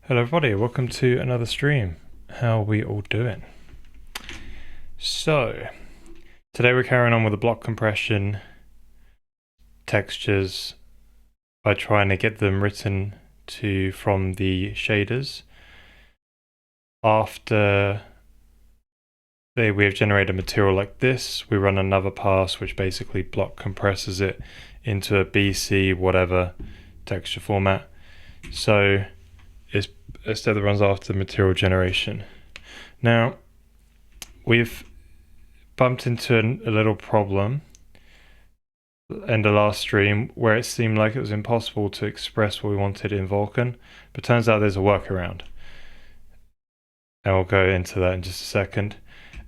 Hello everybody, welcome to another stream. How are we all doing? So, today we're carrying on with the block compression textures by trying to get them written from the shaders. After we have generated a material like this, we run another pass which basically block compresses it into a BC whatever texture format. So it's a step that runs after material generation. Now, we've bumped into a little problem in the last stream where it seemed like it was impossible to express what we wanted in Vulkan, but turns out there's a workaround. And we'll go into that in just a second.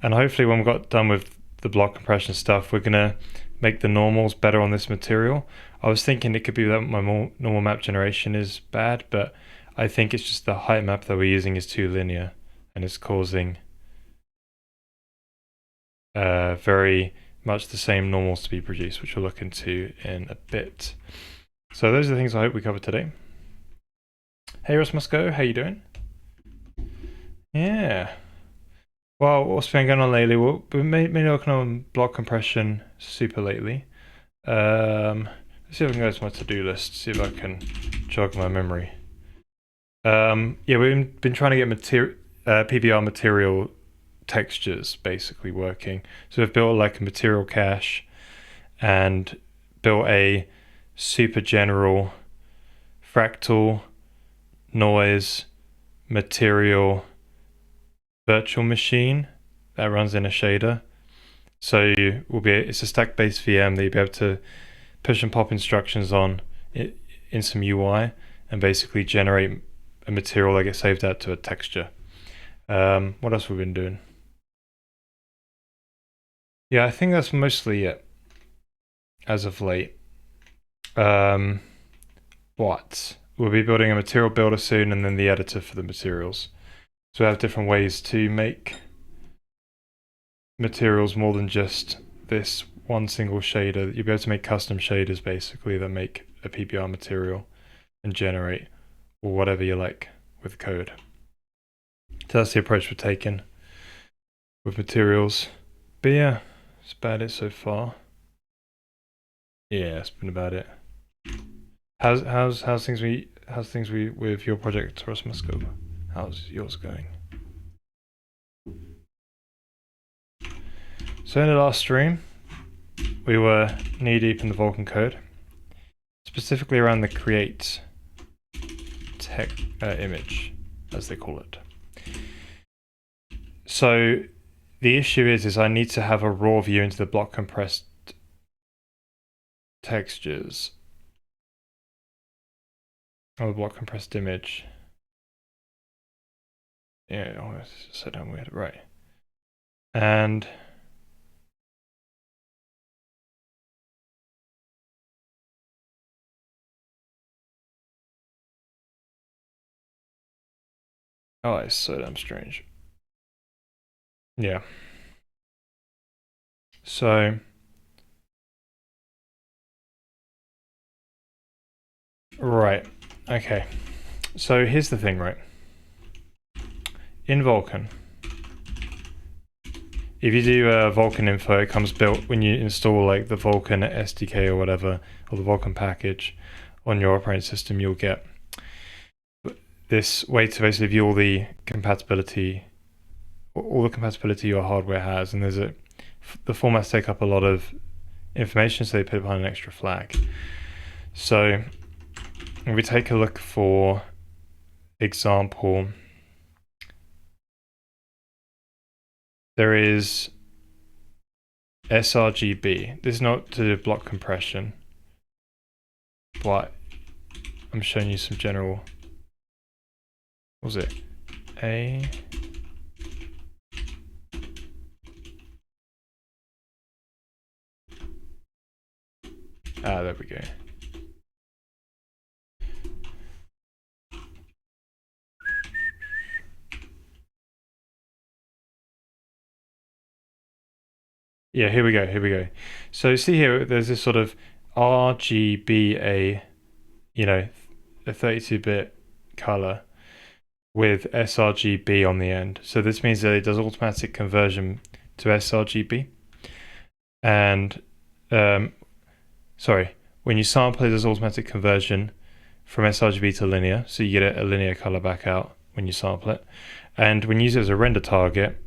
And hopefully when we got done with the block compression stuff, we're gonna make the normals better on this material. I was thinking it could be that my normal map generation is bad, but I think it's just the height map that we're using is too linear and it's causing very much the same normals to be produced, which we'll look into in a bit. So those are the things I hope we cover today. Hey Ross Musco, how you doing? Yeah. Well, what's been going on lately? Well, we've mainly working on block compression super lately. Let's see if I can go to my to-do list, see if I can jog my memory. Yeah, we've been trying to get PBR material textures basically working. So we've built like a material cache and built a super general fractal noise material virtual machine that runs in a shader. So it's a stack-based VM that you'll be able to push and pop instructions on in some UI and basically generate a material that gets saved out to a texture. What else have we been doing? Yeah, I think that's mostly it as of late. What? We'll be building a material builder soon and then the editor for the materials. So we have different ways to make materials more than just this one single shader. You'll be able to make custom shaders basically that make a PBR material and generate or whatever you like with code. So that's the approach we're taking with materials. But yeah, that's about it so far. Yeah, that's been about it. How's things with your project, Ross Musco? How's yours going? So in the last stream, we were knee deep in the Vulkan code, specifically around the create image, as they call it. So the issue is I need to have a raw view into the block compressed textures or the block compressed image. Yeah, oh, it's so damn weird, right? And oh, it's so damn strange. Yeah. So right, okay. So here's the thing, right? In Vulkan, if you do Vulkan info, it comes built when you install like the Vulkan SDK or whatever, or the Vulkan package on your operating system, you'll get this way to basically view all the compatibility your hardware has, and the formats take up a lot of information, so they put it behind an extra flag. So if we take a look for example, there is sRGB. This is not to do block compression, but I'm showing you some general, what was it? There we go. Yeah, here we go. So see here, there's this sort of RGBA, a 32-bit color. with sRGB on the end. So this means that it does automatic conversion to sRGB. And when you sample it, does automatic conversion from sRGB to linear, so you get a linear color back out when you sample it. And when you use it as a render target,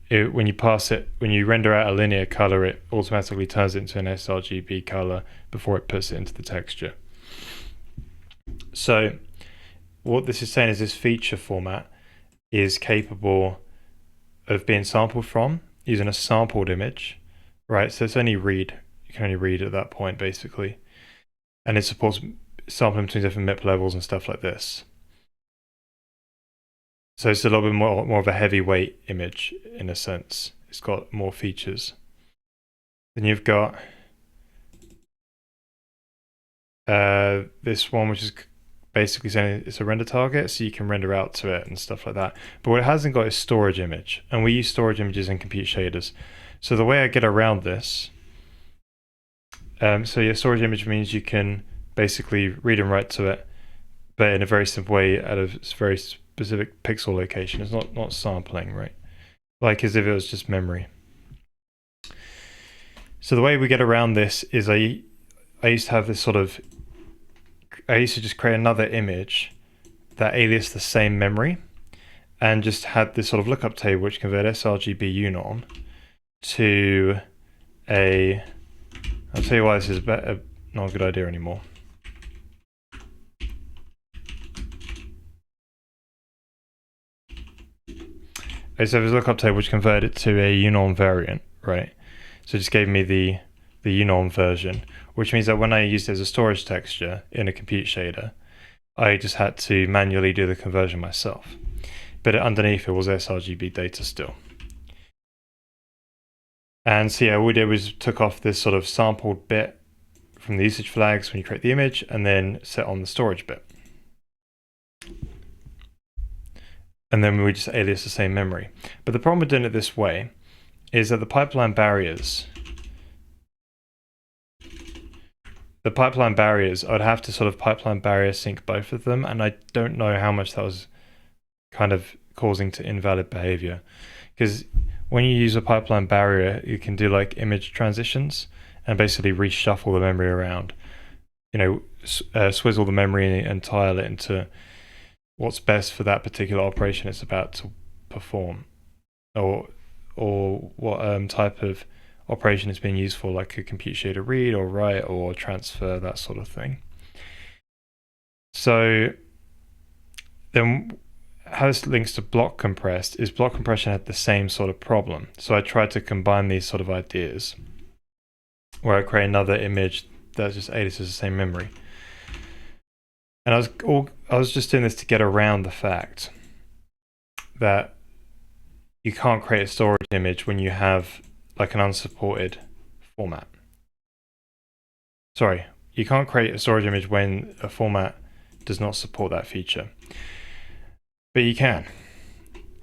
when you render out a linear color, it automatically turns it into an sRGB color before it puts it into the texture. So what this is saying is this feature format is capable of being sampled from using a sampled image, right? So it's only read. You can only read at that point, basically. And it supports sampling between different MIP levels and stuff like this. So it's a little bit more of a heavyweight image in a sense. It's got more features. Then you've got this one, which is basically saying it's a render target, so you can render out to it and stuff like that. But what it hasn't got is storage image, and we use storage images in compute shaders. So the way I get around this, so your storage image means you can basically read and write to it, but in a very simple way at a very specific pixel location. It's not sampling, right? Like as if it was just memory. So the way we get around this is I used to have this I used to just create another image that aliased the same memory and just had this sort of lookup table which converted sRGB unorm to I'll tell you why this is not a good idea anymore. Okay, so there's a lookup table which converted it to a unorm variant, right? So it just gave me the unorm version, which means that when I used it as a storage texture in a compute shader, I just had to manually do the conversion myself. But underneath it was sRGB data still. And so yeah, what we did was took off this sort of sampled bit from the usage flags when you create the image and then set on the storage bit. And then we just alias the same memory. But the problem with doing it this way is that the pipeline barriers, I would have to sort of pipeline barrier sync both of them, and I don't know how much that was kind of causing to invalid behavior. Because when you use a pipeline barrier, you can do like image transitions and basically reshuffle the memory around. You know, swizzle the memory and tile it into what's best for that particular operation it's about to perform, or what type of operation is being used for, like a compute shader read or write or transfer, that sort of thing. So then how this links to block compressed is block compression had the same sort of problem. So I tried to combine these sort of ideas where I create another image that just aliases the same memory. And I was just doing this to get around the fact that you can't create a storage image when you have like an unsupported format. Sorry, you can't create a storage image when a format does not support that feature. But you can.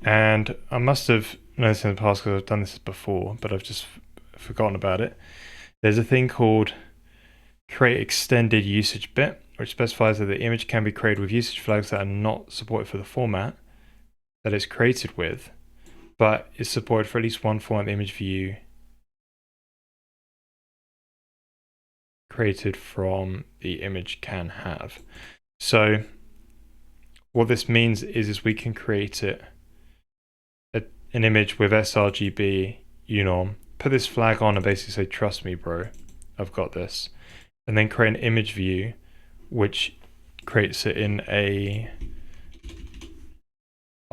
And I must have noticed in the past because I've done this before, but I've just forgotten about it. There's a thing called create extended usage bit, which specifies that the image can be created with usage flags that are not supported for the format that it's created with, but is supported for at least one format the image view created from the image can have. So what this means is we can create an image with sRGB unorm, put this flag on and basically say, trust me, bro, I've got this. And then create an image view, which creates it in a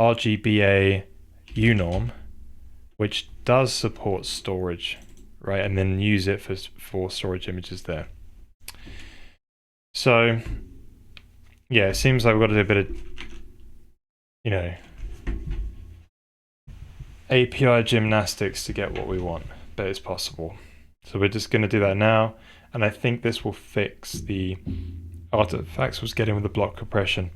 RGBA unorm, which does support storage, right? And then use it for storage images there. So yeah, it seems like we've got to do a bit of, you know, API gymnastics to get what we want, but it's possible. So we're just going to do that now, and I think this will fix the artifacts was getting with the block compression,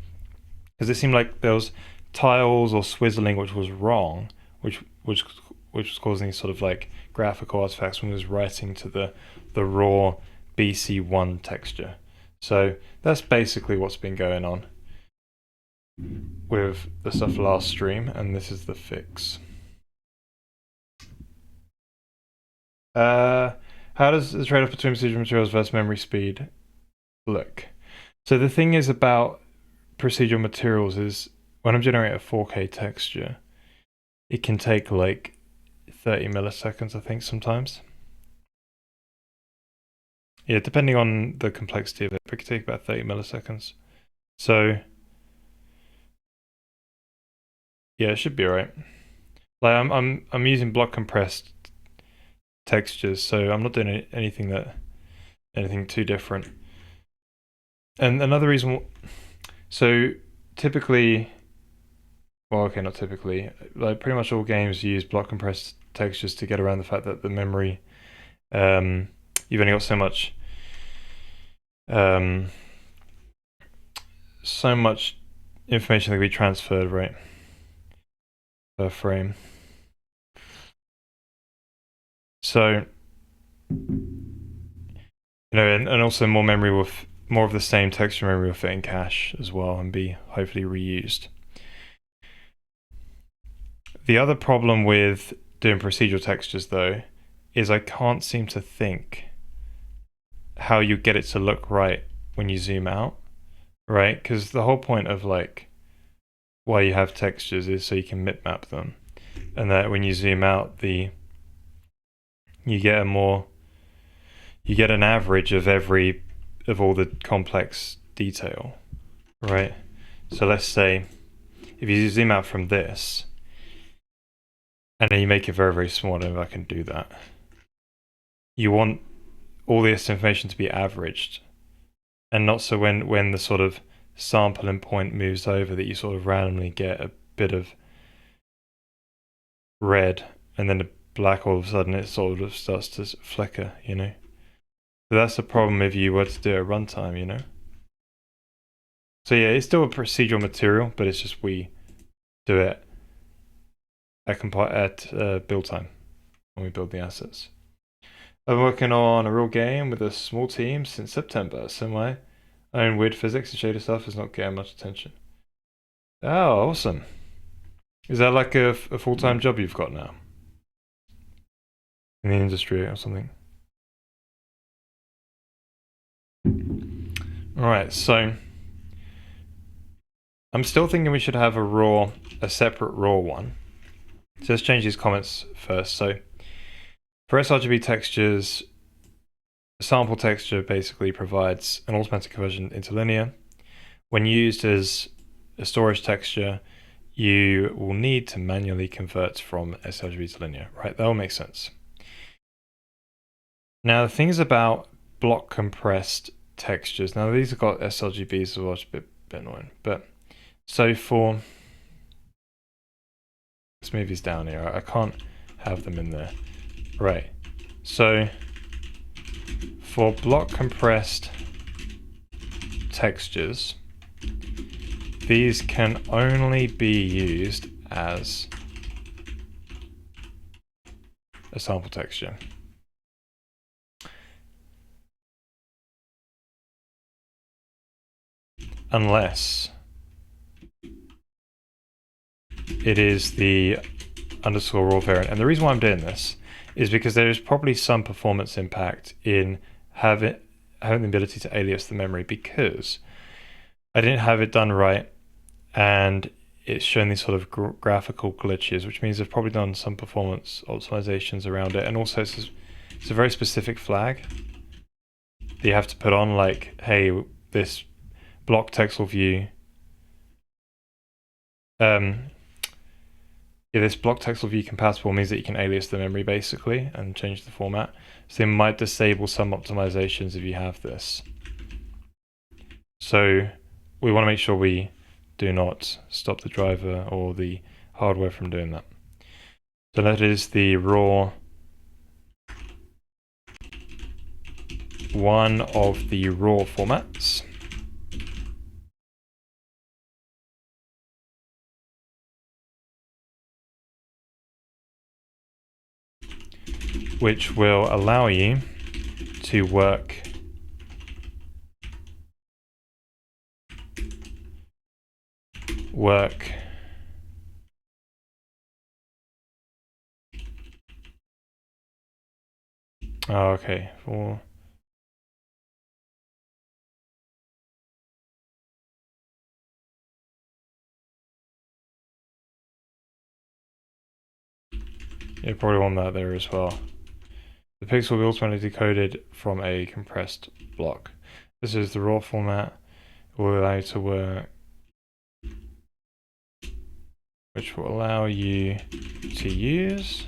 because it seemed like there was tiles or swizzling which was wrong, which was causing these sort of like graphical artifacts when it was writing to the raw BC1 texture. So that's basically what's been going on. with the stuff last stream, and this is the fix. How does the trade-off between procedural materials versus memory speed look? So the thing is about procedural materials is when I'm generating a 4K texture, it can take like 30 milliseconds, I think, sometimes. Yeah, depending on the complexity of it, it can take about 30 milliseconds. So yeah, it should be alright. Like I'm using block compressed textures, so I'm not doing anything too different. And another reason, so typically, well, okay, not typically, like pretty much all games use block compressed textures to get around the fact that the memory, you've only got so much information that can be transferred, right, per frame. So, and also more memory with more of the same texture memory will fit in cache as well and be hopefully reused. The other problem with doing procedural textures though is I can't seem to think how you get it to look right when you zoom out, right? Because the whole point of like why you have textures is so you can map them, and that when you zoom out, you get an average of all the complex detail, right? So let's say if you zoom out from this, and then you make it very, very small, and if I can do that, you want all this information to be averaged, and not so when the sort of sampling point moves over that you sort of randomly get a bit of red, and then the black all of a sudden it sort of starts to flicker, So that's the problem if you were to do it at runtime, So yeah, it's still a procedural material, but it's just we do it at build time when we build the assets. I've been working on a real game with a small team since September, so my own weird physics and shader stuff is not getting much attention. Oh, awesome. Is that like a full-time job you've got now? In the industry or something? Alright, so I'm still thinking we should have a separate raw one. So let's change these comments first. So for sRGB textures, sample texture basically provides an automatic conversion into linear. When used as a storage texture, you will need to manually convert from sRGB to linear, right? That all makes sense. Now the things about block compressed textures, now these have got sRGBs as well, which is a bit annoying, but so let's move these down here. I can't have them in there. Right. So for block compressed textures, these can only be used as a sample texture. Unless it is the underscore raw variant. And the reason why I'm doing this is because there is probably some performance impact in having the ability to alias the memory, because I didn't have it done right and it's shown these sort of graphical glitches, which means I've probably done some performance optimizations around it. And also it's a very specific flag that you have to put on, like, hey, this block textual view, if this block textual view compatible means that you can alias the memory basically and change the format. So they might disable some optimizations if you have this. So we want to make sure we do not stop the driver or the hardware from doing that. So that is the raw, one of the raw formats. Which will allow you to work work. Oh, okay. For you probably want that there as well. The pixel will be automatically decoded from a compressed block. This is the raw format. It will allow you to work, which will allow you to use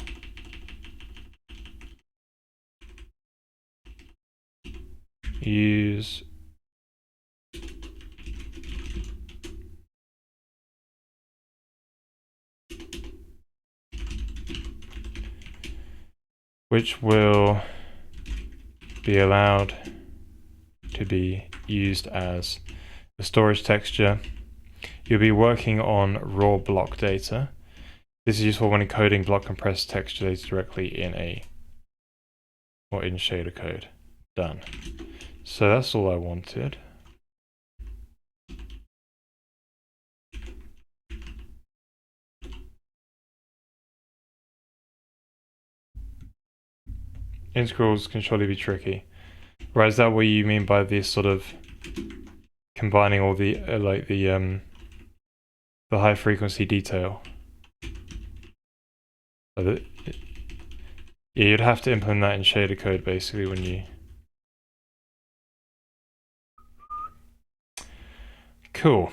which will be allowed to be used as a storage texture. You'll be working on raw block data. This is useful when encoding block compressed texture data directly in shader code. Done. So that's all I wanted. Integrals can surely be tricky. Right, is that what you mean by this sort of combining all the the high frequency detail? Yeah, you'd have to implement that in shader code basically when you... Cool.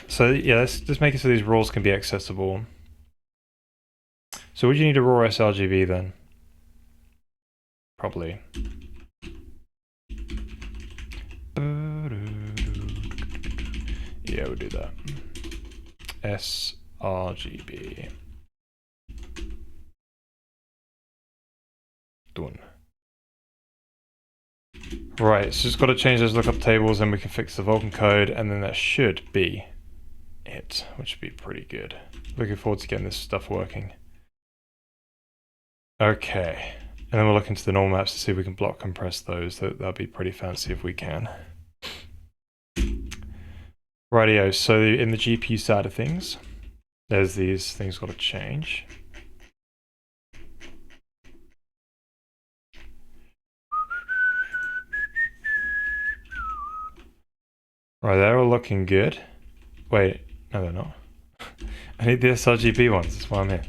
So yeah, let's make it so these raws can be accessible. So would you need a raw sRGB then? Probably. Yeah, we'll do that. sRGB. Done. Right, so just got to change those lookup tables and we can fix the Vulkan code, and then that should be it, which would be pretty good. Looking forward to getting this stuff working. Okay, and then we'll look into the normal maps to see if we can block compress those. That'd be pretty fancy if we can. Rightio, so in the GPU side of things, there's these things got to change. Right, they're all looking good. Wait, no they're not. I need the sRGB ones, that's why I'm here.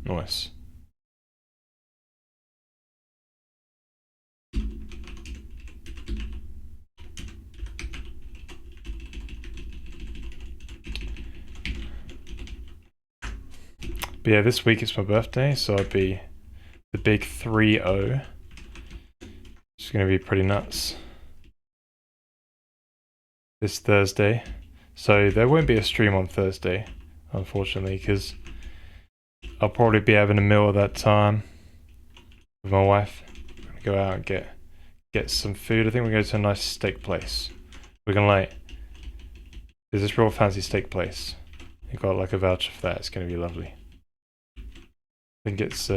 Nice. But yeah, this week it's my birthday, so I'd be the big 3-0. It's going to be pretty nuts. This Thursday. So there won't be a stream on Thursday, unfortunately, because I'll probably be having a meal at that time with my wife. We're going to go out and get some food. I think we're going to a nice steak place. We're going to there's this real fancy steak place. You got like a voucher for that. It's going to be lovely. I think it's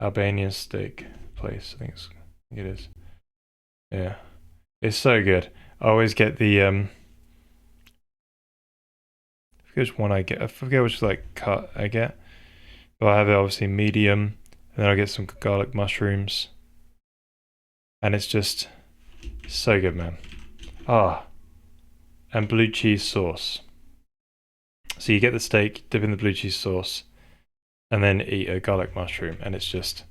Albanian steak place. I think it is. Yeah, it's so good. I always get the I forget which one I get. I forget which like cut I get, but I have it obviously medium, and then I get some garlic mushrooms, and it's just so good, man. And blue cheese sauce. So you get the steak, dip in the blue cheese sauce, and then eat a garlic mushroom, and it's just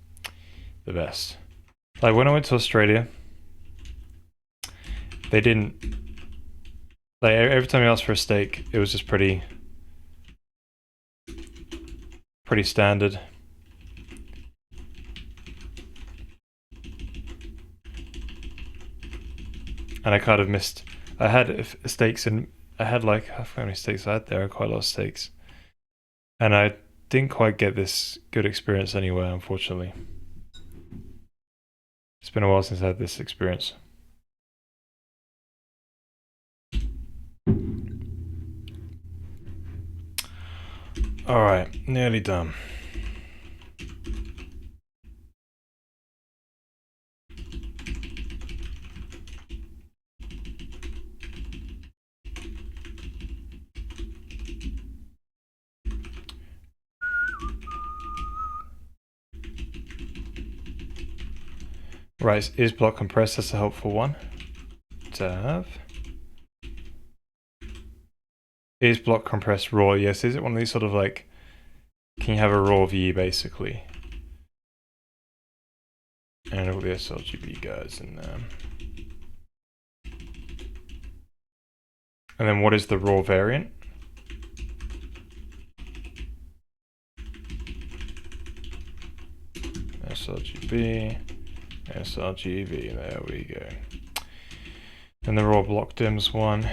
the best. Like when I went to Australia, they didn't, like every time you asked for a steak, it was just pretty standard. And I kind of missed, I had steaks and I had like, I forgot how many steaks I had there, quite a lot of steaks. And I didn't quite get this good experience anywhere, unfortunately. It's been a while since I had this experience. Alright, nearly done. Right, is block compressed? That's a helpful one to have. Is block compressed raw? Yes. Is it one of these sort of like, can you have a raw view basically? And all the sRGB guys in there. And then what is the raw variant? sRGB, sRGB, there we go. And the raw block dims one.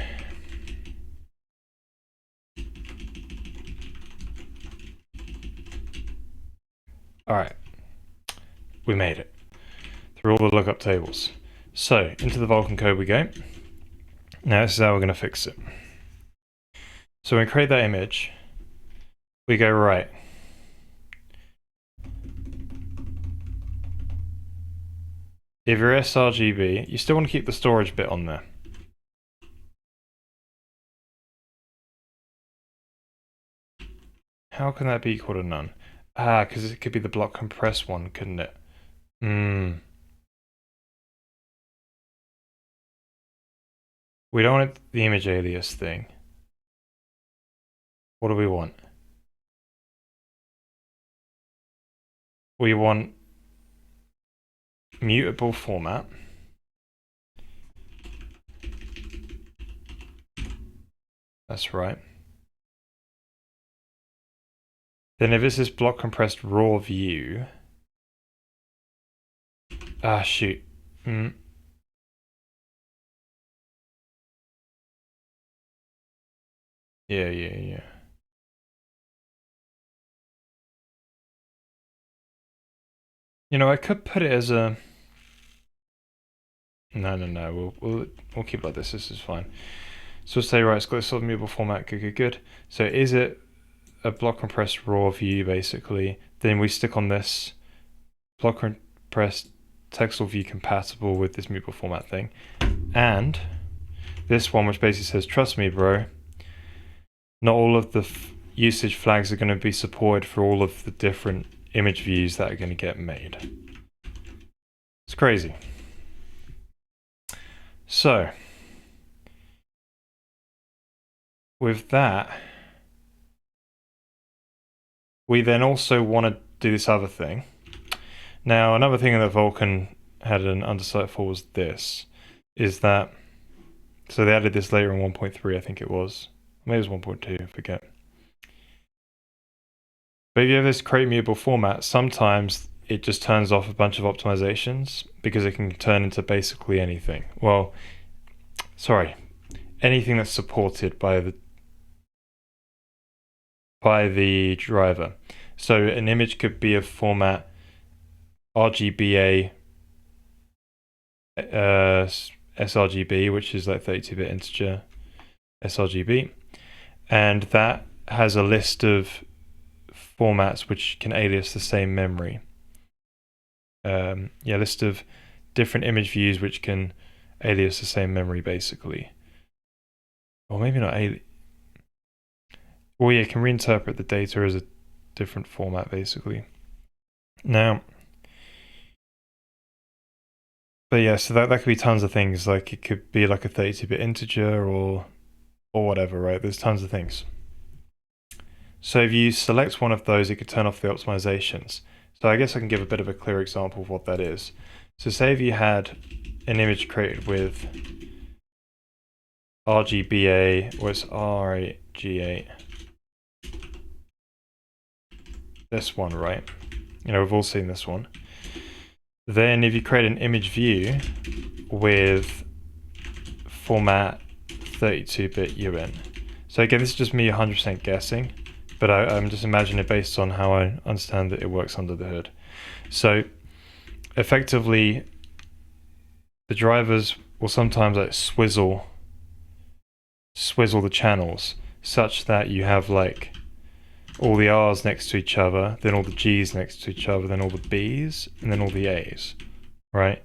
Alright, we made it through all the lookup tables. So, into the Vulkan code we go. Now this is how we're going to fix it. So when we create that image, we go right. If you're sRGB, you still want to keep the storage bit on there. How can that be equal to none? Ah, because it could be the block compressed one, couldn't it? We don't want the image alias thing. What do we want? We want mutable format. That's right. Then if this is block compressed raw view. Ah, shoot. Yeah. You know, I could put it as a... No. We'll keep it like this. This is fine. So we'll say, right, it's got this sort of mutable format. Good. So is it a block compressed raw view, basically? Then we stick on this block compressed textual view compatible with this mutable format thing. And this one, which basically says, trust me, bro, not all of the usage flags are going to be supported for all of the different image views that are going to get made. It's crazy. So, with that, we then also want to do this other thing. Now, another thing that Vulkan had an undersight for was this, is that, so they added this later in 1.3, I think it was. Maybe it was 1.2, I forget. But if you have this create mutable format, sometimes it just turns off a bunch of optimizations because it can turn into basically anything. Well, sorry, anything that's supported by the driver. So an image could be of format RGBA sRGB, which is like 32-bit integer sRGB, and that has a list of formats which can alias the same memory. List of different image views which can alias the same memory, basically. Or maybe not alias. Well, yeah, it can reinterpret the data as a different format, basically. Now, but yeah, so that could be tons of things. Like it could be like a 32-bit integer or whatever, right? There's tons of things. So if you select one of those, it could turn off the optimizations. So I guess I can give a bit of a clear example of what that is. So say if you had an image created with RGBA, or it's RGA, this one, right? You know, we've all seen this one. Then if you create an image view with format 32-bit UN. So again, this is just me 100% guessing, but I'm just imagining it based on how I understand that it works under the hood. So effectively, the drivers will sometimes like swizzle the channels such that you have like all the R's next to each other, then all the G's next to each other, then all the B's, and then all the A's, right?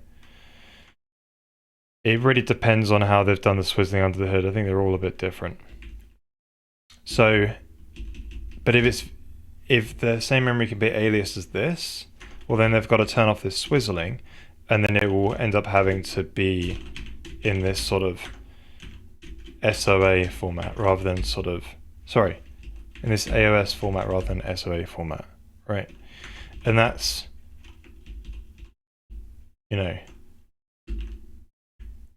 It really depends on how they've done the swizzling under the hood. I think they're all a bit different. So, but if the same memory can be aliased as this, well then they've got to turn off this swizzling, and then it will end up having to be in this sort of SOA format rather than in this AOS format rather than SOA format, right? And that's,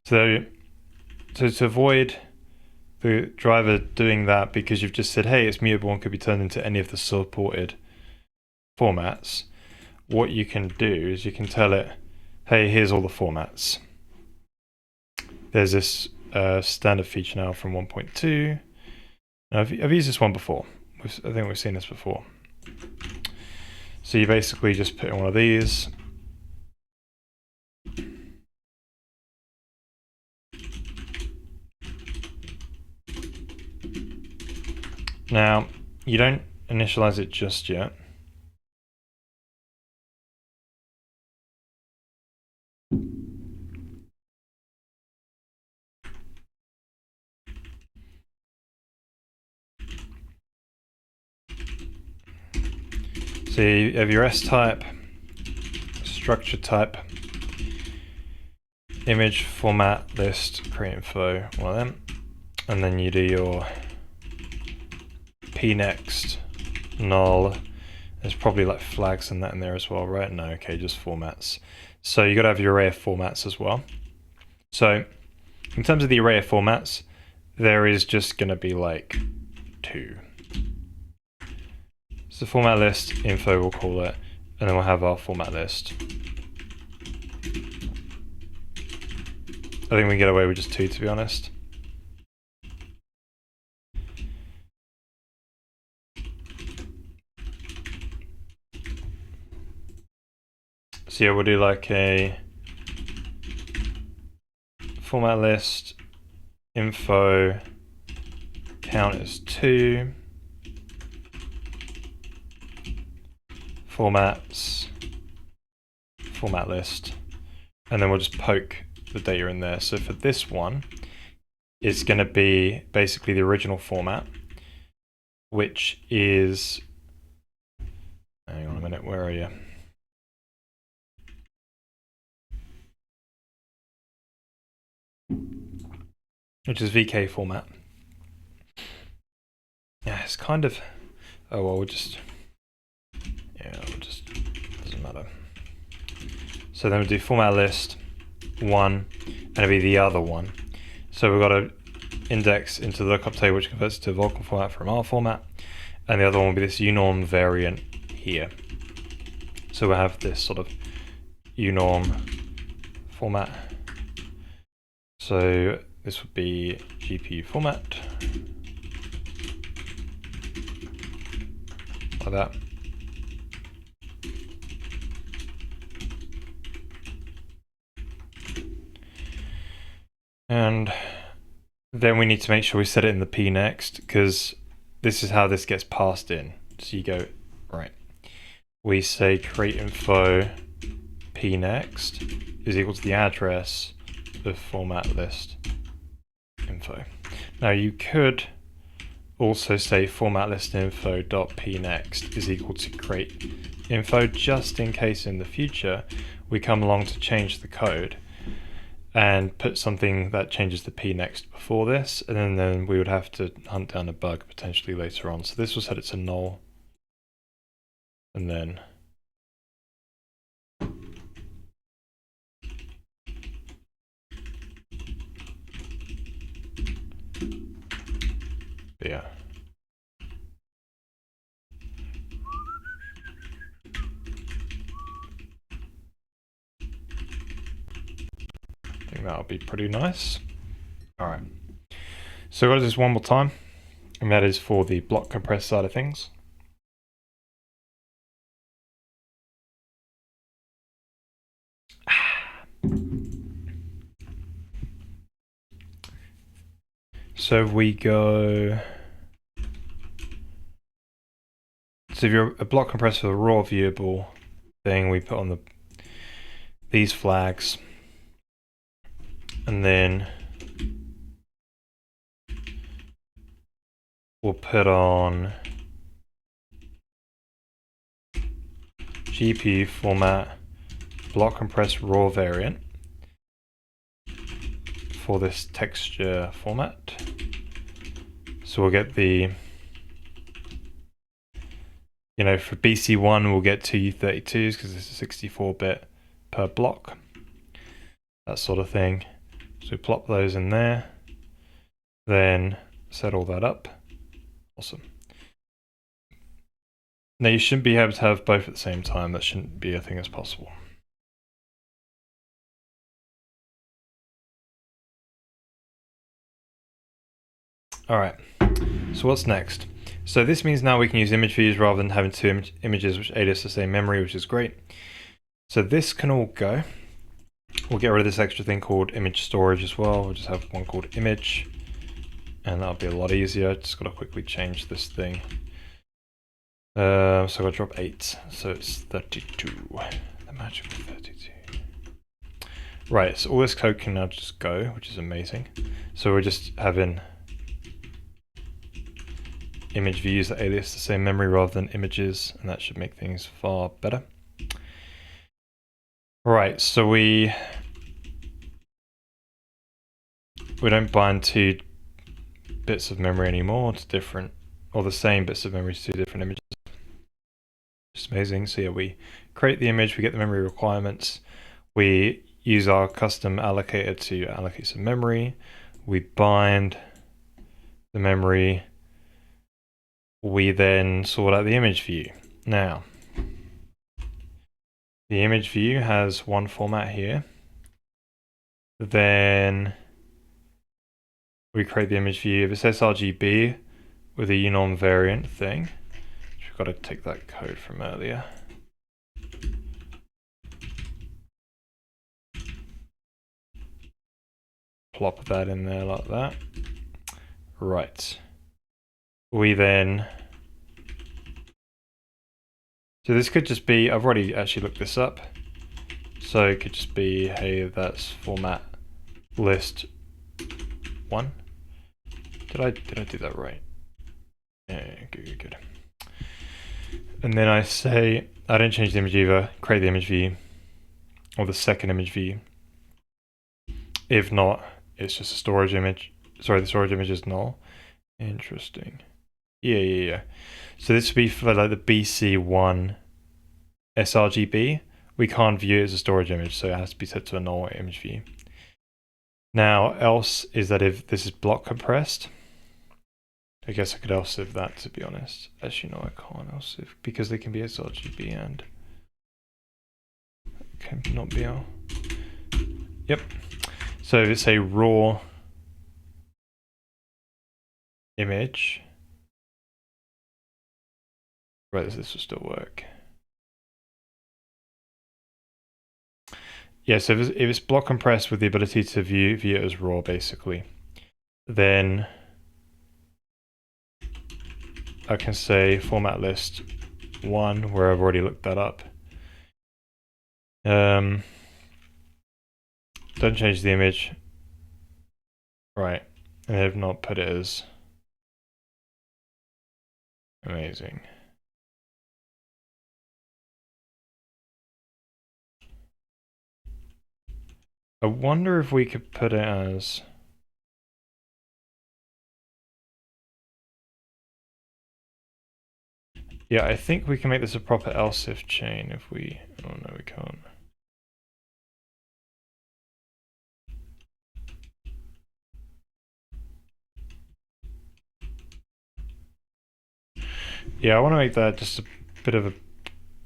so to avoid the driver doing that, because you've just said, hey, it's mutable and could be turned into any of the supported formats, what you can do is you can tell it, hey, here's all the formats. There's this standard feature now from 1.2. Now, I've used this one before. I think we've seen this before. So you basically just put in one of these. Now, you don't initialize it just yet. So you have your S type, structure type, image format list, create info, one of them, and then you do your pnext null. There's probably like flags and that in there as well, right? No, okay, just formats. So you got to have your array of formats as well. So in terms of the array of formats, there is just going to be like 2. So format list info, we'll call it, and then we'll have our format list. I think we can get away with just 2, to be honest. So yeah, we'll do like a format list info count is 2. Formats, format list, and then we'll just poke the data in there. So for this one, it's going to be basically the original format, which is, hang on a minute, where are you? Which is VK format. Yeah, it's kind of, oh well, doesn't matter. So then we'll do format list 1, and it'll be the other one. So we've got to index into the lookup table, which converts to Vulkan format from our format, and the other one will be this unorm variant here. So we'll have this sort of unorm format. So this would be GPU format, like that. And then we need to make sure we set it in the pnext, because this is how this gets passed in. So you go, right, we say create info pnext is equal to the address of format list info. Now you could also say format list info dot pnext is equal to create info, just in case in the future we come along to change the code and put something that changes the pnext before this, and then we would have to hunt down a bug potentially later on. So this will set it to null, and then yeah. I think that'll be pretty nice. All right. So I've got this one more time, and that is for the block compress side of things. So we go, so if you're a block compressor for a raw viewable thing, we put on these flags, and then we'll put on GPU format block compress raw variant for this texture format. So we'll get the, you know, for BC1 we'll get 2U32s because this is 64-bit per block, that sort of thing. So we plop those in there, then set all that up. Awesome. Now you shouldn't be able to have both at the same time. That shouldn't be a thing as possible. All right, so what's next? So this means now we can use image views rather than having two images which alias the same memory, which is great. So this can all go. We'll get rid of this extra thing called image storage as well. We'll just have one called image, and that'll be a lot easier. Just got to quickly change this thing. So I've got to drop 8, so it's 32. The magical 32. Right, so all this code can now just go, which is amazing. So we're just having image views that alias the same memory rather than images, and that should make things far better. Right, so we don't bind two bits of memory anymore to different, or the same bits of memory to two different images. It's amazing. So yeah, we create the image, we get the memory requirements, we use our custom allocator to allocate some memory, we bind the memory, we then sort out the image view. Now, the image view has one format here. Then we create the image view. If it's sRGB with a unorm variant thing, we've got to take that code from earlier. Plop that in there like that. Right. We then, so this could just be, I've already actually looked this up. So it could just be, hey, that's format list 1. Did I do that right? Yeah, good. And then I say, I don't change the image either, create the image view, or the second image view. If not, it's just a storage image. Sorry, the storage image is null. Interesting. Yeah. So this would be for like the BC1 sRGB. We can't view it as a storage image, so it has to be set to a null image view. Now, else is that if this is block compressed, I guess I could else if that, to be honest. Actually, no, I can't else if, because they can be sRGB and can not be L. Yep. So if it's a raw image, right, this will still work. Yeah, so if it's block compressed with the ability to view it as raw, basically, then I can say format list 1, where I've already looked that up. Don't change the image. Right, and I've not put it as amazing. I wonder if we could put it as, yeah, I think we can make this a proper else if chain if we, oh no, we can't. Yeah, I want to make that just a bit of a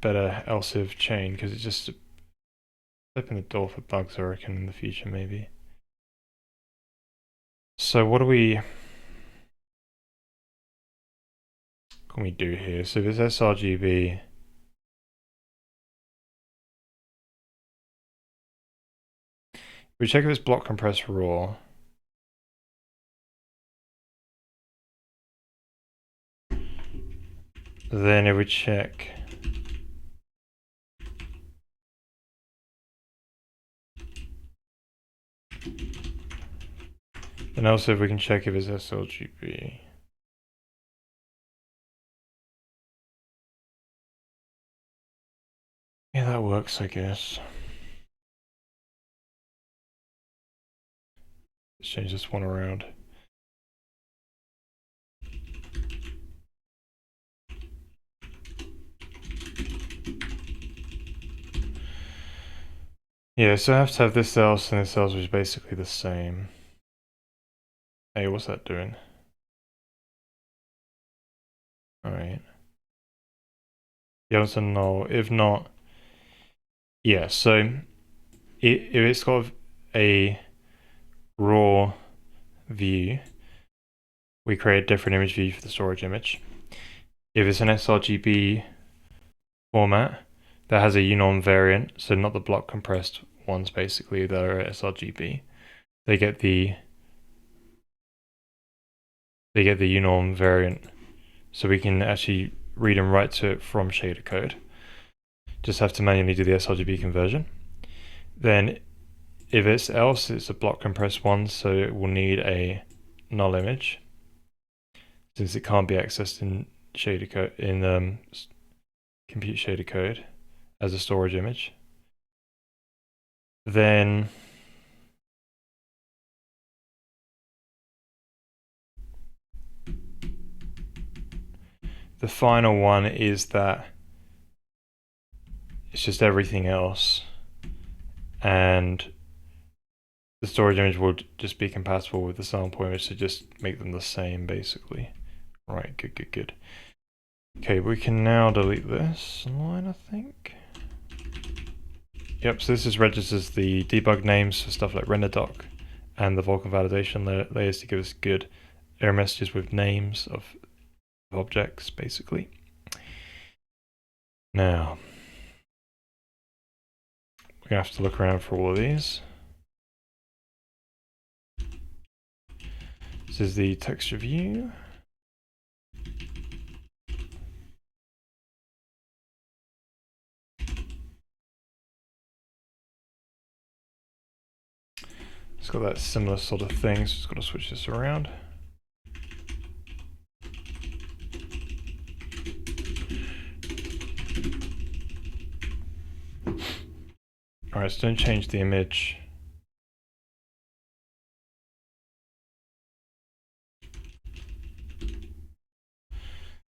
better else if chain, because it's just open the door for bugs, I reckon, in the future, maybe. So what do we can we do here? So if it's sRGB, we check if it's block compressed raw. Then if we check and also if we can check if it's sRGB. Yeah, that works, I guess. Let's change this one around. Yeah, so I have to have this else and this else, which is basically the same. Hey, what's that doing? Alright. Yes and no. If not, yeah, so if it's got a raw view, we create a different image view for the storage image. If it's an sRGB format that has a unorm variant, so not the block compressed ones basically that are sRGB, they get the unorm variant, so we can actually read and write to it from shader code. Just have to manually do the sRGB conversion. Then if it's else, it's a block compressed one, so it will need a null image since it can't be accessed in shader code in compute shader code as a storage image. Then the final one is that it's just everything else, and the storage image will just be compatible with the sample image, so just make them the same basically. Right, good. Okay, we can now delete this line, I think. Yep, so this is registers the debug names for stuff like renderdoc and the Vulkan validation layers to give us good error messages with names of objects, basically. Now, we're gonna have to look around for all of these. This is the texture view. It's got that similar sort of thing, so just got to switch this around. Alright, so don't change the image.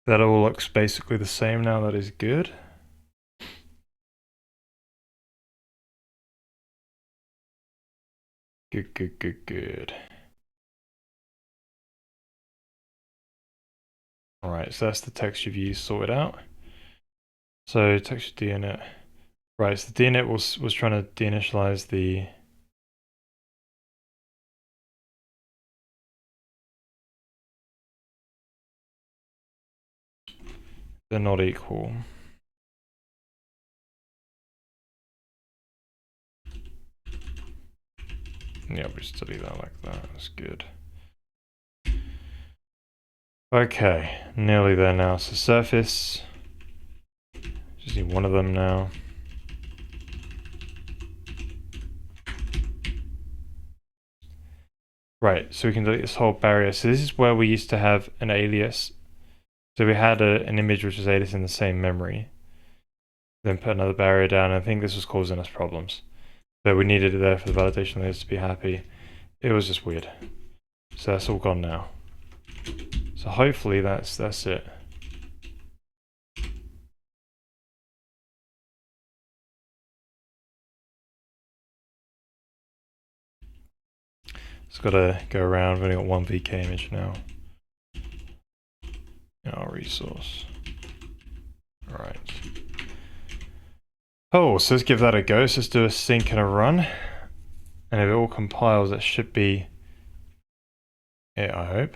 That all looks basically the same now, that is good. Good. Alright, so that's the texture view sorted out. So texture dinit. Right, so the dinit was trying to deinitialize the they're not equal. Yeah, we just delete that like that. That's good. Okay, nearly there now. So surface. Just need one of them now. Right, so we can delete this whole barrier. So this is where we used to have an alias. So we had an image which was alias in the same memory. Then put another barrier down. I think this was causing us problems. But we needed it there for the validation layers to be happy. It was just weird. So that's all gone now. So hopefully that's it. It's got to go around. We've only got one VK image now in our resource. Alright. Oh, so let's give that a go. So let's do a sync and a run. And if it all compiles, that should be it, I hope.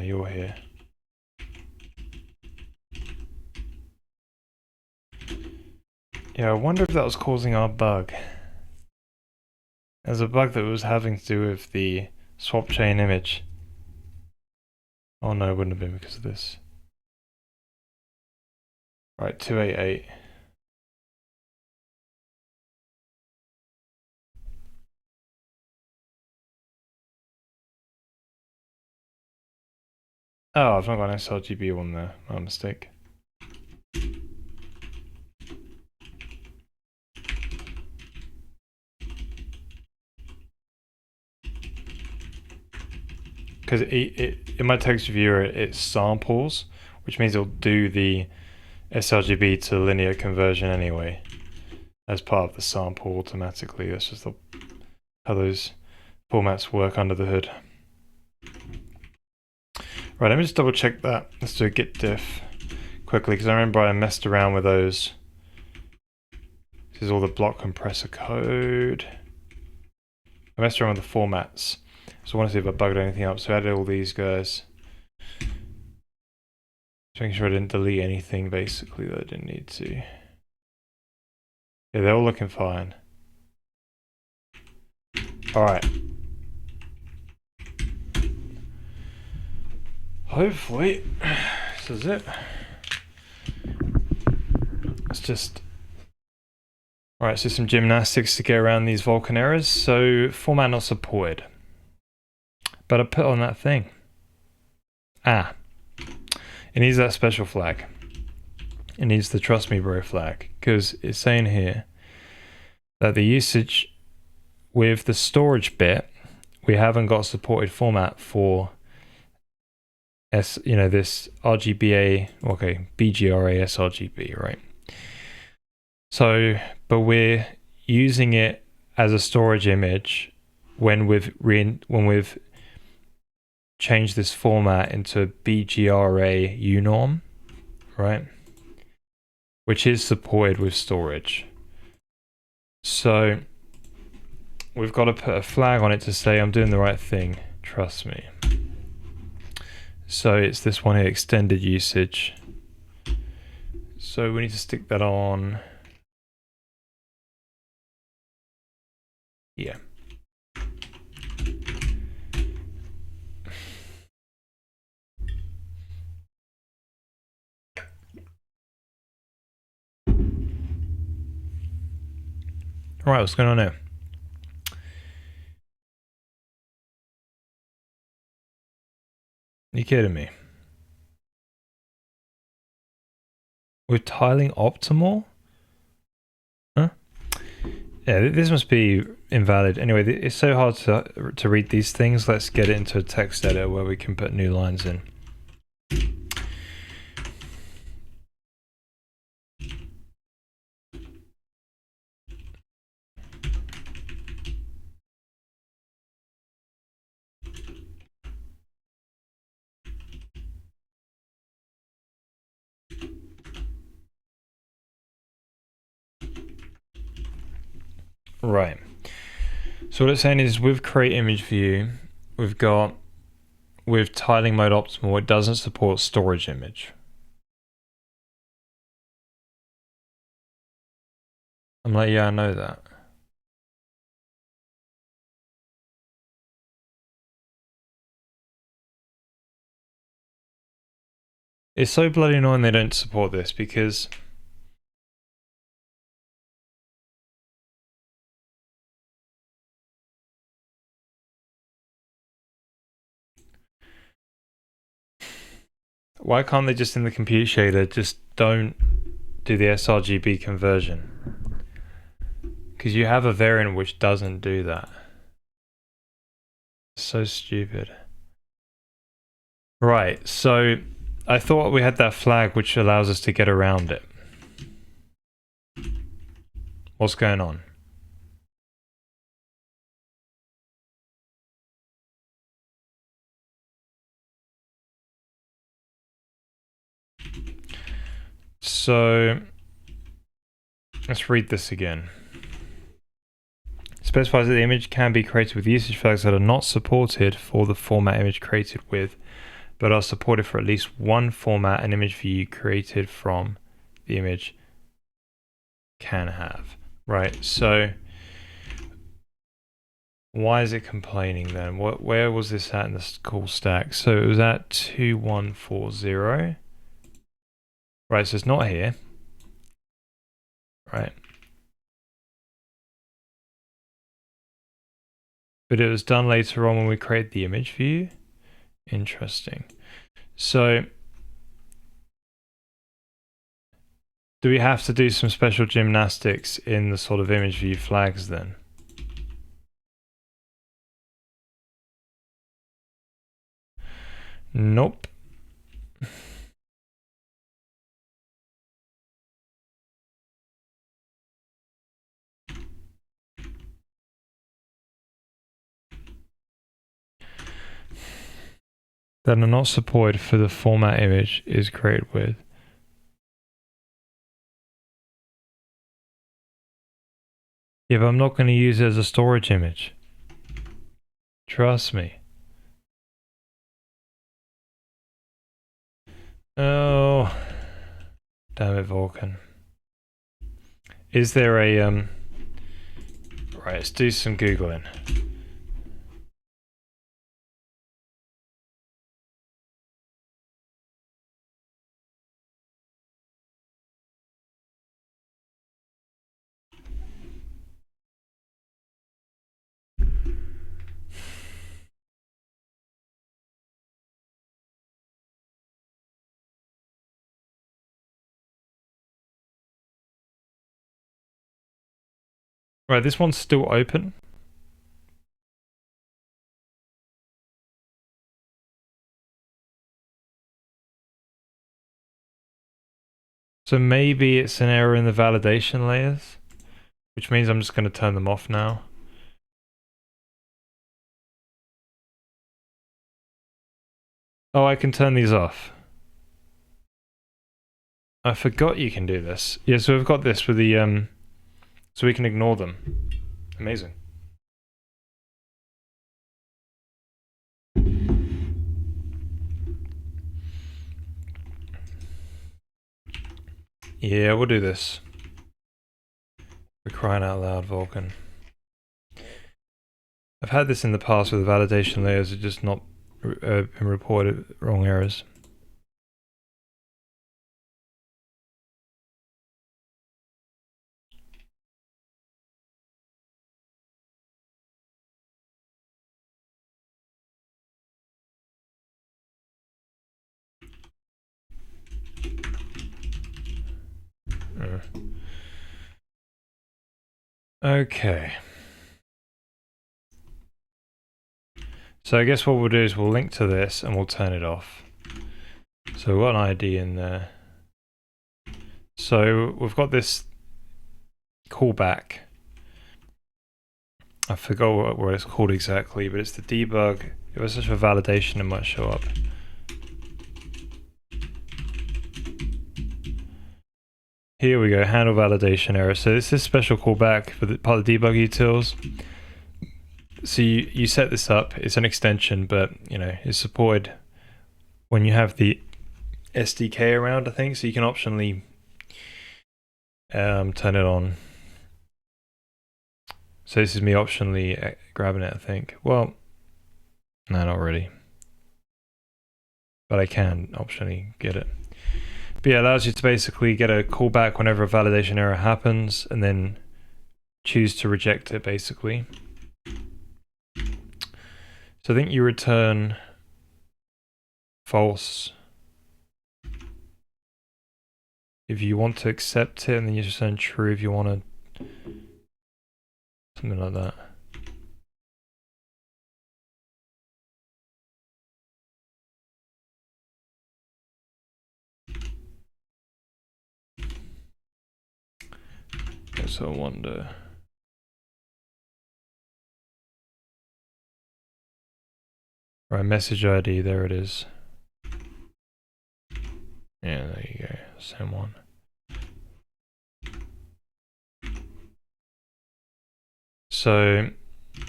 You're here. Yeah, I wonder if that was causing our bug. There's a bug that was having to do with the swap chain image. Oh no, it wouldn't have been because of this. Right, 288. Oh, I've not got an sRGB one there. My mistake. because in my text viewer it samples, which means it'll do the sRGB to linear conversion anyway as part of the sample automatically. That's just how those formats work under the hood. Right, let me just double check that. Let's do a git diff quickly, because I remember I messed around with those. This is all the block compressor code. I messed around with the formats. So I want to see if I bugged anything up. So I added all these guys. Just making sure I didn't delete anything basically that I didn't need to. Yeah, they're all looking fine. Alright. Hopefully, this is it. Let's just... Alright, so some gymnastics to get around these Vulkan errors. So, format not supported. But I put on that thing. It needs that special flag. It needs the trust me bro flag. Because it's saying here that the usage with the storage bit, we haven't got supported format for this RGBA, okay, BGRA sRGB, right? So, but we're using it as a storage image when we've changed this format into BGRA unorm, right? Which is supported with storage. So we've got to put a flag on it to say I'm doing the right thing, trust me. So it's this one here, extended usage. So we need to stick that on. Yeah. All right, what's going on now? You kidding me? We're tiling optimal? Huh? Yeah, this must be invalid. Anyway, it's so hard to read these things. Let's get it into a text editor where we can put new lines in. Right. So what it's saying is with create image view, we've got with tiling mode optimal, it doesn't support storage image. I'm like, yeah, I know that. It's so bloody annoying they don't support this because why can't they just in the compute shader just don't do the sRGB conversion? Because you have a variant which doesn't do that. It's so stupid. Right, so I thought we had that flag which allows us to get around it. What's going on? So let's read this again. Specifies that the image can be created with usage flags that are not supported for the format image created with, but are supported for at least one format an image view created from the image can have. Right, so why is it complaining then? Where was this at in the call stack? So it was at 2140. Right, so it's not here. Right. But it was done later on when we create the image view. Interesting. So do we have to do some special gymnastics in the sort of image view flags then? Nope. That are not supported for the format image is created with. Yeah, but I'm not going to use it as a storage image. Trust me. Oh, damn it, Vulkan. Is there a Right, let's do some googling. Right, this one's still open. So maybe it's an error in the validation layers, which means I'm just going to turn them off now. Oh, I can turn these off. I forgot you can do this. Yeah, so we've got this with the so we can ignore them. Amazing. Yeah, we'll do this. We're crying out loud, Vulkan. I've had this in the past with the validation layers, it's just not been reported wrong errors. Okay. So I guess what we'll do is we'll link to this and we'll turn it off. So we've got an ID in there. So we've got this callback. I forgot what it's called exactly, but it's the debug. If it's such a validation, it might show up. Here we go, handle validation error. So this is special callback for the part of the debug utils. So you set this up, it's an extension, but you know, it's supported when you have the SDK around, I think, so you can optionally turn it on. So this is me optionally grabbing it, I think. Well, no, not really. But I can optionally get it. But yeah, it allows you to basically get a callback whenever a validation error happens and then choose to reject it, basically. So I think you return false if you want to accept it, and then you just return true if you want to, something like that. So I wonder. Right, message ID, there it is. Yeah, there you go, same one. So,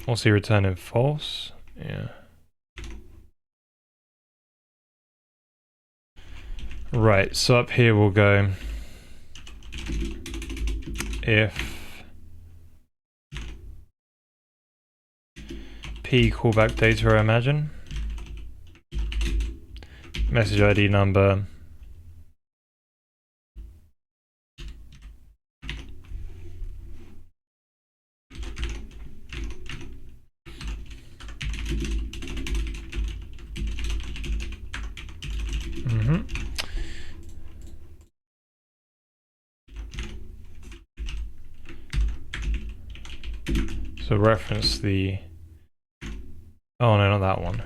what's he returning? False? Yeah. Right, so up here we'll go if P callback data, I imagine. Message ID number. So reference the, oh no, not that one.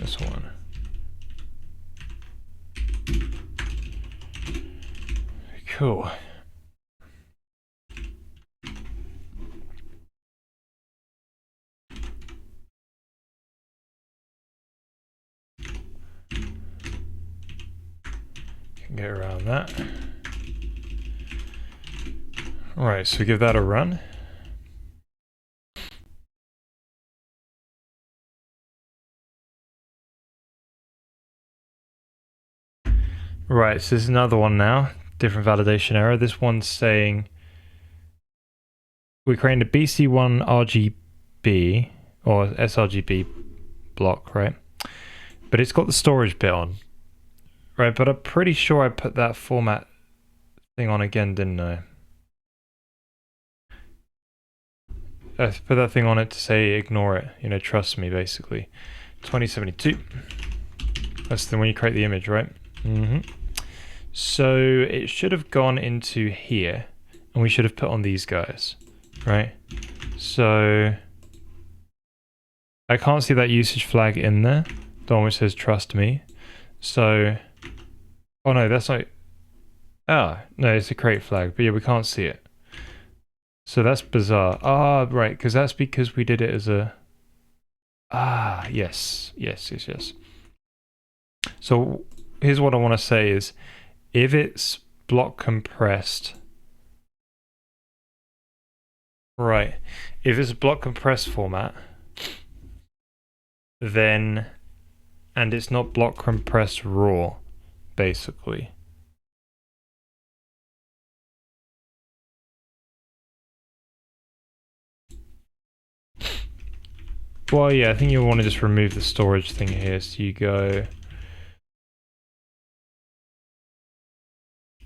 this one. Cool. Can get around that. Alright, so give that a run. Right, so there's another one now. Different validation error. This one's saying we're creating a BC1 RGB or sRGB block, right? But it's got the storage bit on. Right, but I'm pretty sure I put that format thing on again, didn't I? I put that thing on it to say ignore it, you know, trust me, basically. 2072. That's the when you create the image, right? So it should have gone into here, and we should have put on these guys, right? So I can't see that usage flag in there, the one which says trust me. So, oh no, that's not, no, it's a create flag, but yeah, we can't see it. So that's bizarre. Right, that's because we did it as a, yes. So here's what I want to say is, if it's block compressed, right, if it's a block compressed format, then, and it's not block compressed raw, basically. Well, yeah, I think you want to just remove the storage thing here. So you go,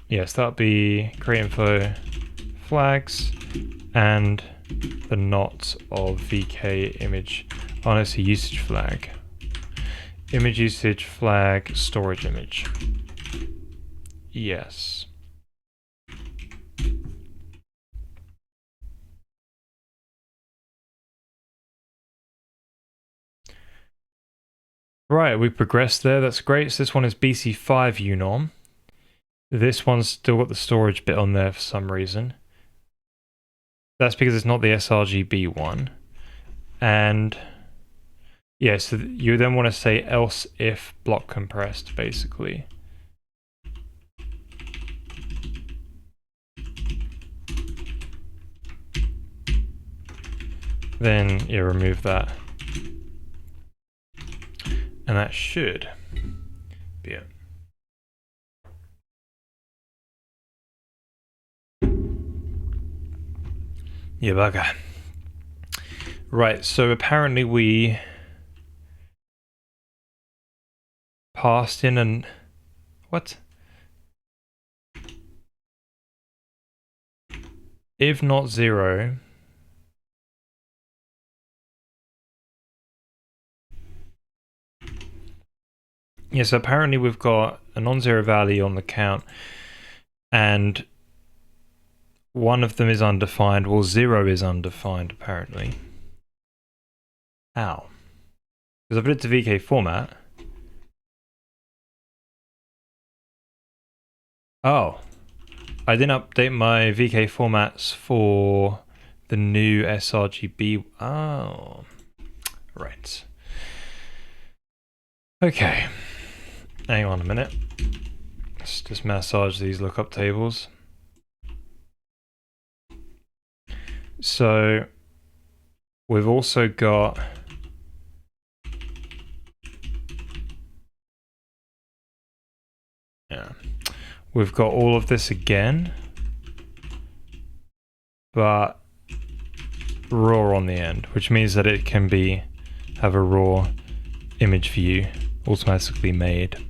yes, that'll be create info flags and the not of VK image. Oh, no, it's a usage flag. Image usage flag storage image. Yes. Right, we progressed there. That's great. So this one is BC5 unorm. This one's still got the storage bit on there for some reason. That's because it's not the sRGB one. And yeah, so you then want to say else if block compressed, basically. Then yeah, remove that. And that should be it. Yeah, bugger. Right, so apparently we passed in an... What? If not 0... Yeah, so apparently we've got a non-zero value on the count, and one of them is undefined. Well, 0 is undefined, apparently. Ow. Because I put it to VK format. Oh. I didn't update my VK formats for the new sRGB. Oh. Right. Okay. Hang on a minute. Let's just massage these lookup tables. So we've also got we've got all of this again, but raw on the end, which means that it can have a raw image view automatically made.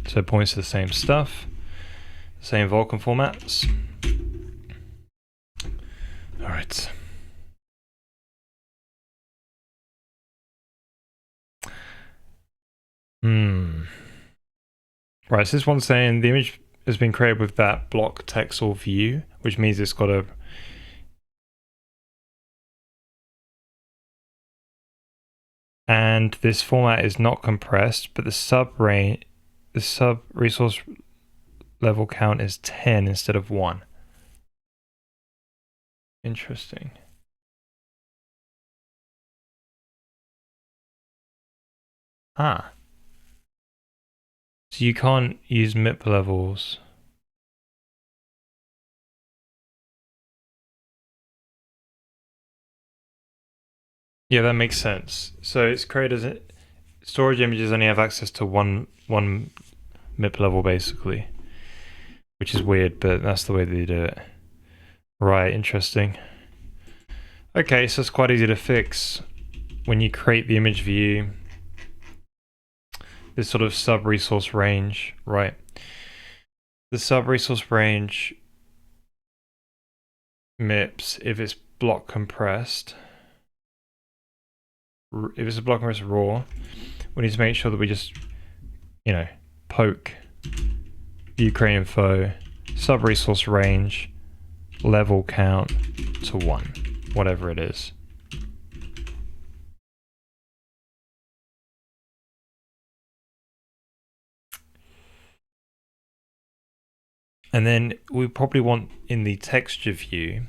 So it points to the same stuff, the same Vulkan formats. All right. Right, so this one's saying the image has been created with that block text or view, which means it's got a and this format is not compressed, but the sub resource level count is 10 instead of 1. Interesting. Ah. So you can't use MIP levels. Yeah, that makes sense. So it's created as storage images only have access to one MIP level basically, which is weird, but that's the way they do it. Right, interesting. Okay, so it's quite easy to fix when you create the image view. This sort of sub-resource range, right? The sub-resource range MIPS, if it's block compressed, if it's a block compressed raw, we need to make sure that we just, you know, poke view create info, sub-resource range, level count to 1, whatever it is. And then we probably want in the texture view,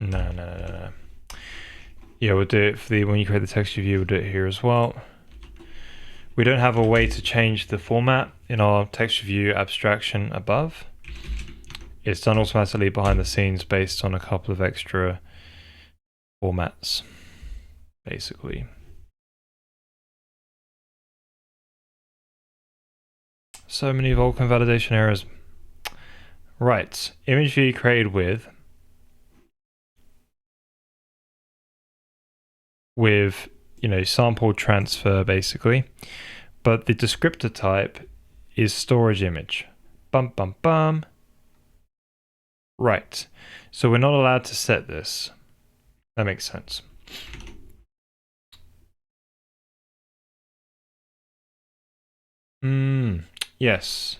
no. Yeah, we'll do it for the, when you create the texture view, we'll do it here as well. We don't have a way to change the format in our texture view abstraction above. It's done automatically behind the scenes based on a couple of extra formats, basically. So many Vulkan validation errors. Right, image view created with you know, sample transfer basically, but the descriptor type is storage image. Bum bum bum. Right, so we're not allowed to set this. That makes sense. Yes.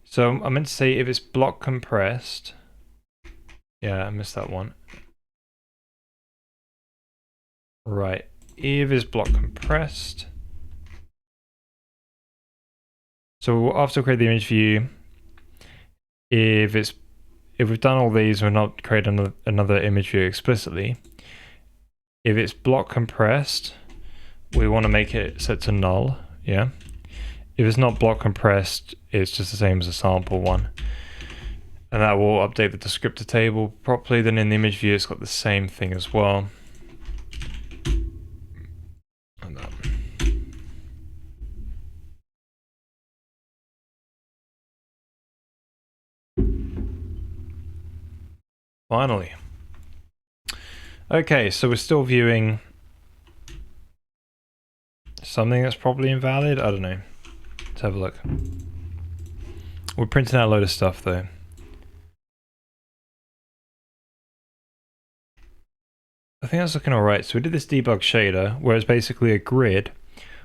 So I meant to say if it's block compressed. Yeah, I missed that one. Right, if it's block compressed. So after we create the image view, if we've done all these, we're not creating another image view explicitly. If it's block compressed, we want to make it set to null. Yeah. If it's not block compressed, it's just the same as a sample one. And that will update the descriptor table properly. Then in the image view, it's got the same thing as well. And that. Finally. Okay, so we're still viewing something that's probably invalid. I don't know. Let's have a look. We're printing out a load of stuff though. I think that's looking alright. So we did this debug shader where it's basically a grid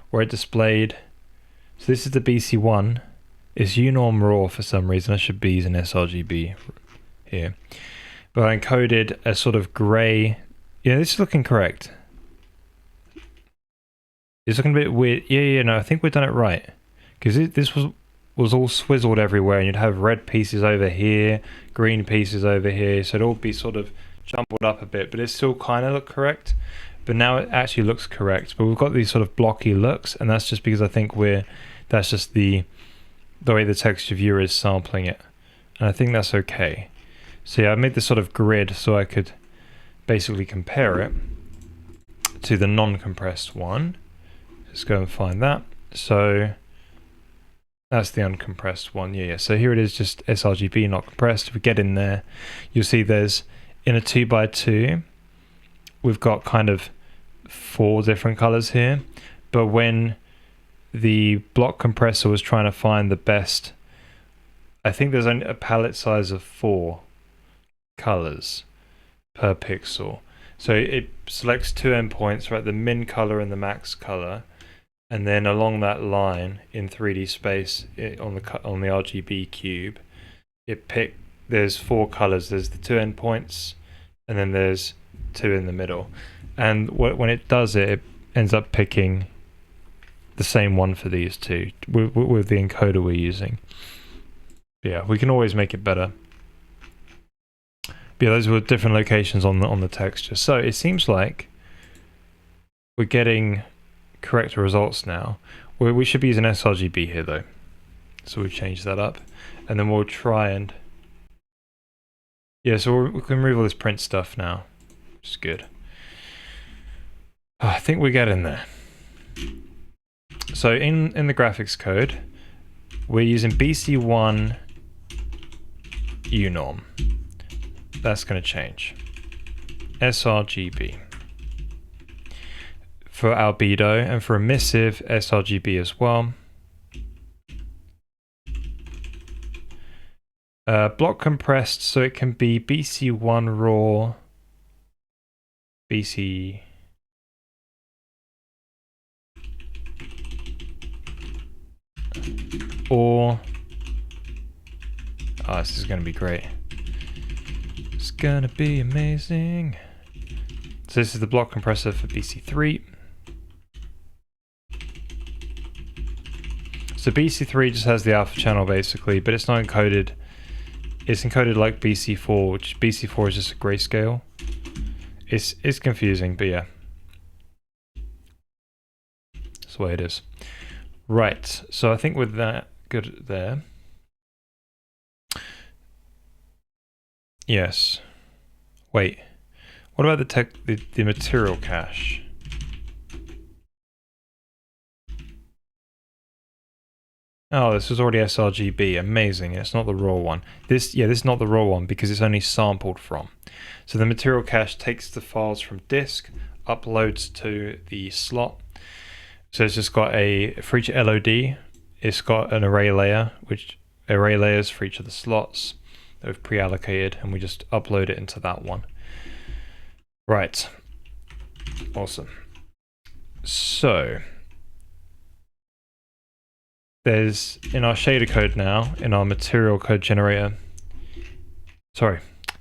where it displayed. So this is the BC1. It's unorm raw for some reason. I should be using sRGB here. But I encoded a sort of grey. Yeah, this is looking correct. It's looking a bit weird. Yeah, no, I think we've done it right. Because this was all swizzled everywhere, and you'd have red pieces over here, green pieces over here, so it'd all be sort of jumbled up a bit, but it still kind of looked correct. But now it actually looks correct. But we've got these sort of blocky looks, and that's just because I think that's just the way the texture viewer is sampling it. And I think that's okay. So yeah, I made this sort of grid so I could basically compare it to the non-compressed one. Let's go and find that. So that's the uncompressed one. Yeah. So here it is, just sRGB, not compressed. If we get in there, you'll see there's in a 2x2, we've got kind of 4 different colors here. But when the block compressor was trying to find the best, I think there's only a palette size of 4 colors per pixel. So it selects 2 endpoints, right? The min color and the max color. And then along that line in 3D space on the RGB cube, there's 4 colors. There's the 2 endpoints, and then there's 2 in the middle. And when it does it, it ends up picking the same one for these two with the encoder we're using. But yeah, we can always make it better. But yeah, those were different locations on the texture. So it seems like we're getting correct results now. We should be using sRGB here though, so we've changed that up, and then we'll try and so we can remove all this print stuff now, which is good. I think we're getting there. So in the graphics code, we're using BC1 unorm. That's going to change. sRGB for albedo, and for emissive, sRGB as well. Block compressed, so it can be BC1 raw, BC... or... oh, this is going to be great. It's going to be amazing. So this is the block compressor for BC3. So BC3 just has the alpha channel basically, but it's not encoded. It's encoded like BC4, which BC4 is just a grayscale. It's confusing, but yeah. That's the way it is. Right, so I think with that good there. Yes. Wait. What about the material cache? Oh, this was already sRGB. Amazing. It's not the raw one. This is not the raw one because it's only sampled from. So the material cache takes the files from disk, uploads to the slot. So it's just got for each LOD, it's got an array layer, which array layers for each of the slots that we've pre-allocated, and we just upload it into that one. Right. Awesome. So there's, in our shader code now, in our material code generator,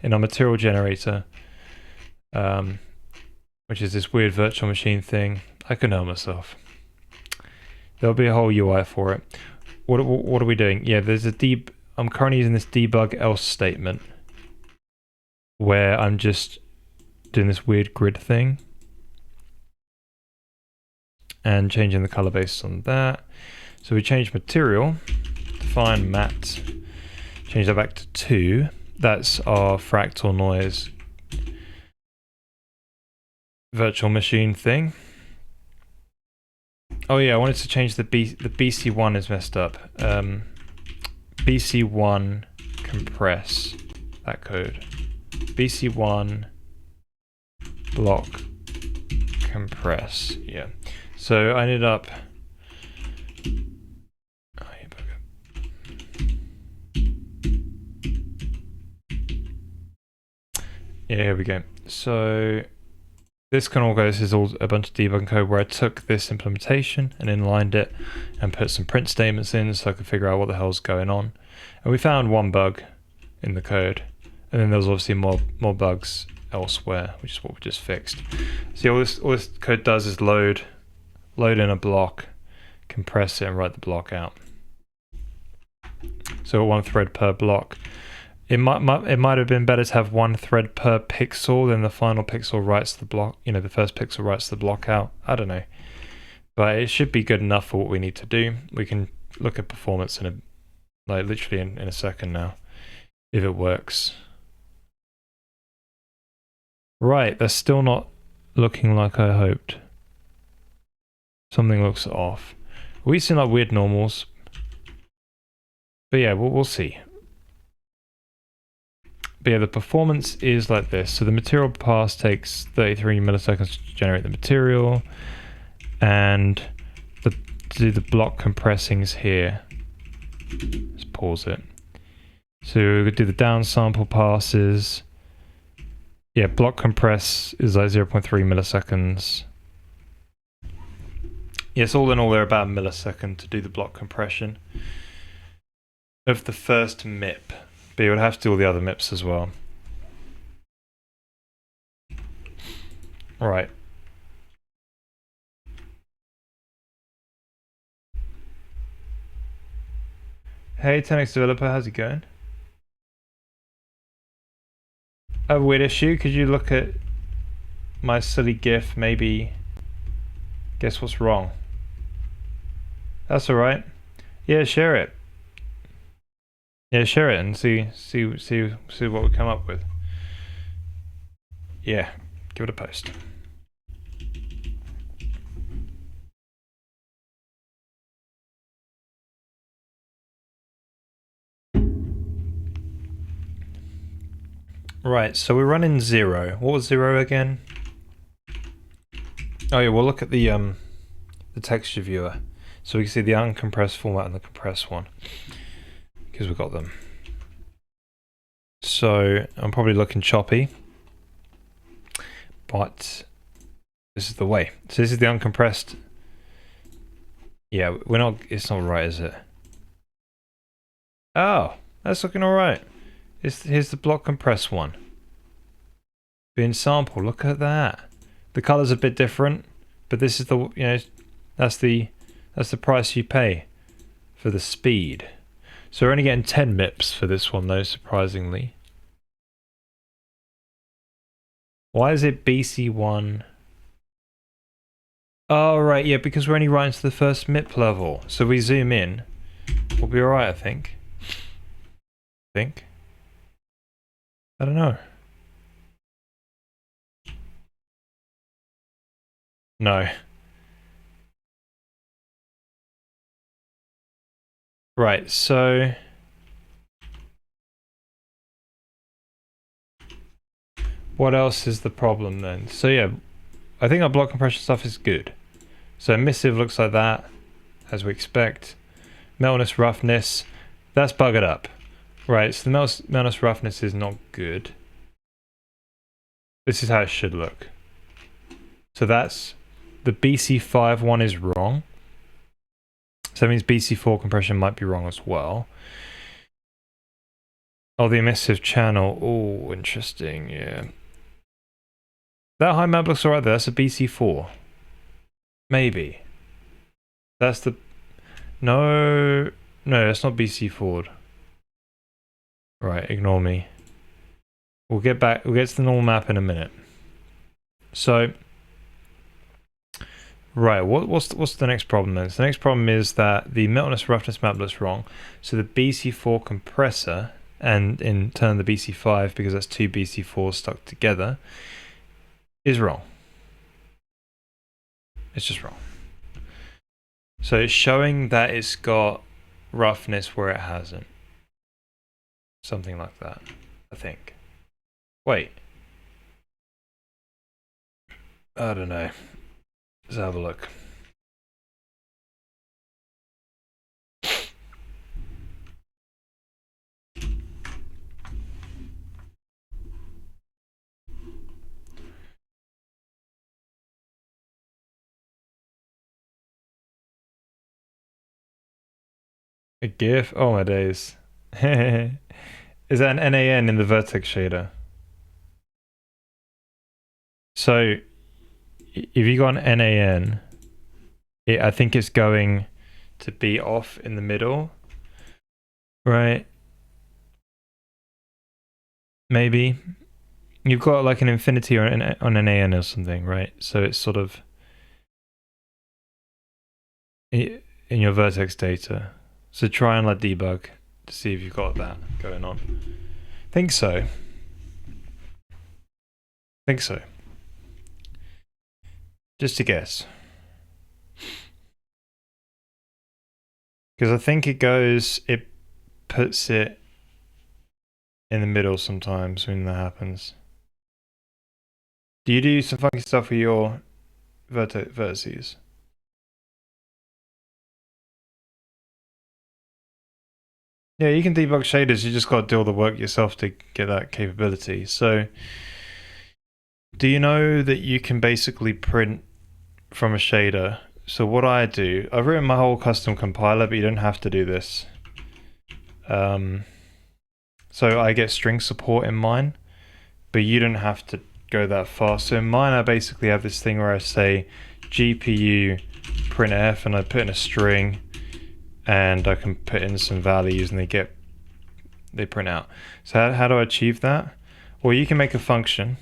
in our material generator, which is this weird virtual machine thing. I can know myself. There'll be a whole UI for it. What are we doing? Yeah, there's I'm currently using this debug else statement where I'm just doing this weird grid thing and changing the color based on that. So we change material, define matte, change that back to 2. That's our fractal noise virtual machine thing. Oh yeah, I wanted to change the BC1 is messed up. BC1 compress that code. BC1 block compress. Yeah. So I ended up. Yeah, here we go. So this can all go, this is all a bunch of debug code where I took this implementation and inlined it and put some print statements in so I could figure out what the hell's going on. And we found one bug in the code. And then there was obviously more bugs elsewhere, which is what we just fixed. See, all this code does is load in a block, compress it and write the block out. So 1 thread per block. It might have been better to have 1 thread per pixel, then the final pixel writes the block, the first pixel writes the block out. I don't know. But it should be good enough for what we need to do. We can look at performance literally in a second now, if it works. Right, that's still not looking like I hoped. Something looks off. We've seen like weird normals. But yeah, we'll see. But yeah, the performance is like this. So the material pass takes 33 milliseconds to generate the material, and to do the block compressing is here. Let's pause it. So we could do the downsample passes. Yeah, block compress is like 0.3 milliseconds. Yes, all in all, they're about a millisecond to do the block compression of the first MIP. But you would have to do all the other MIPs as well. Right. Hey, 10x developer, how's it going? I have a weird issue. Could you look at my silly GIF? Maybe guess what's wrong? That's alright. Yeah, share it. Yeah, share it and see what we come up with. Yeah, give it a post. Right, so we're running 0. What was 0 again? Oh yeah, we'll look at the texture viewer, so we can see the uncompressed format and the compressed one, because we've got them. So I'm probably looking choppy, but this is the way. So this is the uncompressed. Yeah, we're not. It's not right, is it? Oh, that's looking all right. Here's the block compressed one. Being sampled. Look at that. The color's a bit different, but this is the that's the price you pay for the speed. So we're only getting 10 MIPS for this one though, surprisingly. Why is it BC1? Oh right, yeah, because we're only writing to the first MIP level. So we zoom in, we'll be alright, I think. I don't know. No. Right, so what else is the problem then? So yeah, I think our block compression stuff is good. So emissive looks like that, as we expect. Meltness, roughness, that's buggered up. Right, so the meltness, roughness is not good. This is how it should look. So that's, the BC5 one is wrong. So that means BC4 compression might be wrong as well. Oh, the emissive channel. Oh, interesting, yeah. That high map looks alright there, that's a BC4. Maybe. That's the... No, that's not BC4. Right, ignore me. We'll get to the normal map in a minute. So... Right, what's the next problem then? So the next problem is that the meltness roughness map looks wrong. So the BC4 compressor, and in turn the BC5, because that's two BC4s stuck together, is wrong. It's just wrong. So it's showing that it's got roughness where it hasn't. Something like that, I think. Wait. I don't know. Let's have a look. A GIF? Oh my days. Is that an NAN in the vertex shader? So if you got an NAN, I think it's going to be off in the middle, right? Maybe. You've got like an infinity on an AN or something, right? So it's sort of in your vertex data. So try and like debug to see if you've got that going on. Think so. Just a guess. Because I think it puts it in the middle sometimes when that happens. Do you do some funky stuff with your vertices? Yeah, you can debug shaders, you just got to do all the work yourself to get that capability. So, do you know that you can basically print from a shader? So what I do, I've written my whole custom compiler, but you don't have to do this. So I get string support in mine, but you don't have to go that far. So in mine, I basically have this thing where I say GPU printf, and I put in a string, and I can put in some values, and they print out. So how do I achieve that? Well, you can make a function,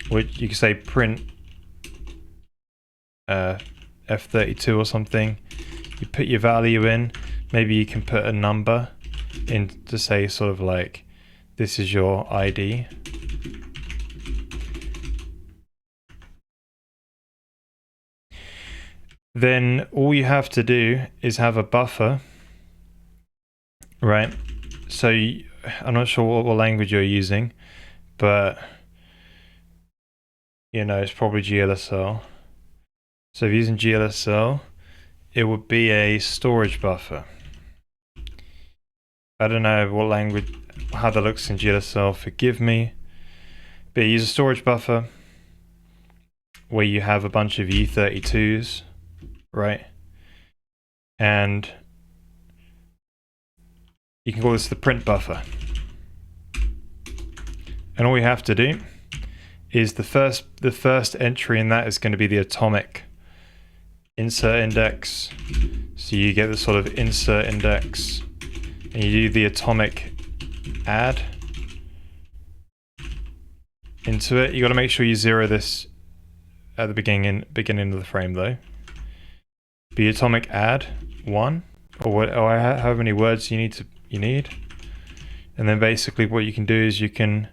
which you can say print F32 or something. You put your value in. Maybe you can put a number in to say sort of like, this is your ID. Then all you have to do is have a buffer, right? So I'm not sure what language you're using, but you know, it's probably GLSL. So if you're using GLSL, it would be a storage buffer. I don't know what language, how that looks in GLSL, forgive me. But you use a storage buffer where you have a bunch of U32s, right? And you can call this the print buffer. And all you have to do is the first entry in that is going to be the atomic insert index. So you get the sort of insert index, and you do the atomic add into it. You got to make sure you zero this at the beginning of the frame though. The atomic add 1, or however many words you need. And then basically what you can do is you can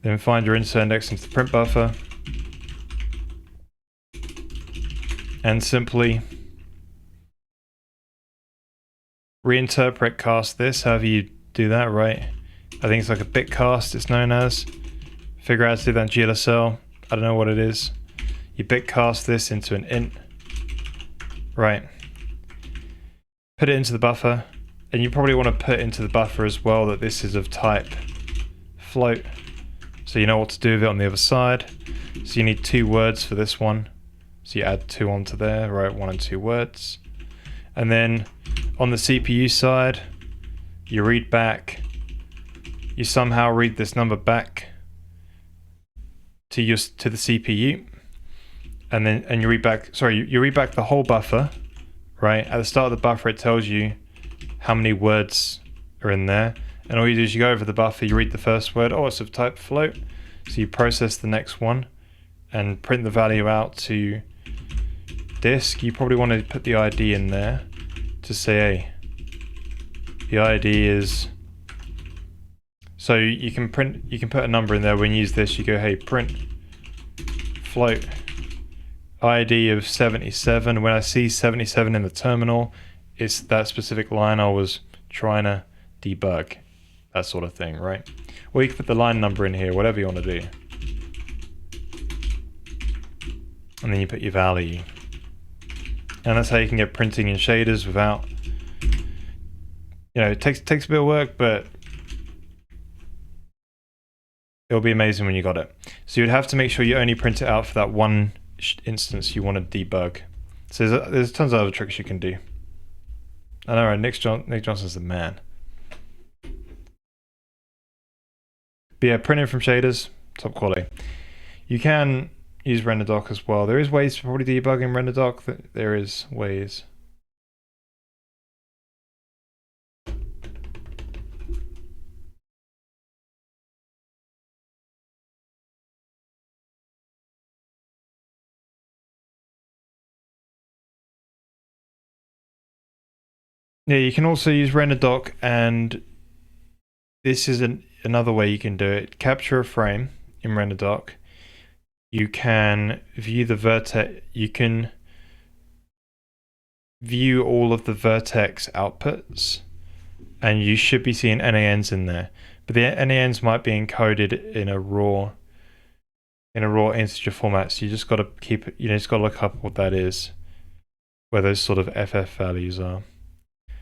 then find your insert index into the print buffer and simply reinterpret cast this, however you do that, right? I think it's like a bit cast, it's known as. Figure out how to do that in GLSL. I don't know what it is. You bit cast this into an int, right? Put it into the buffer, and you probably want to put into the buffer as well that this is of type float, so you know what to do with it on the other side. So you need 2 words for this one, so you add 2 onto there, right? 1 and 2 words. And then on the CPU side, you read back, you somehow read this number back to the CPU, and you read back, you read back the whole buffer, right? At the start of the buffer, it tells you how many words are in there, and all you do is you go over the buffer, you read the first word, oh, it's of type float, so you process the next one and print the value out to disk. You probably want to put the ID in there to say, hey, the ID is, so you can put a number in there. When you use this, you go, hey, print float ID of 77. When I see 77 in the terminal, it's that specific line I was trying to debug, that sort of thing, right? Or you can put the line number in here, whatever you want to do. And then you put your value. And that's how you can get printing in shaders without, you know, it takes a bit of work, but it'll be amazing when you got it. So you'd have to make sure you only print it out for that one instance you want to debug. So there's tons of other tricks you can do. I know, right? Nick Johnson's the man. But yeah, printing from shaders, top quality. You can use RenderDoc as well. There is ways to probably debug in RenderDoc. There is ways. Yeah, you can also use RenderDoc, and this is another way you can do it. Capture a frame in RenderDoc. You can view the vertex. You can view all of the vertex outputs, and you should be seeing NANs in there. But the NANs might be encoded in a raw integer format. So you just got to keep it. You just got to look up what that is, where those sort of FF values are.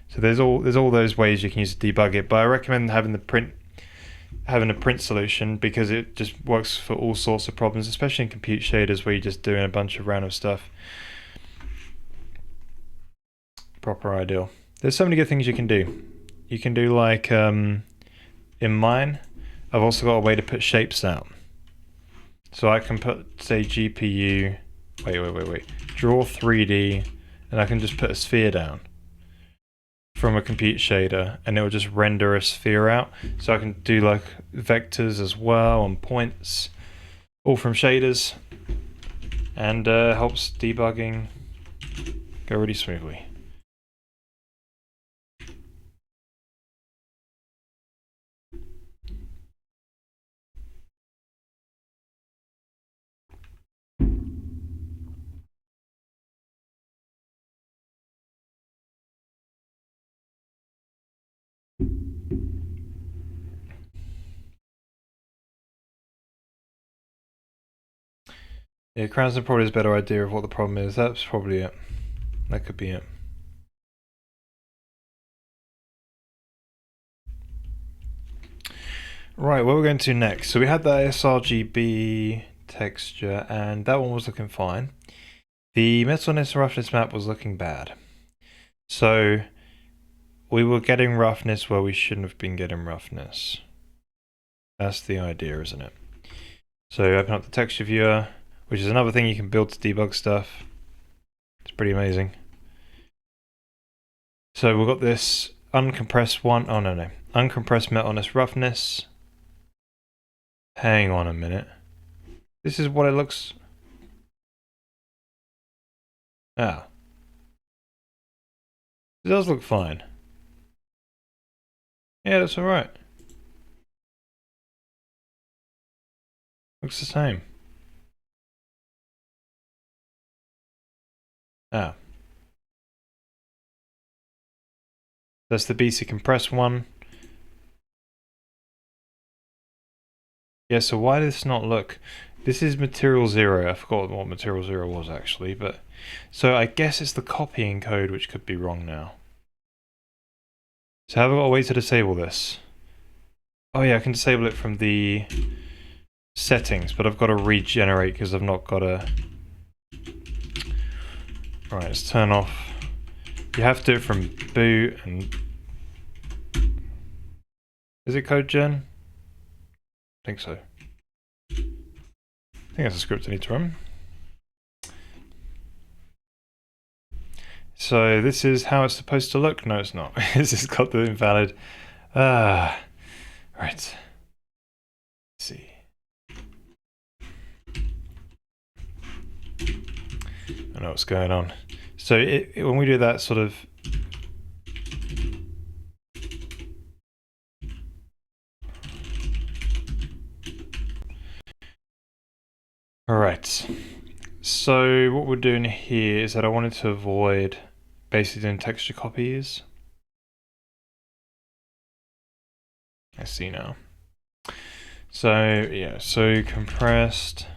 So there's all those ways you can use to debug it, but I recommend having a print solution because it just works for all sorts of problems, especially in compute shaders where you're just doing a bunch of random stuff. Proper ideal. There's so many good things you can do. You can do like in mine, I've also got a way to put shapes out. So I can put, say, GPU, wait, draw 3D, and I can just put a sphere down from a compute shader, and it will just render a sphere out. So I can do like vectors as well and points, all from shaders, and helps debugging go really smoothly. Yeah, Cranston probably has a better idea of what the problem is. That's probably it. That could be it. Right, what we're going to next. So we had that sRGB texture, and that one was looking fine. The metalness roughness map was looking bad. So we were getting roughness where we shouldn't have been getting roughness. That's the idea, isn't it? So open up the texture viewer, which is another thing you can build to debug stuff. It's pretty amazing. So we've got this uncompressed one. Oh no. Uncompressed metalness roughness. Hang on a minute. This is what it looks... Ah. It does look fine. Yeah, that's alright. Looks the same. Ah. That's the BC compressed one. Yeah, so why does this not look... This is material 0. I forgot what material 0 was actually, but... So I guess it's the copying code which could be wrong now. So have I got a way to disable this? Oh yeah, I can disable it from the settings, but I've got to regenerate because I've not got a... Right, let's turn off. You have to do it from boot and... Is it code gen? I think so. I think that's a script I need to run. So this is how it's supposed to look. No, it's not. This has got the invalid. Right. Let's see. I know what's going on. So when we do that sort of... Alright. So what we're doing here is that I wanted to avoid basically doing texture copies. I see now. So yeah, so compressed.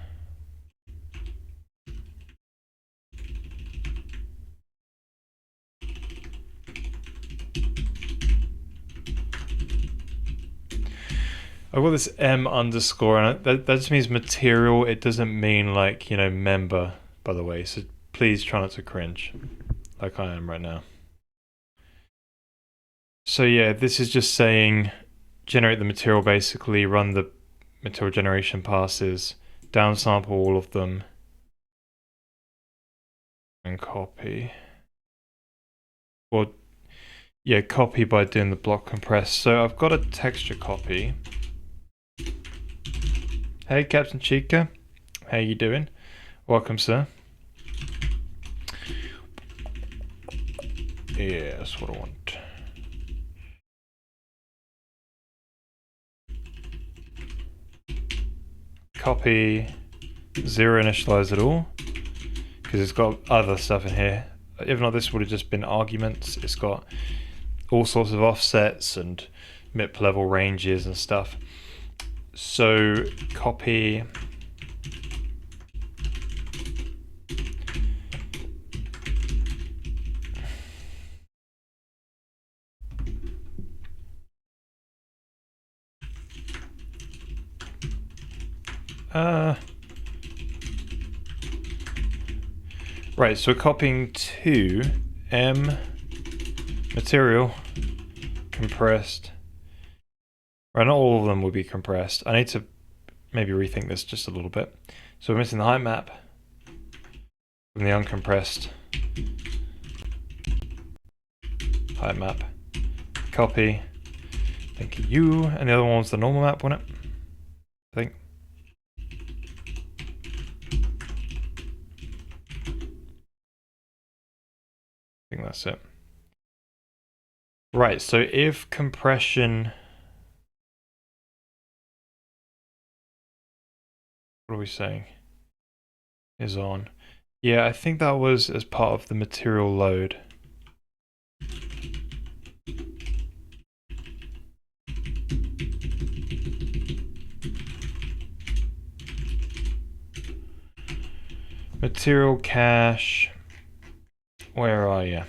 I've got this M underscore, and that just means material. It doesn't mean like, you know, member, by the way. So please try not to cringe, like I am right now. So yeah, this is just saying generate the material basically, run the material generation passes, downsample all of them, and copy. Well, yeah, copy by doing the block compress. So I've got a texture copy. Hey, Captain Chica. How you doing? Welcome, sir. Yeah, that's what I want. Copy, 0 initialize it all, because it's got other stuff in here. If not, this would have just been arguments. It's got all sorts of offsets and MIP level ranges and stuff. So copy right, so we're copying to M material compressed. Right, not all of them will be compressed. I need to maybe rethink this just a little bit. So we're missing the height map from the uncompressed height map. Copy. Thank you. And the other one was the normal map, wasn't it? I think. I think that's it. Right, so if compression... What are we saying? Is on. Yeah, I think that was as part of the material load. Material cache. Where are you?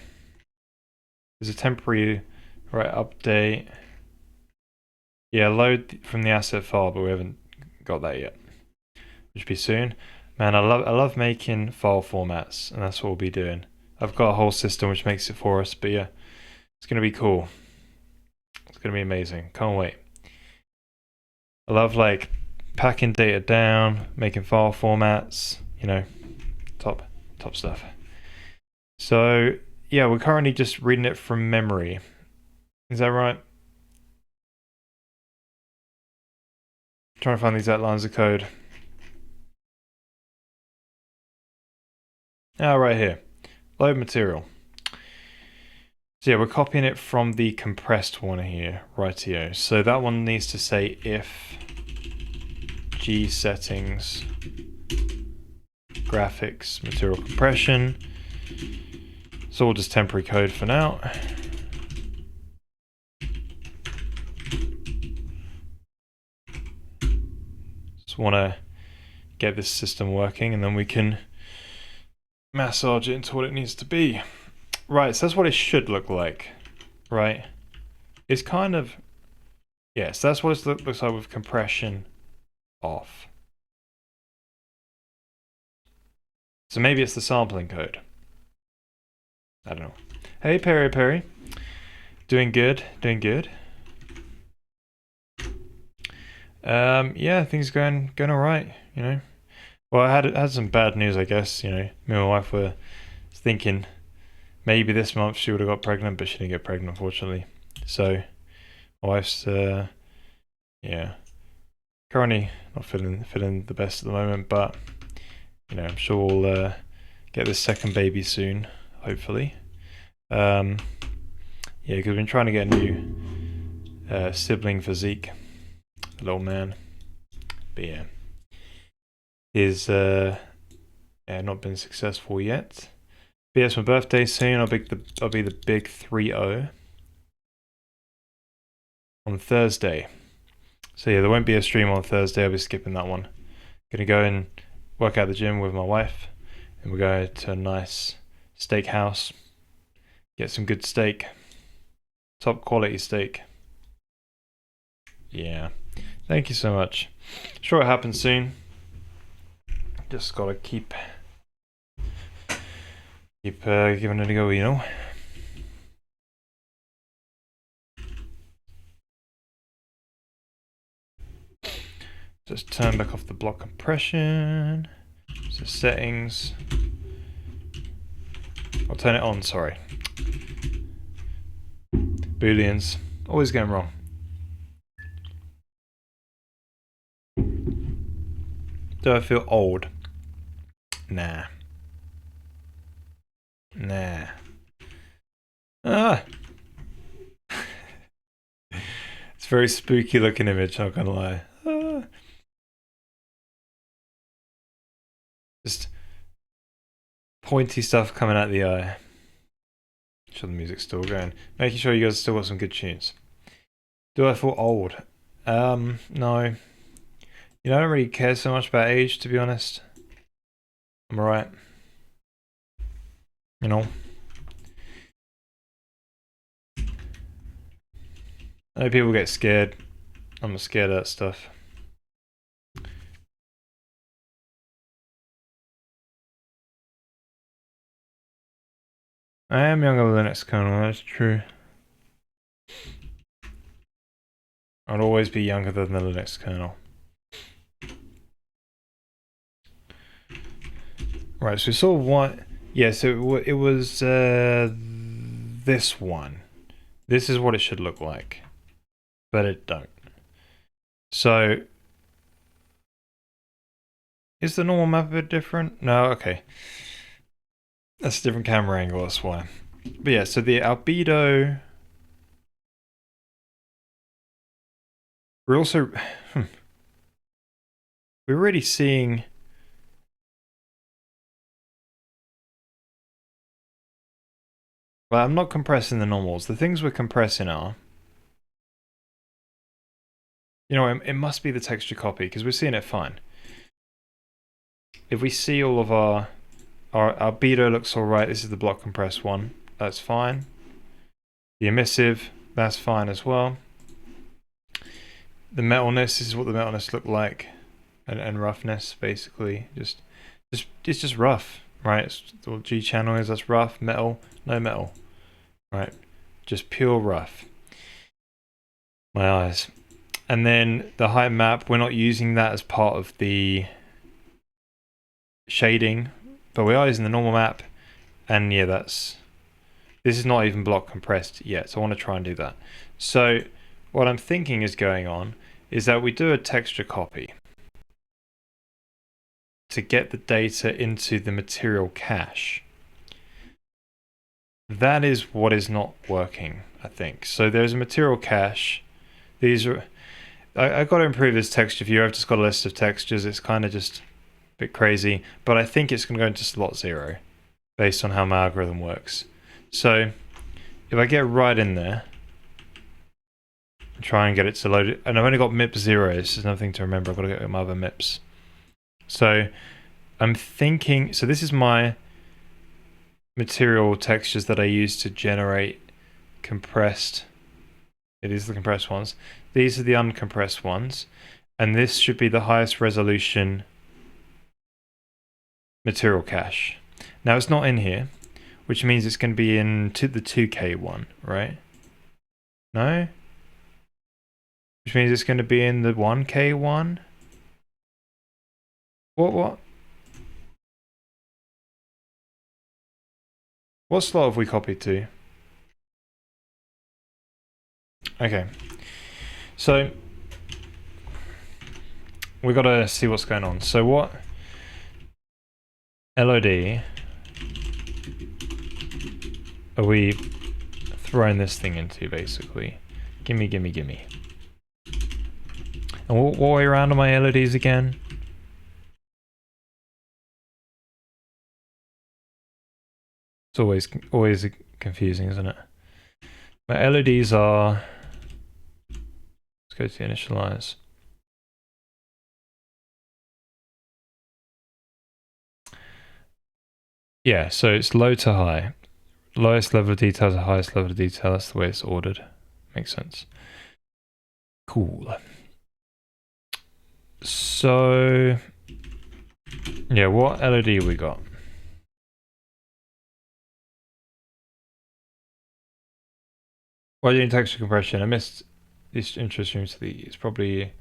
There's a temporary, right, update. Yeah, load from the asset file, but we haven't got that yet. Which should be soon. Man, I love making file formats, and that's what we'll be doing. I've got a whole system which makes it for us, but yeah, it's gonna be cool. It's gonna be amazing. Can't wait. I love like packing data down, making file formats, you know, top stuff. So yeah, we're currently just reading it from memory. Is that right? Trying to find the exact lines of code. Right here. Load material. So yeah, we're copying it from the compressed one here, rightio. So that one needs to say if G settings graphics material compression. It's all just temporary code for now. Just want to get this system working, and then we can massage it into what it needs to be. Right, so that's what it should look like, right? It's kind of, yes, that's what it looks like with compression off. So maybe it's the sampling code. I don't know. Hey, Perry. Doing good, doing good. Yeah, things going all right, you know. Well, I had some bad news, I guess, you know. Me and my wife were thinking maybe this month she would have got pregnant, but she didn't get pregnant, unfortunately. So, my wife's, yeah, currently not feeling the best at the moment, but, you know, I'm sure we'll get this second baby soon, hopefully. Yeah, because we've been trying to get a new sibling for Zeke, the little man. But yeah, is not been successful yet. But yeah, it's my birthday soon. I'll be the big 3-0 on Thursday. So yeah, there won't be a stream on Thursday. I'll be skipping that one. Gonna go and work out at the gym with my wife, and we'll go to a nice steakhouse, get some good steak, top quality steak. Yeah, thank you so much. Sure, it happens soon. Just gotta keep giving it a go, you know. Just turn back off the block compression. So settings. I'll turn it on, sorry. Booleans. Always going wrong. Do I feel old? Nah. Ah! It's a very spooky looking image, not gonna lie. Just pointy stuff coming out the eye. Sure, the music's still going. Making sure you guys still got some good tunes. Do I feel old? No. You know, I don't really care so much about age, to be honest. I'm alright. You know? I know people get scared. I'm not scared of that stuff. I am younger than the Linux kernel, that's true. I'd always be younger than the Linux kernel. Right, so we saw one. Yeah, so it was this one. This is what it should look like, but it don't. So, is the normal map a bit different? No, okay. That's a different camera angle, that's why. But yeah, so the albedo... We're also... We're already seeing... Well, I'm not compressing the normals. The things we're compressing are... You know, it must be the texture copy, because we're seeing it fine. If we see all of our albedo looks alright, this is the block compressed one. That's fine. The emissive, that's fine as well. The metalness, this is what the metalness looked like. And roughness, basically. It's just rough, right? It's what G channel is, that's rough. Metal, no metal. Right? Just pure rough. My eyes. And then the height map, we're not using that as part of the shading, but we are using the normal map. And yeah, this is not even block compressed yet, so I want to try and do that. So what I'm thinking is going on is that we do a texture copy to get the data into the material cache. That is what is not working, I think. So there's a material cache. These are... I've got to improve this texture view. I've just got a list of textures. It's kind of just a bit crazy, but I think it's going to go into slot 0 based on how my algorithm works. So if I get right in there and try and get it to load it, and I've only got MIP 0, so there's nothing to remember. I've got to get my other MIPs. So I'm thinking, so this is my material textures that I use to generate compressed. It is the compressed ones. These are the uncompressed ones. And this should be the highest resolution material cache. Now it's not in here, which means it's going to be in the 2K one, right? No? Which means it's going to be in the 1K one? What? What slot have we copied to? Okay. So we got to see what's going on. So what LOD are we throwing this thing into, basically? Gimme. And what way around are my LODs again? It's always confusing, isn't it? My LODs are... Let's go to initialize. Yeah, so it's low to high. Lowest level of detail to highest level of detail. That's the way it's ordered. Makes sense. Cool. So, yeah, what LOD we got? Why doing texture compression? I missed this interesting to the. It's probably.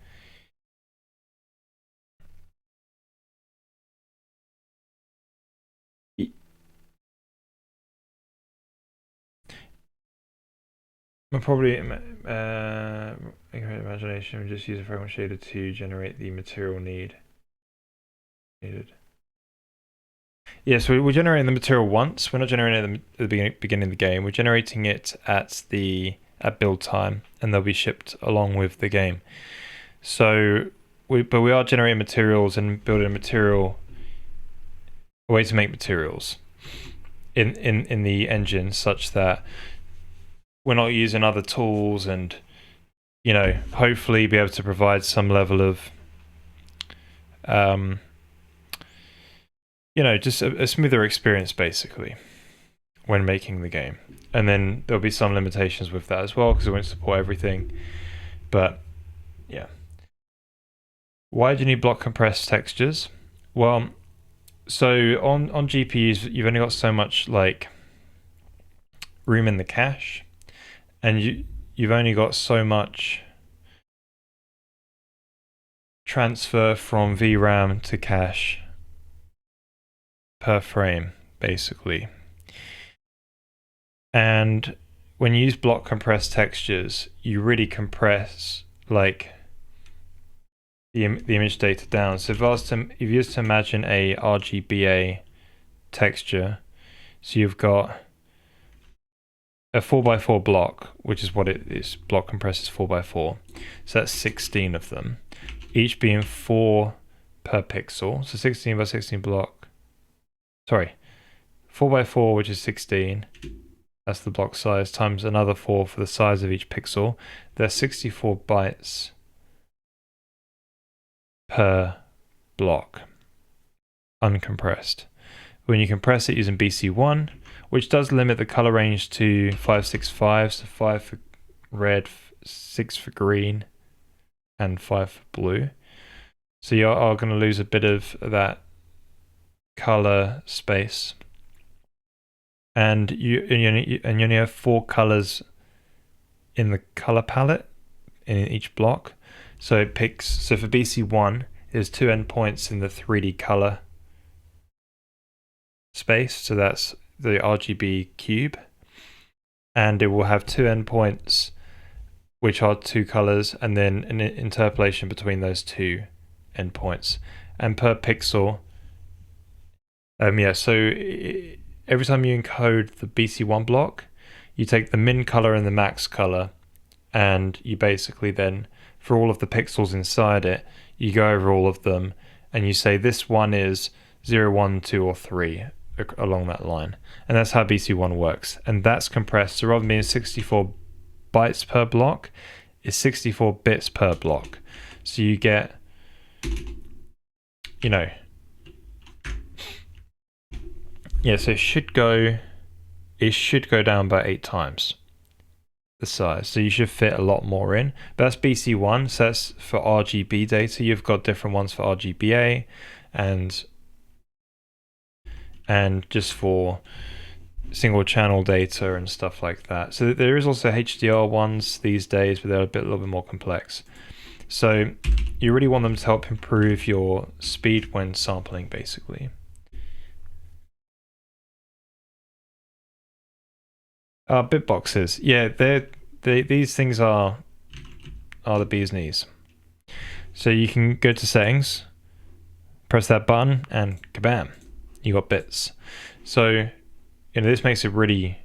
Probably imagination. We just use a fragment shader to generate the material needed. Yeah, so we're generating the material once. We're not generating it at the beginning of the game. We're generating it at build time, and they'll be shipped along with the game. So we are generating materials and building a way to make materials in the engine, such that we're not using other tools, and hopefully be able to provide some level of just a smoother experience, basically, when making the game. And then there'll be some limitations with that as well, because it won't support everything. But yeah. Why do you need block compressed textures? Well, so on GPUs, you've only got so much room in the cache, and you've only got so much transfer from VRAM to cache per frame, basically. And when you use block compressed textures, you really compress like the image data down. So if you used to imagine a RGBA texture, so you've got a 4x4 block, which is what it is. Block compresses 4x4. So that's 16 of them, each being 4 per pixel. So 16 by 16 block. Sorry, 4x4, which is 16. That's the block size, times another 4 for the size of each pixel. There's 64 bytes per block, uncompressed. When you compress it using BC1, which does limit the color range to 565, so 5 for red, 6 for green, and 5 for blue. So you are going to lose a bit of that color space. And you only have 4 colors in the color palette in each block. So it picks, so for BC1, there's 2 endpoints in the 3D color space. So that's the RGB cube. And it will have 2 endpoints, which are 2 colors, and then an interpolation between those 2 endpoints. And per pixel, so every time you encode the BC1 block, you take the min color and the max color, and you basically then, for all of the pixels inside it, you go over all of them, and you say this one is 0, 1, 2, or 3 along that line. And that's how BC1 works. And that's compressed. So rather than being 64 bytes per block, it's 64 bits per block. So you get, so it should go down by 8 times the size. So you should fit a lot more in. But that's BC1, so that's for RGB data. You've got different ones for RGBA and just for single channel data and stuff like that. So there is also HDR ones these days, but they're a little bit more complex. So you really want them to help improve your speed when sampling, basically. Bitboxes, yeah, these things are the bee's knees. So you can go to settings, press that button, and kabam, you got bits. So this makes it really,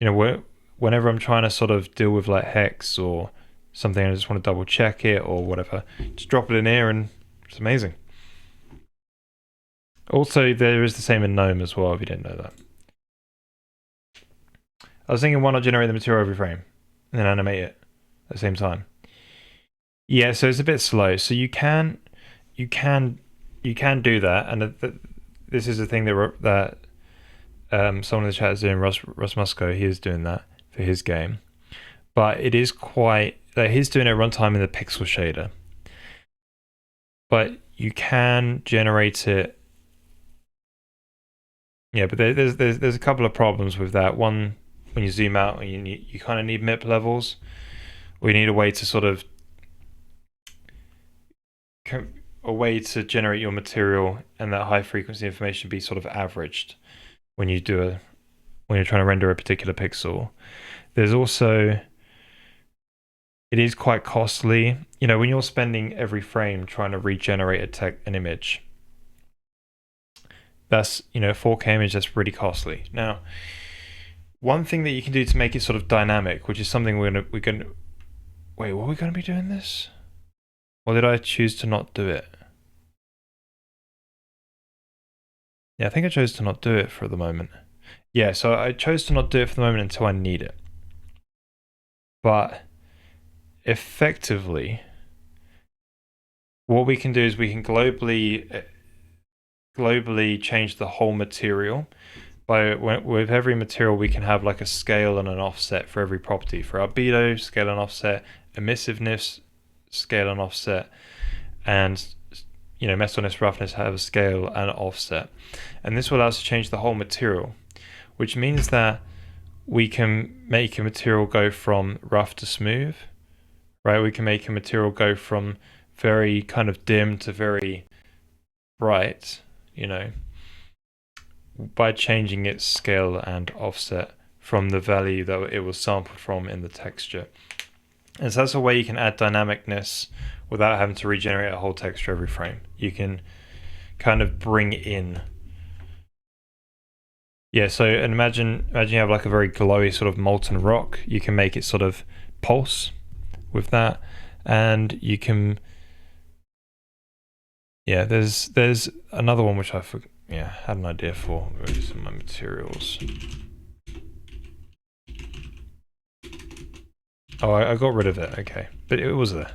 whenever I'm trying to sort of deal with like hex or something, I just want to double check it or whatever, just drop it in here and it's amazing. Also, there is the same in GNOME as well, if you didn't know that. I was thinking, why not generate the material every frame and then animate it at the same time? Yeah, so it's a bit slow. So you can do that, and this is a thing that someone in the chat is doing. Russ Musco, he is doing that for his game, but it is quite. He's doing it runtime in the pixel shader, but you can generate it. Yeah, but there's a couple of problems with that. One, when you zoom out, you kind of need MIP levels, or you need a way to sort of generate your material and that high frequency information be sort of averaged when you're trying to render a particular pixel. There's also, it is quite costly. When you're spending every frame trying to regenerate an image, that's 4K image, that's really costly. Now, one thing that you can do to make it sort of dynamic, which is something we're gonna wait, were we gonna be doing this? Or did I choose to not do it? Yeah, I think I chose to not do it for the moment. Yeah, so I chose to not do it for the moment until I need it. But effectively, what we can do is we can globally change the whole material. With every material, we can have like a scale and an offset for every property. For albedo, scale and offset, emissiveness, scale and offset, and messiness, roughness have a scale and an offset. And this will allow us to change the whole material, which means that we can make a material go from rough to smooth, right? We can make a material go from very kind of dim to very bright, by changing its scale and offset from the value that it was sampled from in the texture. And so that's a way you can add dynamicness without having to regenerate a whole texture every frame. You can kind of bring in. Yeah, so and imagine you have like a very glowy sort of molten rock. You can make it sort of pulse with that, and you can. Yeah, there's another one which I had an idea for. Where's some of my materials? Oh, I got rid of it. Okay, but it was there.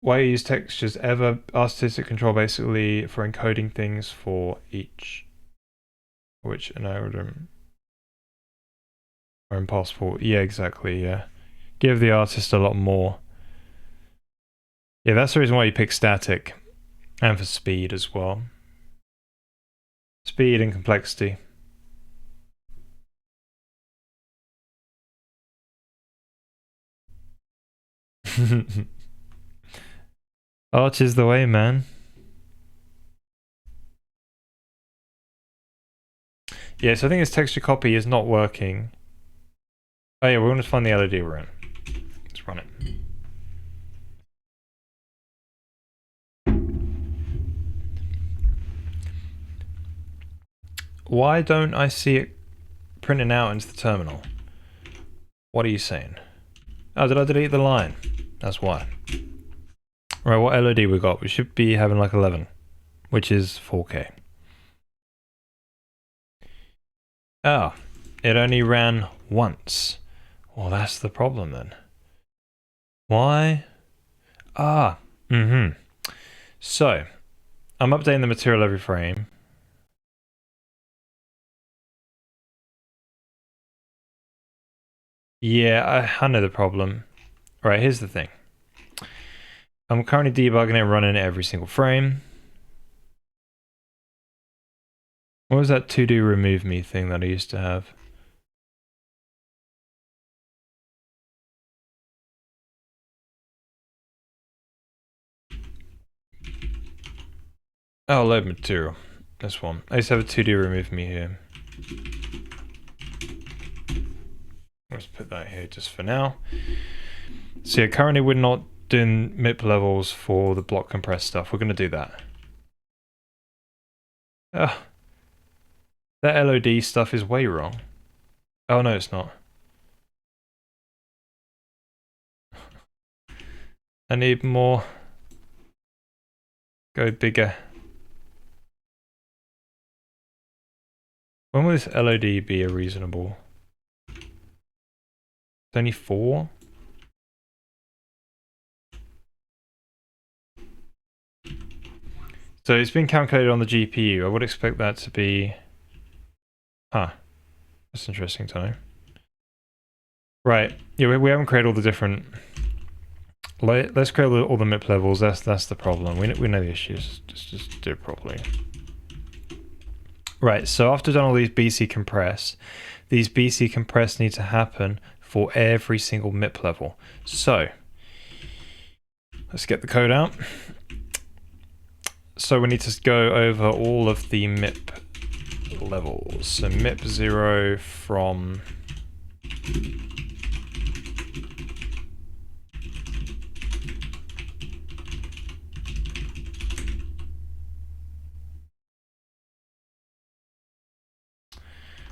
Why you use textures ever artistic control basically for encoding things for each which anodym are impossible. Yeah, exactly, yeah. Give the artist a lot more. Yeah, that's the reason why you pick static. And for speed as well. Speed and complexity. Art is the way, man. Yeah, so I think this texture copy is not working. Oh yeah, we want to find the LED we're in. Let's run it. Why don't I see it printing out into the terminal? What are you saying? Oh, did I delete the line? That's why. Right, what LED we got? We should be having like 11, which is 4K. Oh, it only ran once. Well, that's the problem then. Why? Ah, So, I'm updating the material every frame. Yeah, I know the problem. Right, here's the thing. I'm currently debugging it, running it every single frame. What was that to-do remove me thing that I used to have? Oh, load material. This one. I used to have a to-do remove me here. Let's put that here just for now. So yeah, currently we're not doing MIP levels for the block compressed stuff. We're going to do that. That LOD stuff is way wrong. Oh no, it's not. I need more. Go bigger. When will this LOD be a reasonable? It's only 4? So it's been calculated on the GPU. I would expect that to be... Huh. That's interesting to know. Right. Yeah, we haven't created all the different... Let's create all the MIP levels. That's the problem. We know the issues. Just do it properly. Right, so after done all these BC compress, these BC compress need to happen for every single MIP level. So, let's get the code out. So we need to go over all of the MIP levels. So MIP 0 from...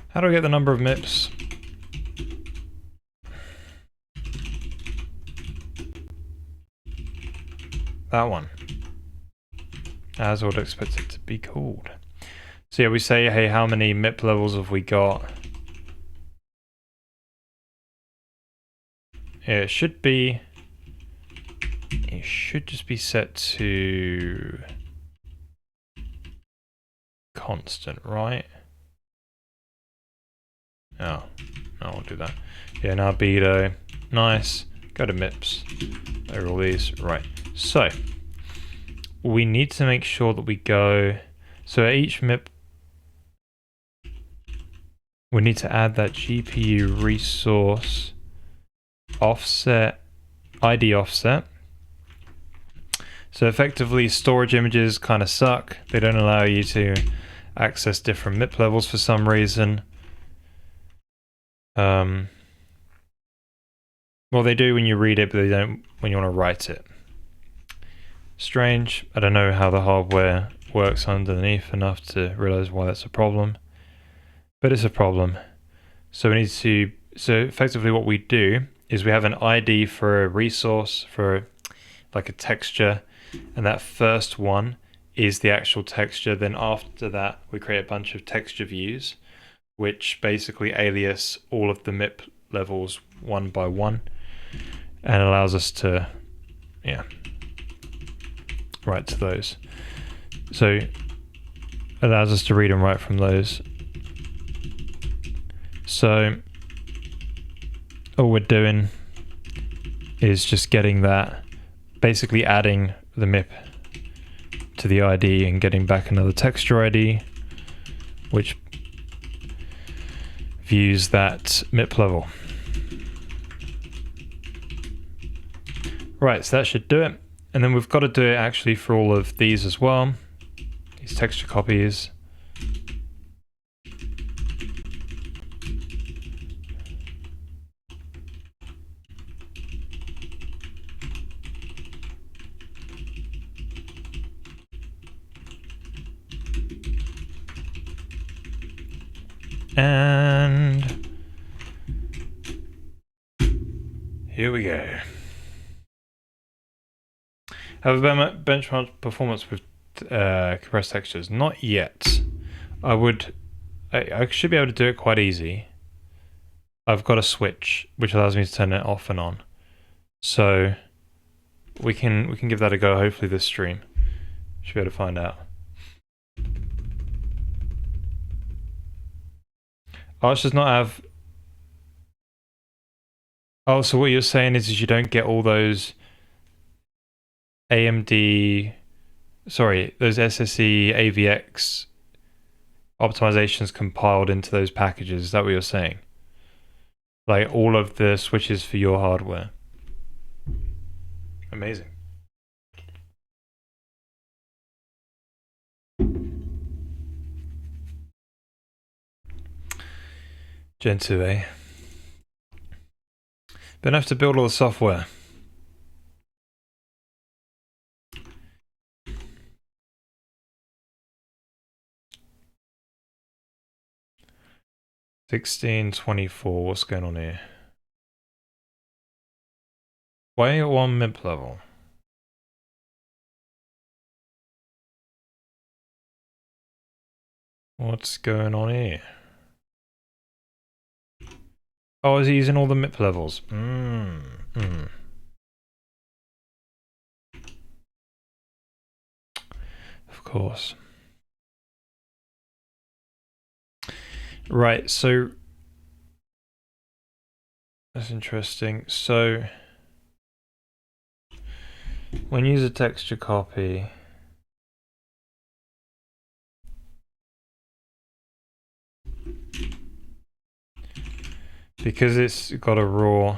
How do I get the number of MIPs? That one. As I would expect it to be called. So yeah, we say, hey, how many MIP levels have we got? It should just be set to constant, right? Oh, no, I'll do that. Yeah, now albedo, nice. Go to MIPS, over all these, right. So, we need to make sure that we go, so at each MIP, we need to add that GPU resource offset ID offset. So effectively, storage images kind of suck. They don't allow you to access different MIP levels for some reason. Well, they do when you read it, but they don't when you want to write it. Strange. I don't know how the hardware works underneath enough to realize why that's a problem, but it's a problem. So we need to. So effectively, what we do is we have an ID for a resource, for like a texture, and that first one is the actual texture. Then after that, we create a bunch of texture views, which basically alias all of the MIP levels one by one, and allows us to, write to those. So it allows us to read and write from those. So all we're doing is just getting that, basically adding the MIP to the ID and getting back another texture ID, which views that MIP level. Right, so that should do it. And then we've got to do it actually for all of these as well, these texture copies. And here we go. Have a benchmark performance with compressed textures? Not yet. I should be able to do it quite easy. I've got a switch which allows me to turn it off and on, so we can give that a go. Hopefully this stream should be able to find out. Arch does not have. Oh, so what you're saying is you don't get all those AMD, sorry, those SSE AVX optimizations compiled into those packages. Is that what you're saying? Like all of the switches for your hardware. Amazing. Gen 2A. Don't have to build all the software. $16.24. What's going on here? Why are you at one MIP level? What's going on here? Oh, is he using all the MIP levels? Of course. Right, so that's interesting. So when you use a texture copy, because it's got a raw,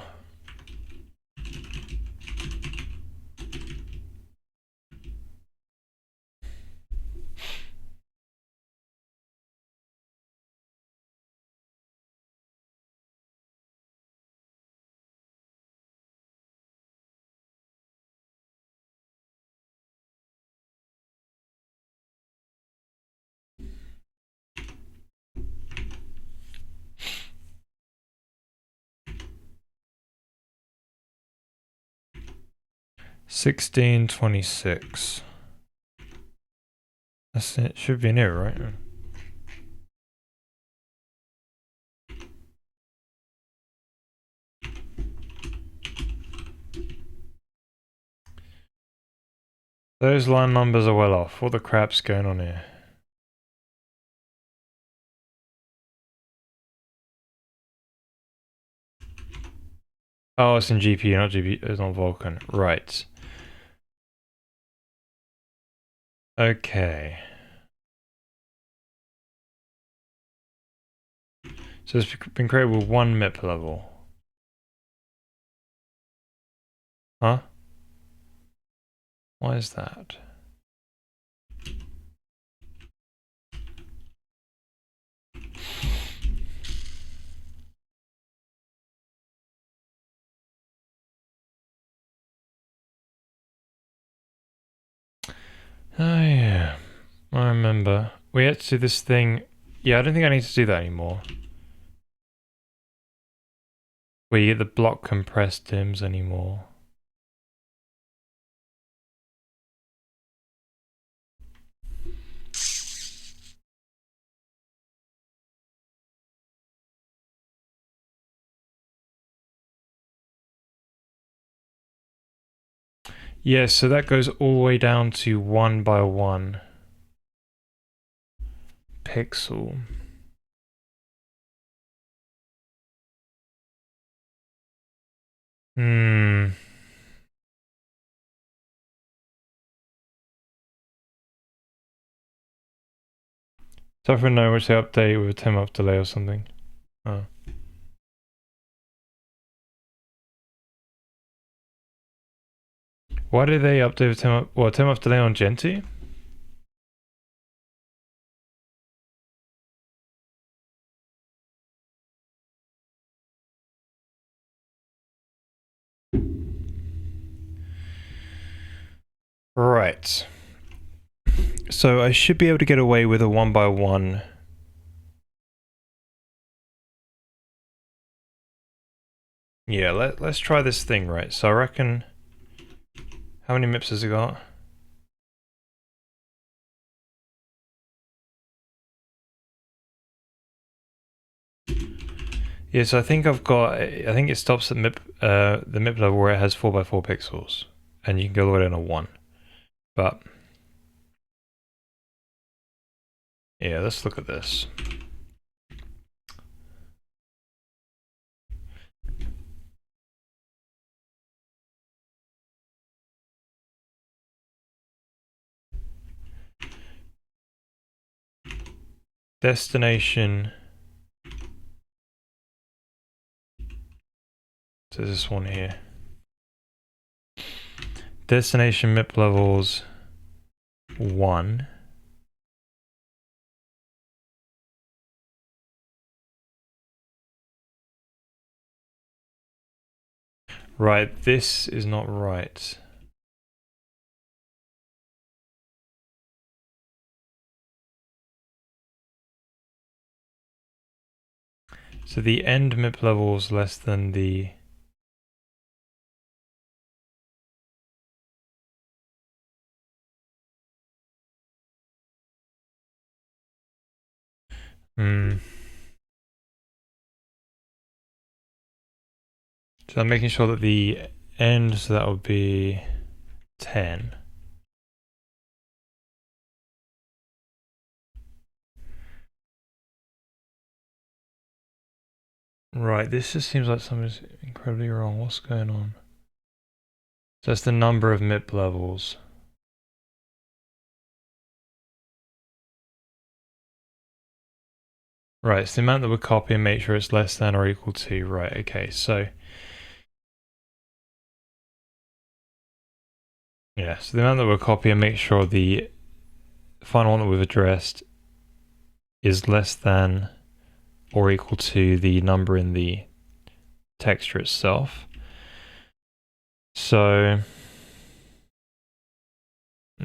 $16.26. That's it. Should be in here, right? Those line numbers are well off. What the crap's going on here? Oh, it's in GPU, not GPU. It's not Vulkan. Right. Okay. So it's been created with one MIP level. Huh? Why is that? Oh yeah, I remember. We had to do this thing. Yeah, I don't think I need to do that anymore. Where you get the block compressed dims anymore. Yeah, so that goes all the way down to 1 by 1 pixel. Hmm. So for know which they update with a 10-month delay or something. Oh. Why did they update with 10-month delay on Gen 2? Right. So I should be able to get away with a 1 by 1. Yeah, let's try this thing, right? So I reckon... How many MIPS has it got? Yeah, so I think I've got... I think it stops at the MIP level where it has 4 by 4 pixels. And you can go all the way down to 1. But... Yeah, let's look at this. Destination... So this one here. Destination MIP levels 1. Right, this is not right. So the end MIP level is less than the... So I'm making sure that the end, so that would be 10. Right, this just seems like something's incredibly wrong. What's going on? So that's the number of MIP levels. Right, it's the amount that we copy and make sure it's less than or equal to. Right, okay, so... Yeah, so the amount that we'll copy and make sure the final one that we've addressed is less than or equal to the number in the texture itself. So...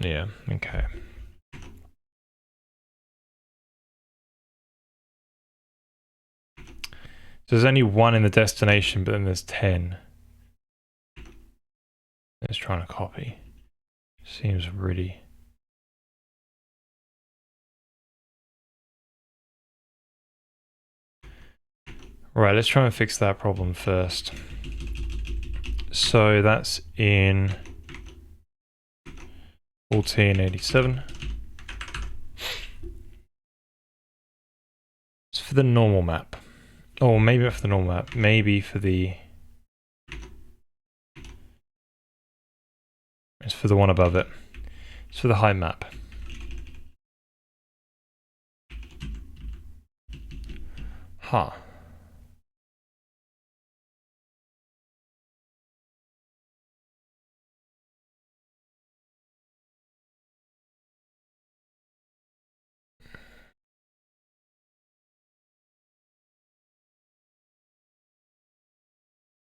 Yeah, okay. So there's only 1 in the destination, but then there's 10. It's trying to copy. Seems really... Right, let's try and fix that problem first. So that's in 1487. It's for the normal map. Or maybe not for the normal map, maybe for the... It's for the one above it. It's for the high map. Huh.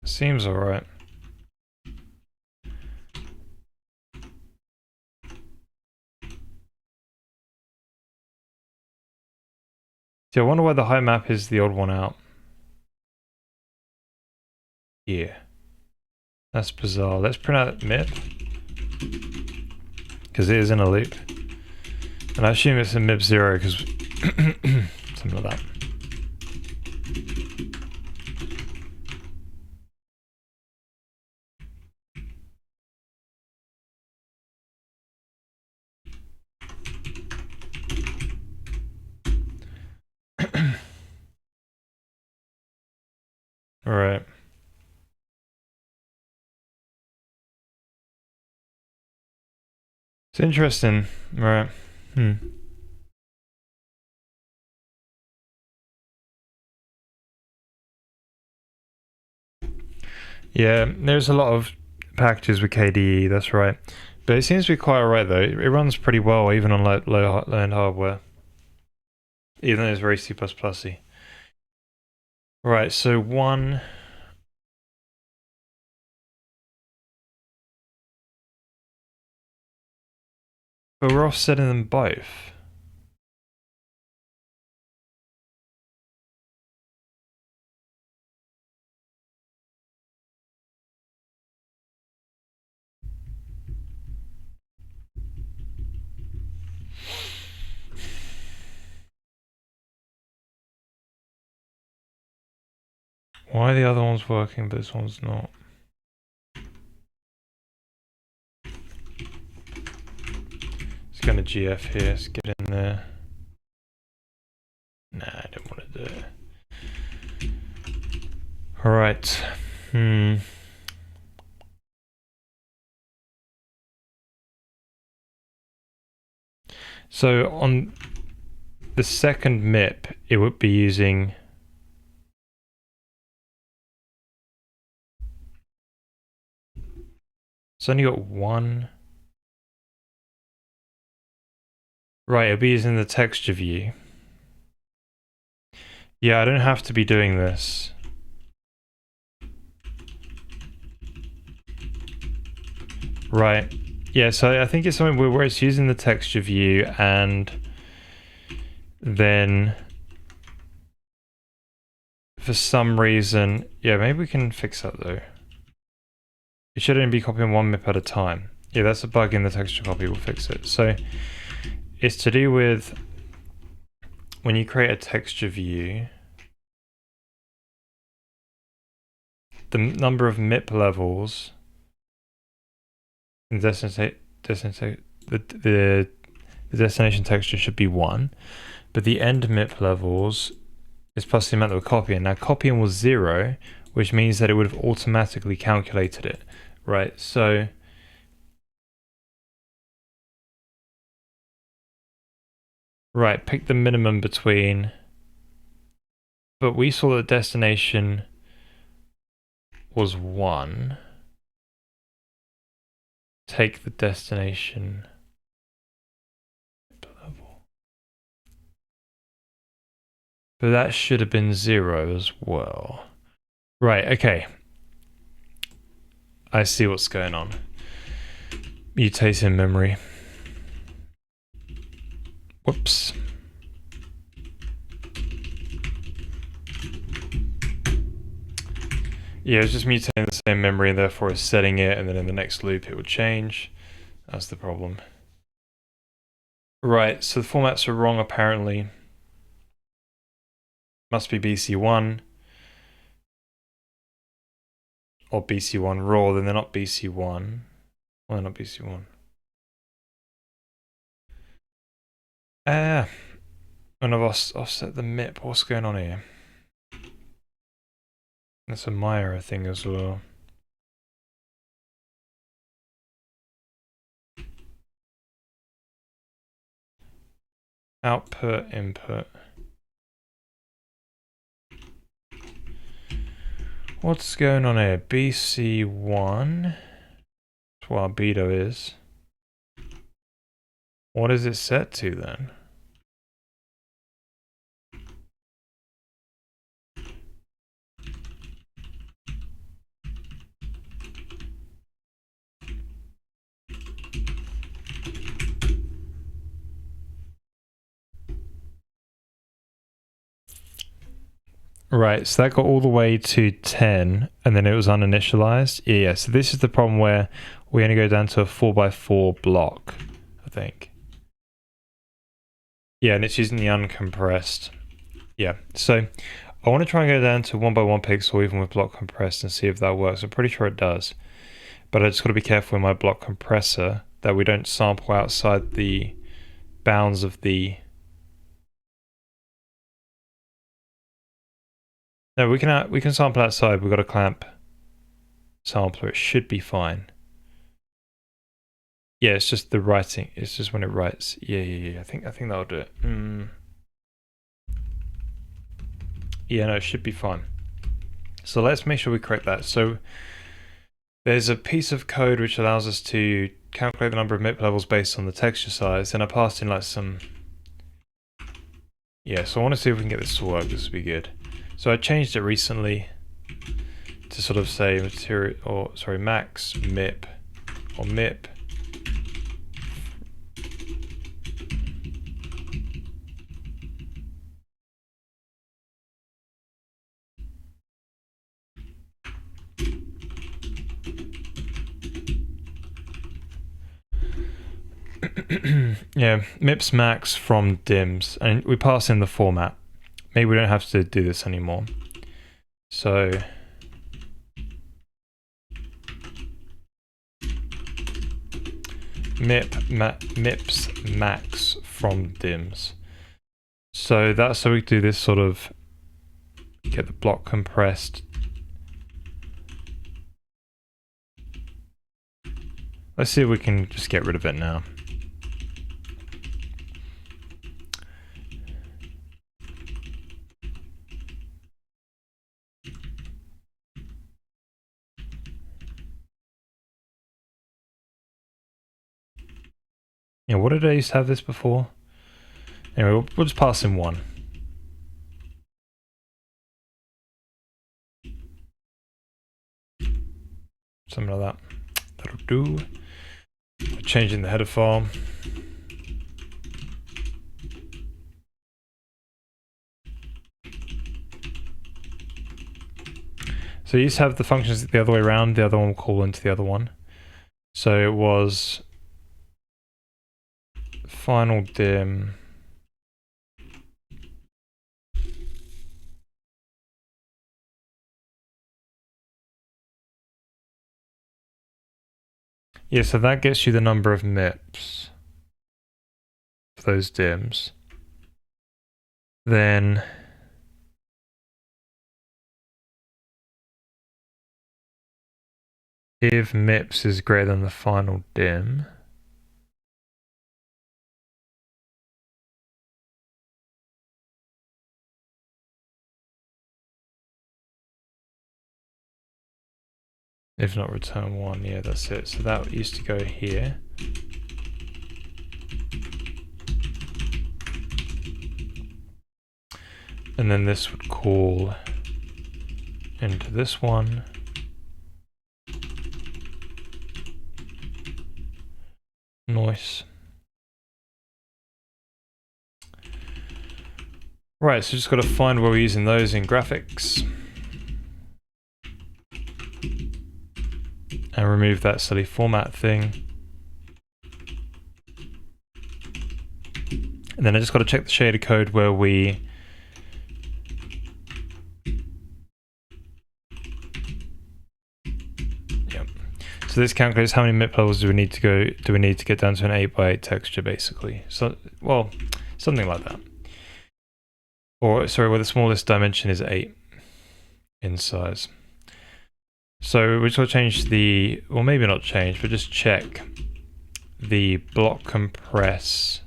Seems alright. See, I wonder why the height map is the odd one out. Yeah. That's bizarre. Let's print out MIP. Because it is in a loop. And I assume it's a MIP 0 because something like that. Alright. It's interesting. Right. Yeah, there's a lot of packages with KDE, that's right. But it seems to be quite alright though. It runs pretty well even on low-end hardware. Even though it's very C++y. Right, so one... But we're offsetting them both. Why are the other ones working but this one's not? Let's go to GF here, let's get in there. Nah, I don't want to do it. Alright. So on the second MIP, it would be using... It's only got one... Right, it'll be using the texture view. Yeah, I don't have to be doing this. Right. Yeah, so I think it's something where it's using the texture view and then for some reason, yeah, maybe we can fix that though. It should only be copying one MIP at a time. Yeah, that's a bug in the texture copy, we'll fix it. So it's to do with when you create a texture view, the number of MIP levels in the destination texture should be 1, but the end MIP levels is plus the amount that we're copying. Now copying was 0, which means that it would have automatically calculated it, right? So right, pick the minimum between, but we saw that destination was 1. Take the destination level. But that should have been 0 as well. Right, okay. I see what's going on. Mutating memory. Whoops. Yeah, it's just mutating the same memory and therefore it's setting it, and then in the next loop it would change. That's the problem. Right, so the formats are wrong apparently. Must be BC1 or BC1 raw, then they're not BC1. Well, they're not BC1. And I've offset the MIP. What's going on here? That's a Maya thing as well. Output, input. What's going on here? BC1. That's what albedo is. What is it set to then? Right, so that got all the way to 10 and then it was uninitialized. Yeah, so this is the problem where we only go down to a 4x4 block, I think. Yeah, and it's using the uncompressed. Yeah, so I want to try and go down to 1x1 pixel even with block compressed and see if that works. I'm pretty sure it does. But I just got to be careful with my block compressor that we don't sample outside the bounds of the... No, we can sample outside. We've got a clamp sampler. It should be fine. Yeah, it's just the writing. It's just when it writes. Yeah. I think that'll do it. Yeah, no, it should be fine. So let's make sure we correct that. So there's a piece of code which allows us to calculate the number of MIP levels based on the texture size, and I passed in like some... Yeah, so I want to see if we can get this to work. This would be good. So I changed it recently to sort of say material, or sorry, max MIP, or MIP. Yeah, MIPS max from dims, and we pass in the format. Maybe we don't have to do this anymore. So MIPS max from dims. So that's so we do this sort of get the block compressed. Let's see if we can just get rid of it now. Yeah, what did I used to have this before? Anyway, we'll just pass in 1. Something like that. That'll do. Changing the header file. So you used to have the functions the other way around, the other one will call into the other one. So it was final dim. Yeah, so that gets you the number of MIPS for those dims. Then if MIPS is greater than the final dim, if not return 1, yeah, that's it. So that used to go here. And then this would call into this one. Noise. Right, so just got to find where we're using those in graphics. And remove that silly format thing. And then I just got to check the shader code where we So this calculates how many MIP levels do we need to get down to an 8x8 texture, basically. So, well, something like that. Or sorry, where the smallest dimension is 8 in size. So we just got to change the, well, maybe not change, but just check the block compress.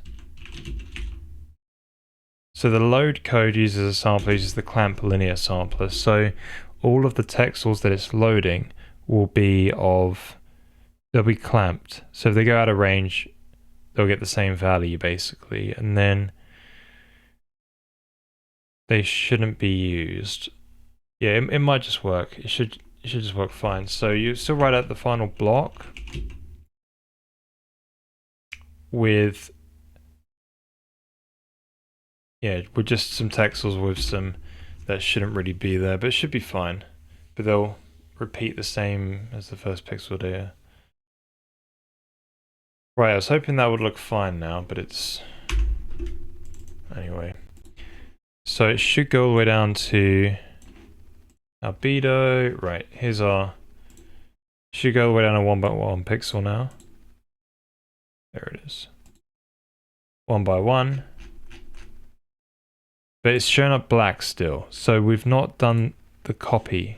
So the load code uses a sampler, uses the clamp linear sampler. So all of the texels that it's loading will be they'll be clamped. So if they go out of range, they'll get the same value basically. And then they shouldn't be used. Yeah, it might just work. It should just work fine. So you still write out the final block with just some texels with some that shouldn't really be there, but it should be fine. But they'll repeat the same as the first pixel data. Right, I was hoping that would look fine now, but it's... Anyway. So it should go all the way down to albedo. Right, here's our... Should go all the way down to 1 by 1 pixel now. There it is. 1 by 1. But it's showing up black still, so we've not done the copy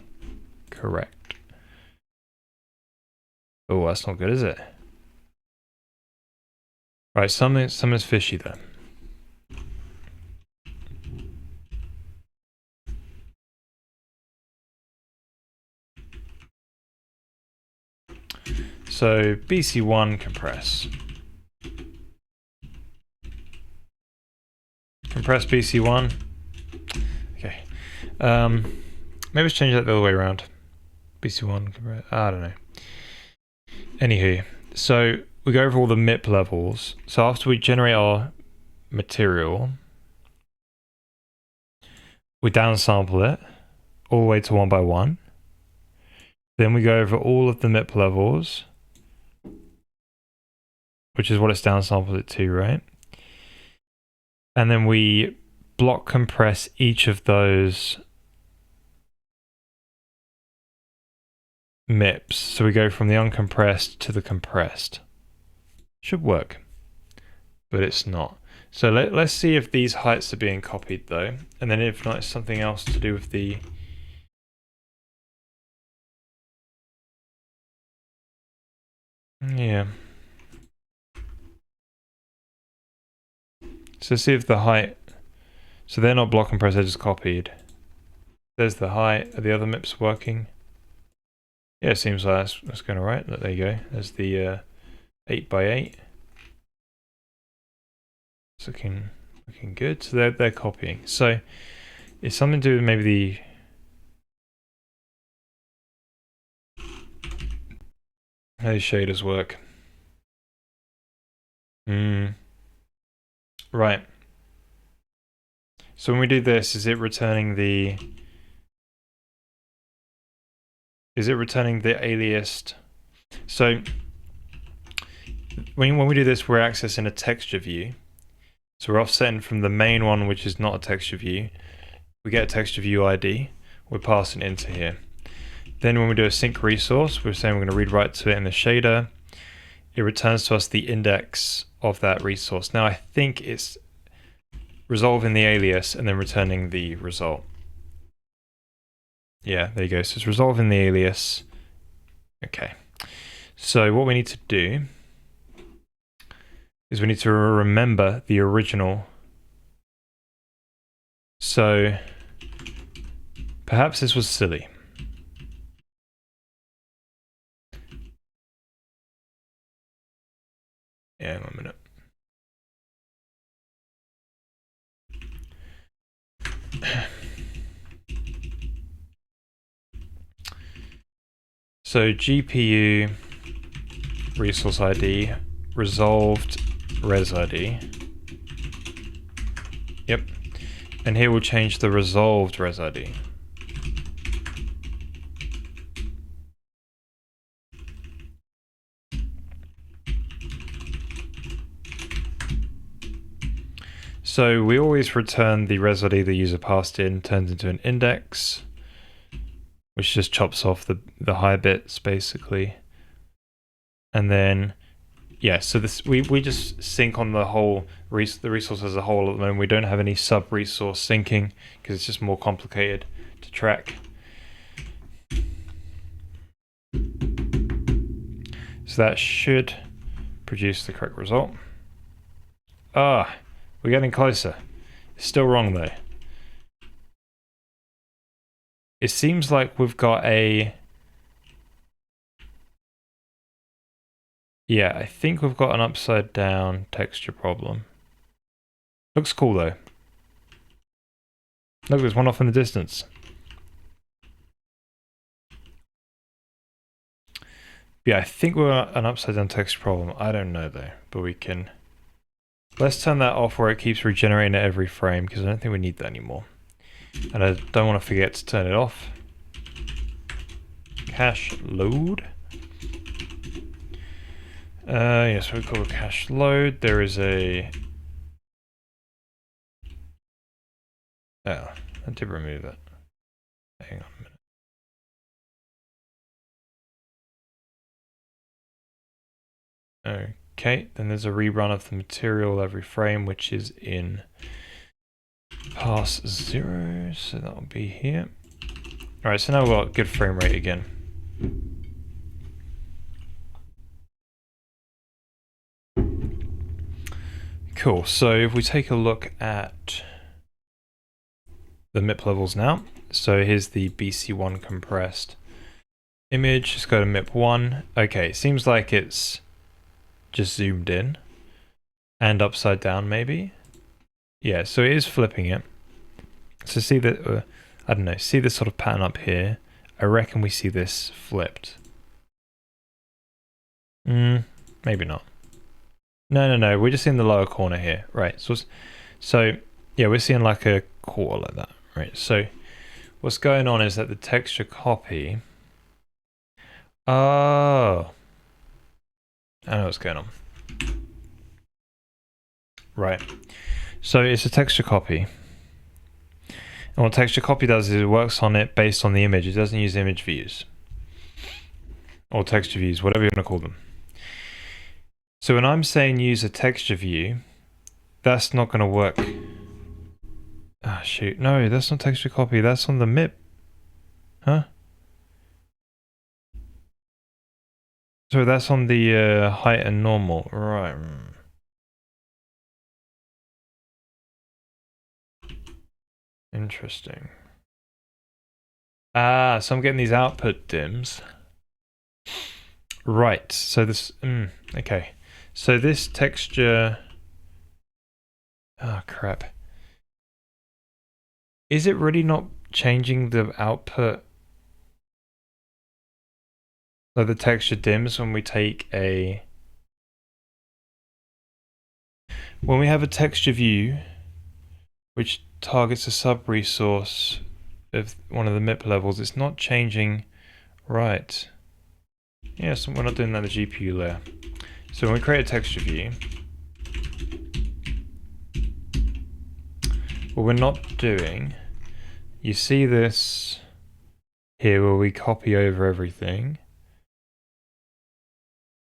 correct. Oh, that's not good, is it? Right, something's fishy there. So BC1 compress. Compress BC1. Okay. Maybe let's change that the other way around. BC1 compress. I don't know. Anywho, so we go over all the MIP levels. So after we generate our material, we downsample it all the way to 1 by 1. Then we go over all of the MIP levels, which is what it's downsampled it to, right? And then we block compress each of those MIPs. So we go from the uncompressed to the compressed. Should work, but it's not. So let's see if these heights are being copied though. And then if not, it's something else to do with the... Yeah. So see if the height... So they're not block compressed, they're just copied. There's the height. Are the other MIPs working? Yeah, it seems like that's going alright. There you go. There's the 8 by 8. It's looking good. So they're copying. So it's something to do with maybe how these shaders work. Right. So when we do this, is it returning the aliased? So when we do this, we're accessing a texture view. So we're offsetting from the main one, which is not a texture view. We get a texture view ID. We're passing it into here. Then when we do a sync resource, we're saying we're going to read write to it in the shader. It returns to us the index of that resource. Now I think it's resolving the alias and then returning the result. Yeah, there you go. So it's resolving the alias. Okay. So what we need to do is we need to remember the original. So perhaps this was silly. Yeah, 1 minute. So GPU resource ID resolved res ID. Yep. And here we'll change the resolved res ID. So we always return the res ID the user passed in, turns into an index, which just chops off the high bits basically. And then, yeah, so this we just sync on the whole the resource as a whole at the moment. We don't have any sub-resource syncing because it's just more complicated to track. So that should produce the correct result. Ah, we're getting closer. It's still wrong though. It seems like we've got a... Yeah, I think we've got an upside down texture problem. Looks cool though. Look, there's one off in the distance. Yeah, I think we're an upside down texture problem. I don't know though, but we can... Let's turn that off where it keeps regenerating at every frame because I don't think we need that anymore. And I don't want to forget to turn it off. Cache load. Yes, we call it cache load. There is a... Oh, I did remove it. Hang on a minute. Okay, then there's a rerun of the material every frame, which is in pass 0, so that will be here. Alright, so now we've got good frame rate again. Cool, so if we take a look at the MIP levels now, so here's the BC1 compressed image, just go to MIP1. Okay, seems like it's just zoomed in and upside down maybe. Yeah, so it is flipping it. So see that, I don't know, see this sort of pattern up here. I reckon we see this flipped. Maybe not. No, we're just in the lower corner here. Right, so yeah, we're seeing like a quarter like that, right? So what's going on is that the texture copy... Oh, I know what's going on. Right, so it's a texture copy. And what texture copy does is it works on it based on the image. It doesn't use image views. Or texture views, whatever you want to call them. So when I'm saying use a texture view, that's not going to work. Ah, shoot. No, that's not texture copy. That's on the MIP. Huh? So that's on the height and normal. Right. Interesting. Ah, so I'm getting these output dims. Right. So this... okay. So this texture... Oh, crap. Is it really not changing the output? Like the texture dims when we take a... When we have a texture view, which targets a sub-resource of one of the MIP levels, it's not changing... Right. Yes, we're not doing that in the GPU layer. So when we create a texture view, what we're not doing, you see this here where we copy over everything.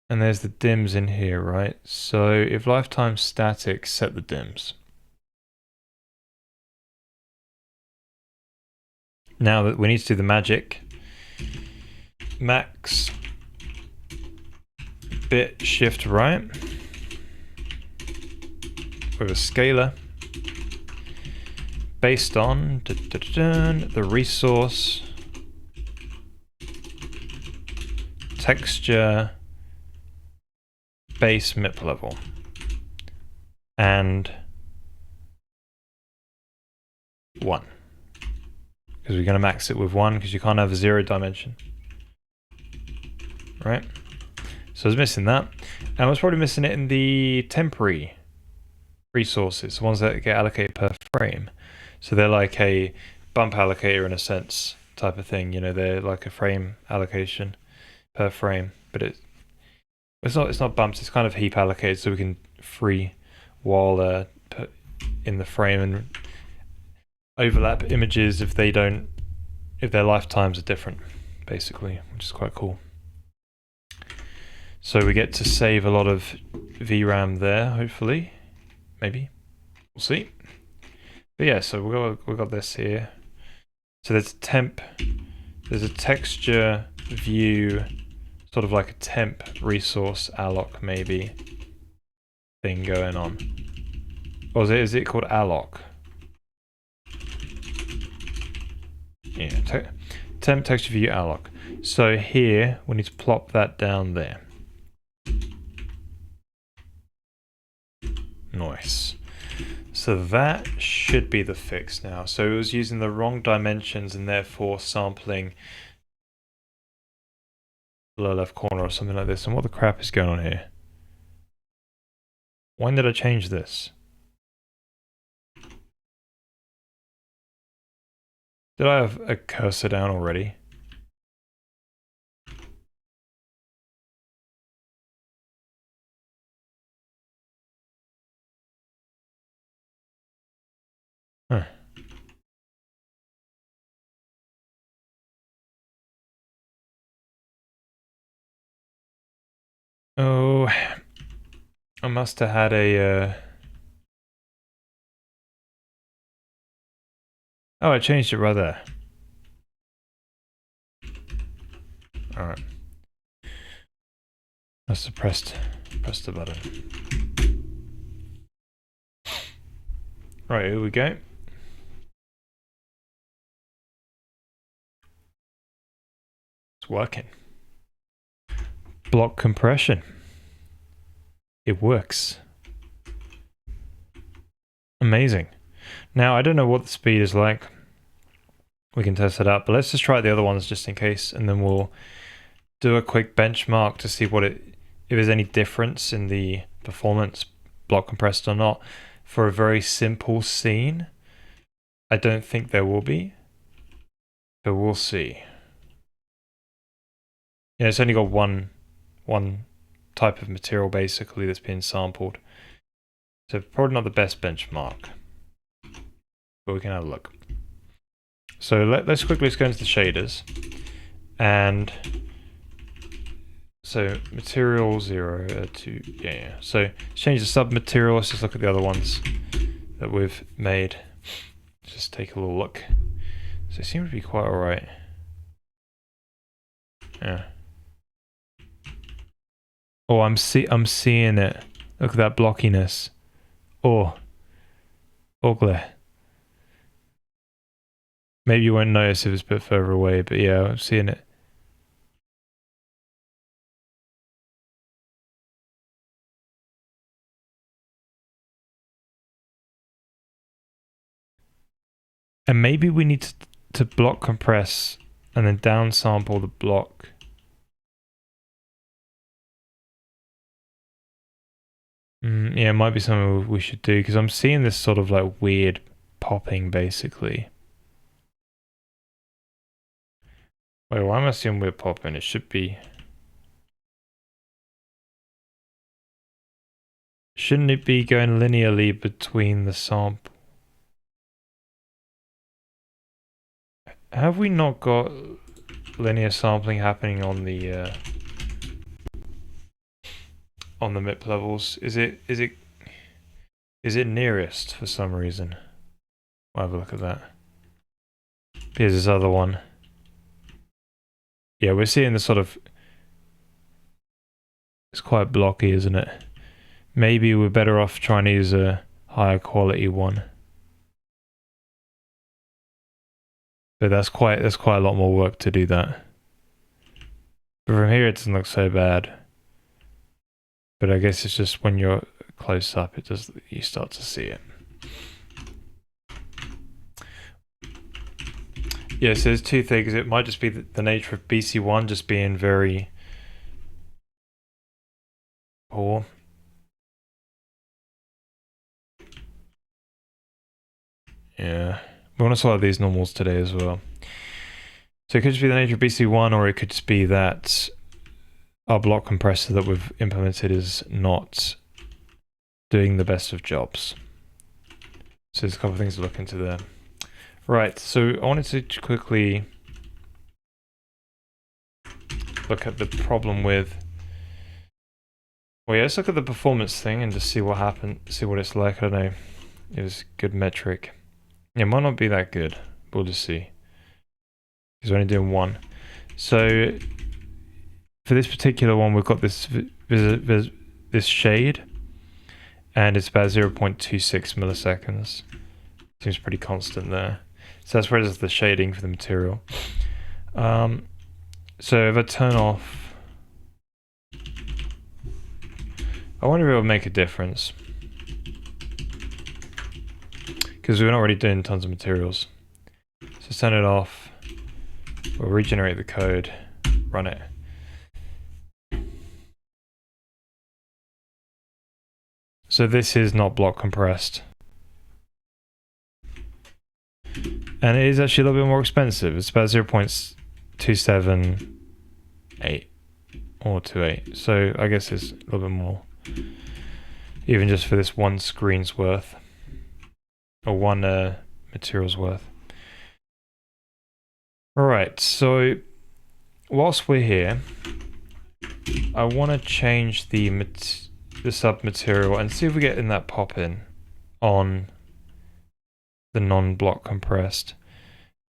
And there's the dims in here, right? So if lifetime static, set the dims. Now that we need to do the magic, max bit shift right with a scalar based on the resource texture base MIP level and 1, because we're going to max it with 1 because you can't have a 0 dimension, right? So I was missing that, and I was probably missing it in the temporary resources, the ones that get allocated per frame. So they're like a bump allocator in a sense type of thing, you know, they're like a frame allocation per frame, but it's not bumps, it's kind of heap allocated, so we can free while put in the frame and overlap images if their lifetimes are different, basically, which is quite cool. So we get to save a lot of VRAM there, hopefully. Maybe. We'll see. But yeah, so we got this here. So there's a texture view, sort of like a temp resource alloc maybe thing going on. Or is it called alloc? Yeah, temp texture view alloc. So here we need to plop that down there. Nice. So that should be the fix now. So it was using the wrong dimensions and therefore sampling the lower left corner or something like this. And what the crap is going on here? When did I change this? Did I have a cursor down already? Huh. Oh, I must have had a... Oh, I changed it right there. Alright. Must have pressed the button. Right, here we go. It's working. Block compression. It works. Amazing. Now, I don't know what the speed is like. We can test it out, but let's just try the other ones just in case, and then we'll do a quick benchmark to see what if there's any difference in the performance, block compressed or not. For a very simple scene, I don't think there will be, but we'll see. Yeah, it's only got one type of material basically that's being sampled, so probably not the best benchmark, but we can have a look. So let's go into the shaders, and so material 0 to yeah. So let's change the sub-material. Let's just look at the other ones that we've made. Just take a little look. So they seem to be quite alright. Yeah. Oh, I'm seeing it. Look at that blockiness. Oh, ugly. Maybe you won't notice if it's a bit further away, but yeah, I'm seeing it. And maybe we need to block compress and then downsample the block. Yeah, it might be something we should do, because I'm seeing this sort of like weird popping basically. Wait, why am I seeing weird popping? It should be... Shouldn't it be going linearly between the sample? Have we not got linear sampling happening on the MIP levels? Is it nearest for some reason? I'll have a look at that. Here's this other one. Yeah, we're seeing the sort of... It's quite blocky, isn't it? Maybe we're better off trying to use a higher quality one. But that's quite a lot more work to do that. But from here it doesn't look so bad. But I guess it's just when you're close up, you start to see it. Yeah, so there's two things. It might just be the nature of BC1 just being very poor. Yeah. We want to sort out these normals today as well. So it could just be the nature of BC1, or it could just be that our block compressor that we've implemented is not doing the best of jobs. So there's a couple of things to look into there. Right, so I wanted to quickly look at the problem with... Well, yeah, let's look at the performance thing and just see what happened, see what it's like. I don't know. It was a good metric. It might not be that good. We'll just see. Because we're only doing one. So for this particular one, we've got this shade, and it's about 0.26 milliseconds. Seems pretty constant there. So that's where it is the shading for the material. So if I turn off, I wonder if it will make a difference, because we're not really doing tons of materials. So turn it off, we'll regenerate the code, run it. So this is not block compressed. And it is actually a little bit more expensive. It's about 0.278 or 28. So I guess it's a little bit more. Even just for this one screen's worth. Or one material's worth. Alright, so whilst we're here, I want to change the sub-material and see if we get in that pop-in on the non-block compressed.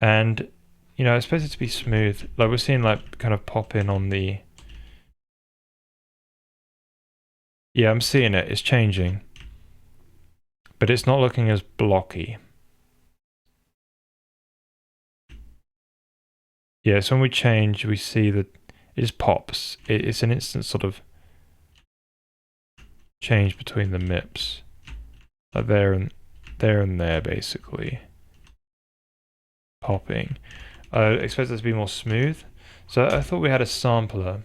And, you know, I expect it to be smooth. Like we're seeing like kind of pop-in on the... Yeah, I'm seeing it. It's changing. But it's not looking as blocky. Yeah, so when we change, we see that it just pops. It's an instant sort of change between the MIPS. Like there and there, basically. Popping. I expect it to be more smooth. So I thought we had a sampler.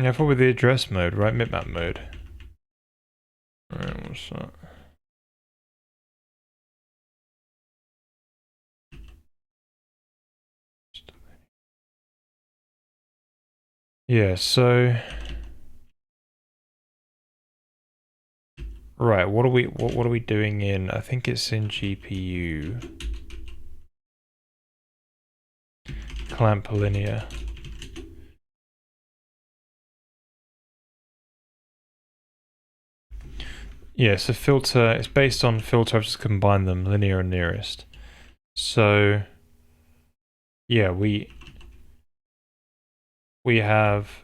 Yeah, probably the address mode, right? Mipmap mode. Alright, what's that? Yeah, so... Right, what are we doing in... I think it's in GPU. Clamp linear. Yeah, so filter, it's based on filter, I've just combined them, linear and nearest. So, yeah, we have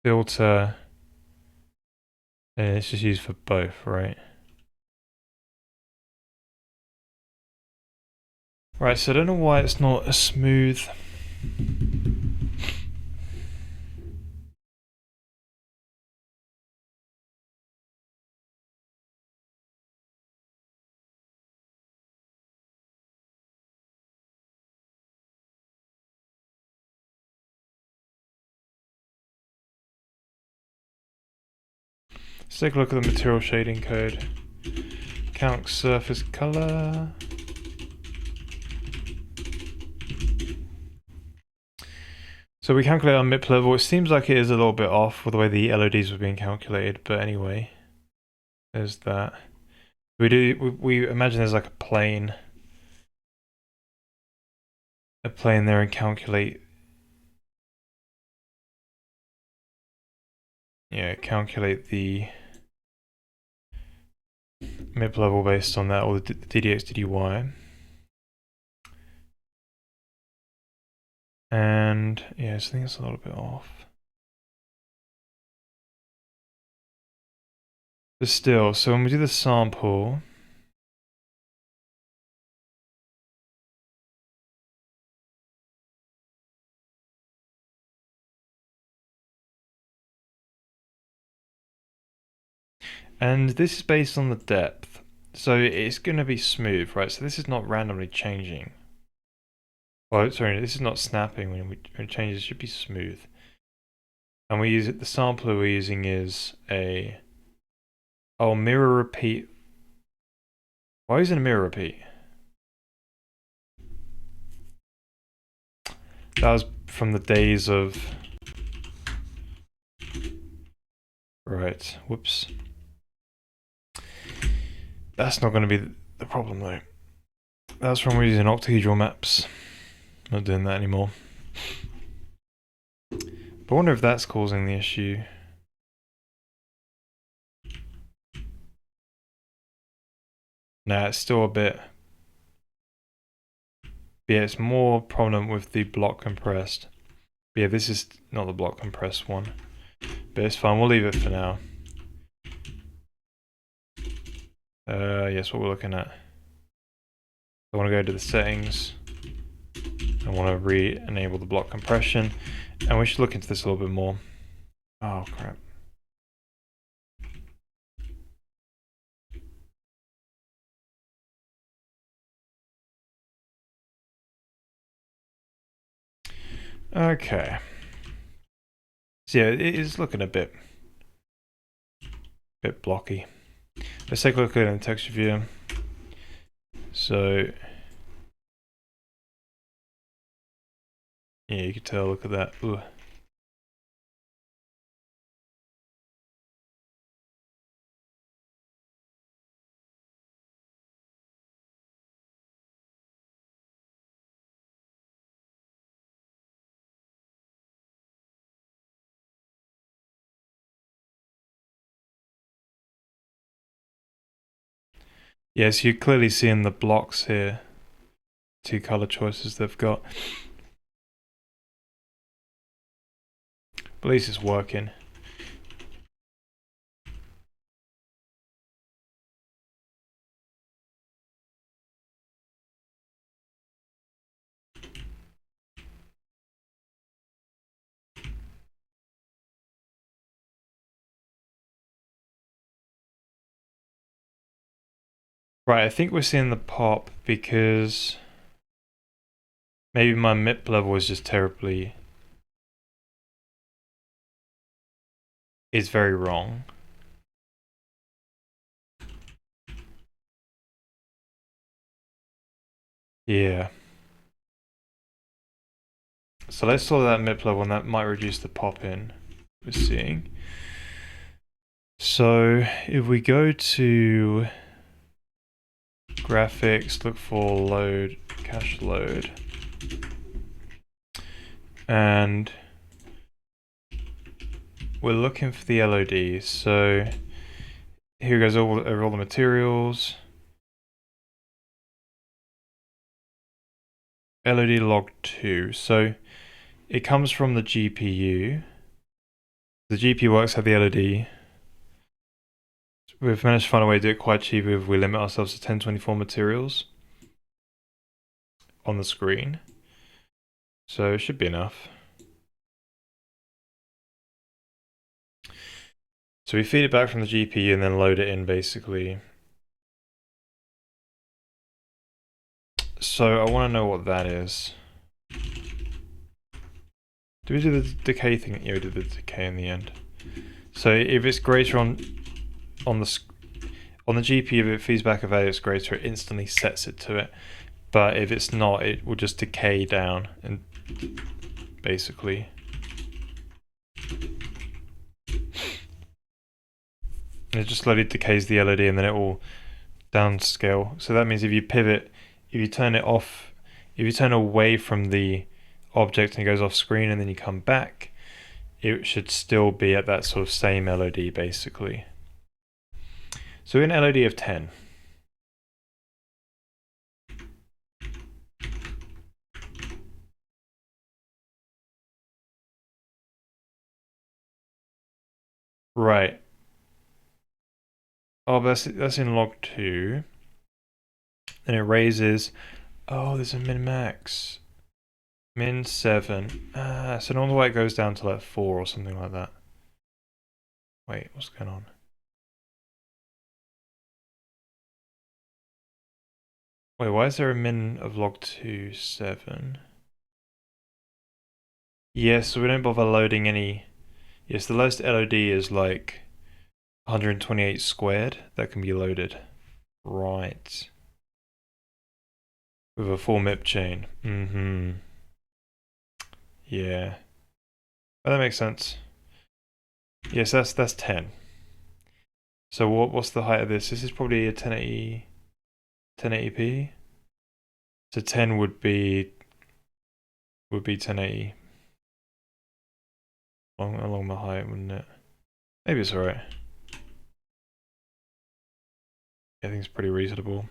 filter, and it's just used for both, right? Right, so I don't know why it's not as smooth. Let's take a look at the material shading code. Count surface color. So we calculate our MIP level. It seems like it is a little bit off with the way the LODs were being calculated, but anyway, there's that. We imagine there's like a plane there and calculate. Yeah, calculate the MIP level based on that, or the DDX, DDY. And yeah, so I think it's a little bit off. But still, so when we do the sample, and this is based on the depth, so it's going to be smooth, right? So this is not randomly changing. Well, sorry, this is not snapping when it changes, it should be smooth. And we use it, the sampler we're using is a, oh, mirror repeat. Why is it a mirror repeat? That was from the days of, right, whoops. That's not going to be the problem though. That's from using octahedral maps. Not doing that anymore. But I wonder if that's causing the issue. Nah, it's still a bit... Yeah, it's more prominent with the block compressed. But yeah, this is not the block compressed one. But it's fine, we'll leave it for now. Yes, what we're looking at. I want to go to the settings. I want to re-enable the block compression. And we should look into this a little bit more. Oh, crap. Okay. So yeah, it is looking a bit blocky. Let's take a look at it in the texture view. So yeah, you can tell, look at that. Ooh. Yes, you clearly see in the blocks here, two color choices they've got. But at least it's working. Right, I think we're seeing the pop because maybe my MIP level is just terribly... is very wrong. Yeah. So let's sort that MIP level and that might reduce the pop in we're seeing. So if we go to graphics, look for load, cache load, and we're looking for the LODs. So here goes all the materials. LOD log 2. So it comes from the GPU. The GPU works out the LOD. We've managed to find a way to do it quite cheap if we limit ourselves to 1024 materials on the screen. So it should be enough. So we feed it back from the GPU and then load it in basically. So I want to know what that is. Do we do the decay thing? Yeah, we did the decay in the end. So if it's greater on the GPU, if it feeds back a value that's greater, it instantly sets it to it. But if it's not, it will just decay down and basically. It just slowly decays the LED and then it will downscale. So that means if you pivot, if you turn it off, if you turn away from the object and it goes off screen and then you come back, it should still be at that sort of same LOD basically. So in LOD of 10. Right. Oh, that's in log 2. Then it raises. Oh, there's a min max. Min 7. So normally the way it goes down to like 4 or something like that. Wait, what's going on? Wait, why is there a min of log 2, 7? Yes, so we don't bother loading any. Yes, the lowest LOD is like 128 squared that can be loaded. Right. With a full MIP chain. Yeah. Oh, that makes sense. Yes, that's 10. So what's the height of this? This is probably a 1080p. So 10 would be 1080 along the height, wouldn't it? Maybe it's alright. I think it's pretty reasonable.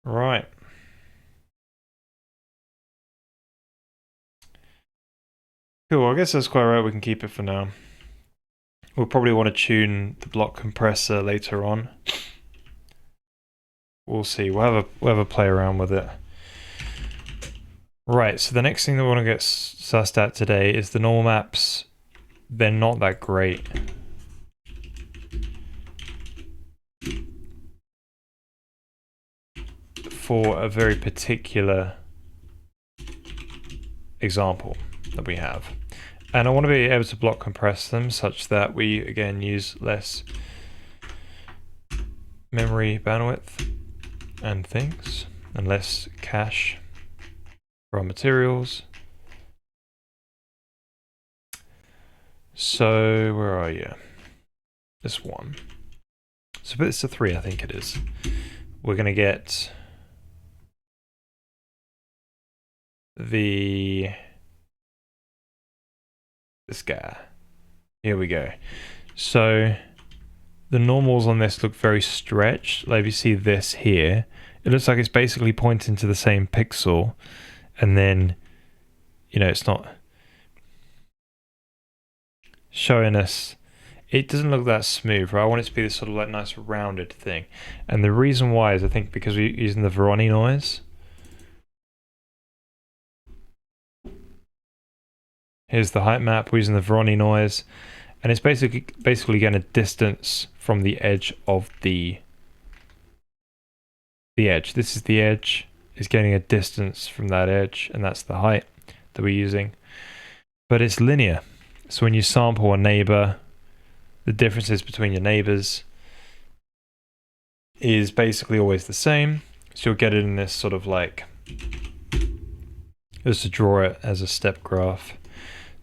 Right. Cool, I guess that's quite right, we can keep it for now. We'll probably want to tune the block compressor later on. We'll see, we'll have a play around with it. Right, so the next thing that we want to get sussed at today is the normal maps. They're not that great. for a very particular example that we have. And I want to be able to block compress them such that we, again, use less memory bandwidth and things, and less cache for our materials. So, where are you? This one. So put this to 3, I think it is. We're going to get this guy. Here we go. So the normals on this look very stretched. Like if you see this here, it looks like it's basically pointing to the same pixel, and then, you know, it's not showing us. It doesn't look that smooth, right? I want it to be this sort of like nice rounded thing. And the reason why is I think because we're using the Voronoi noise. Here's the height map, we're using the Voronoi noise, and it's basically getting a distance from the edge of the edge. This is the edge, it's getting a distance from that edge, and that's the height that we're using. But it's linear. So when you sample a neighbor, the differences between your neighbors is basically always the same. So you'll get it in this sort of like, just to draw it as a step graph.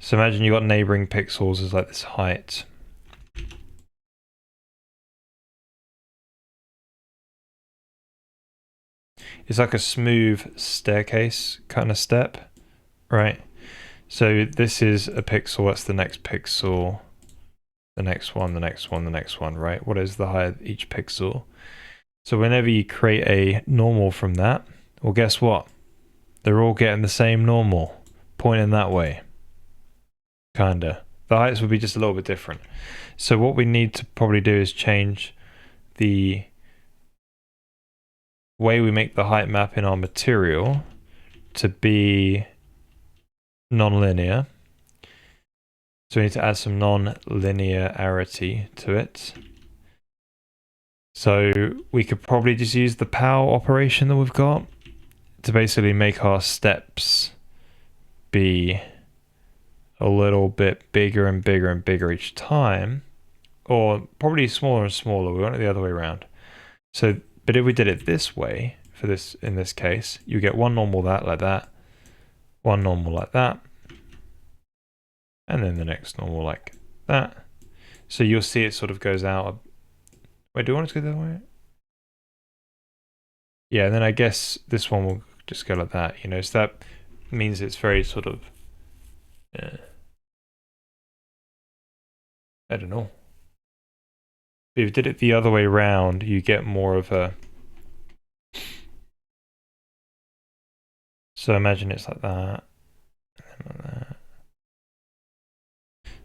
So imagine you've got neighboring pixels as like this height. It's like a smooth staircase kind of step, right? So this is a pixel, that's the next pixel, the next one, the next one, the next one, right? What is the height of each pixel? So whenever you create a normal from that, well, guess what? They're all getting the same normal, pointing that way. Kinda. The heights would be just a little bit different. So what we need to probably do is change the way we make the height map in our material to be non-linear. So we need to add some non-linearity to it. So we could probably just use the power operation that we've got to basically make our steps be a little bit bigger and bigger and bigger each time, or probably smaller and smaller. We want it the other way around. So, but if we did it this way, for this, in this case, you get one normal that like that, one normal like that, and then the next normal like that. So you'll see it sort of goes out. Wait, do you want it to go that way? Yeah, and then I guess this one will just go like that, you know, so that means it's very sort of, I don't know. If you did it the other way around, you get more of a, so imagine it's like that, and then like that.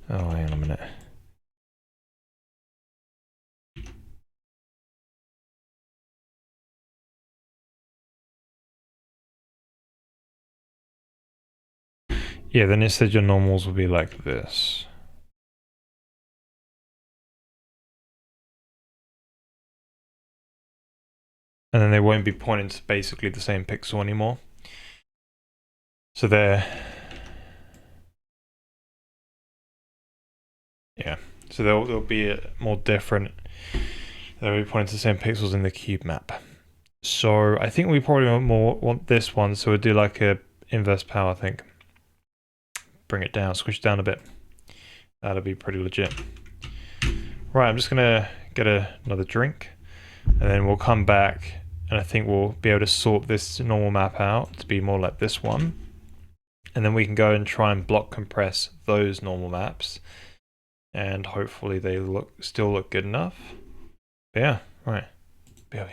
Oh, hang on a minute. Yeah, then it said your normals will be like this. And then they won't be pointing to basically the same pixel anymore. So they're, yeah, so they'll be more different. They'll be pointing to the same pixels in the cube map. So I think we probably want this one, so we'll do like a inverse power, I think. Bring it down, squish it down a bit. That'll be pretty legit. Right, I'm just gonna get another drink, and then we'll come back, and I think we'll be able to sort this normal map out to be more like this one. And then we can go and try and block compress those normal maps, and hopefully they still look good enough. But yeah, right. BRB.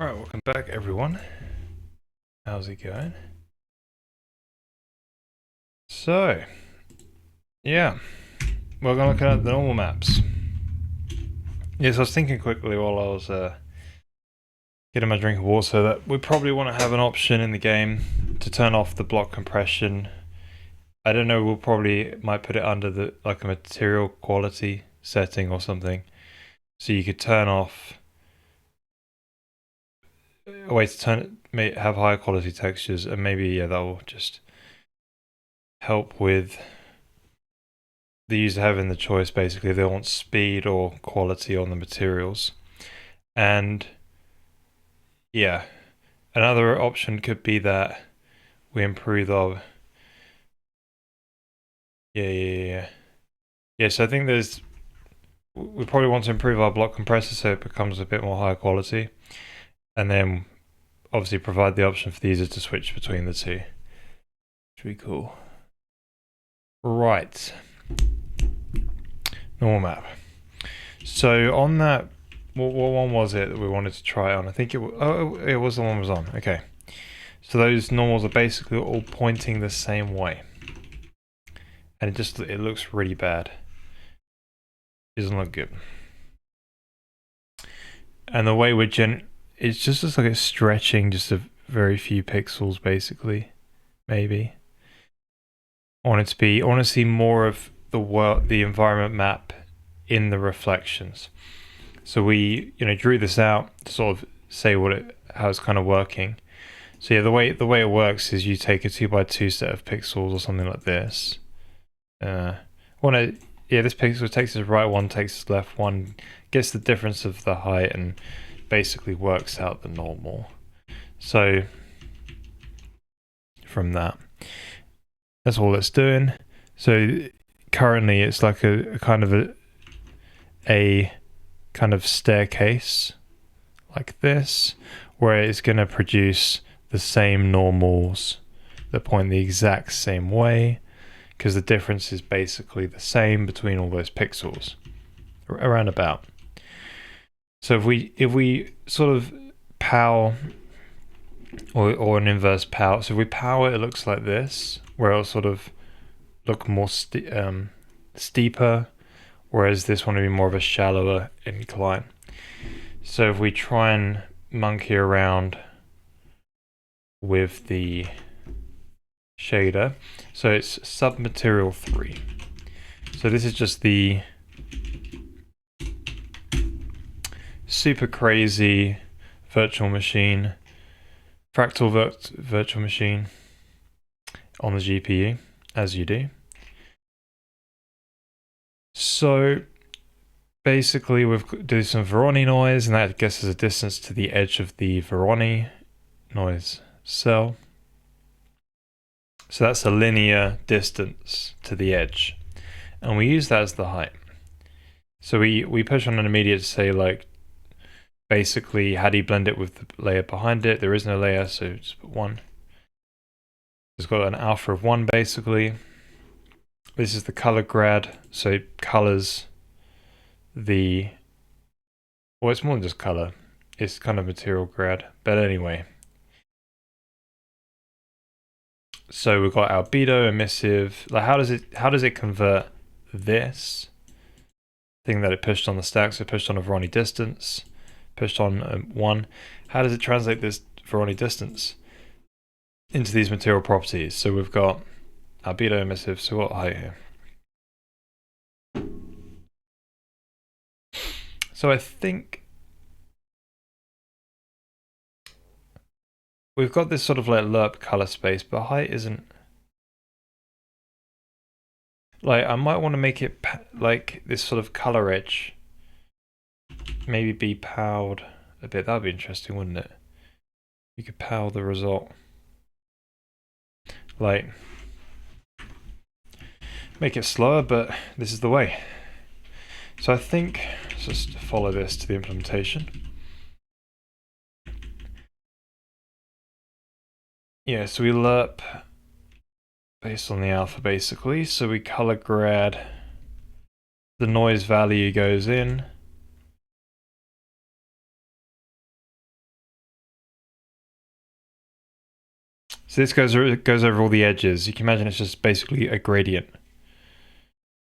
Alright, welcome back everyone. How's it going? So, yeah, we're going to look at the normal maps. Yes, I was thinking quickly while I was getting my drink of water that we probably want to have an option in the game to turn off the block compression. I don't know, we'll probably might put it under the like a material quality setting or something. So you could turn off a way to have higher quality textures, and maybe that will just help with the user having the choice basically if they want speed or quality on the materials. And yeah, another option could be that we improve our so I think we probably want to improve our block compressor so it becomes a bit more high quality, and then obviously provide the option for the user to switch between the two. Should be cool. Right, normal map. So on that, what one was it that we wanted to try on? I think it was the one was on. Okay, so those normals are basically all pointing the same way, and it looks really bad. It doesn't look good. And the way it's just looks like it's stretching just a very few pixels basically, maybe. I want to see more of the environment map in the reflections. So we, drew this out to sort of say how it's kind of working. So yeah, the way it works is you take a 2x2 set of pixels or something like this. This pixel takes us right one, takes us left one, gets the difference of the height, and basically works out the normal. So from that's all it's doing. So currently it's like a kind of staircase like this, where it's going to produce the same normals that point the exact same way, because the difference is basically the same between all those pixels around about. So if we sort of power or an inverse power, so if we power it looks like this, where it'll sort of look more steeper, whereas this one will be more of a shallower incline. So if we try and monkey around with the shader, so it's submaterial 3. So this is just the super crazy virtual machine, fractal virtual machine on the GPU, as you do. So basically we've do some Voronoi noise, and that guesses a distance to the edge of the Voronoi noise cell. So that's a linear distance to the edge, and we use that as the height. So we push on an immediate to say, like, basically how do you blend it with the layer behind it? There is no layer, so just put 1. It's got an alpha of 1 basically. This is the color grad, so it colors it's more than just color, it's kind of material grad, but anyway. So we've got albedo, emissive. Like, how does it convert this thing that it pushed on the stack? So it pushed on a Voronoi distance, pushed on 1. How does it translate this Voronoi distance into these material properties? So we've got albedo, emissive. So what height here? So I think we've got this sort of like lerp color space, but height isn't. Like, I might want to make it like this sort of color edge maybe be powered a bit. That'd be interesting, wouldn't it? You could power the result. Like, make it slower, but this is the way. So I think let's just follow this to the implementation. Yeah, so we lerp based on the alpha basically. So we color grad, the noise value goes in, So this goes over all the edges. You can imagine it's just basically a gradient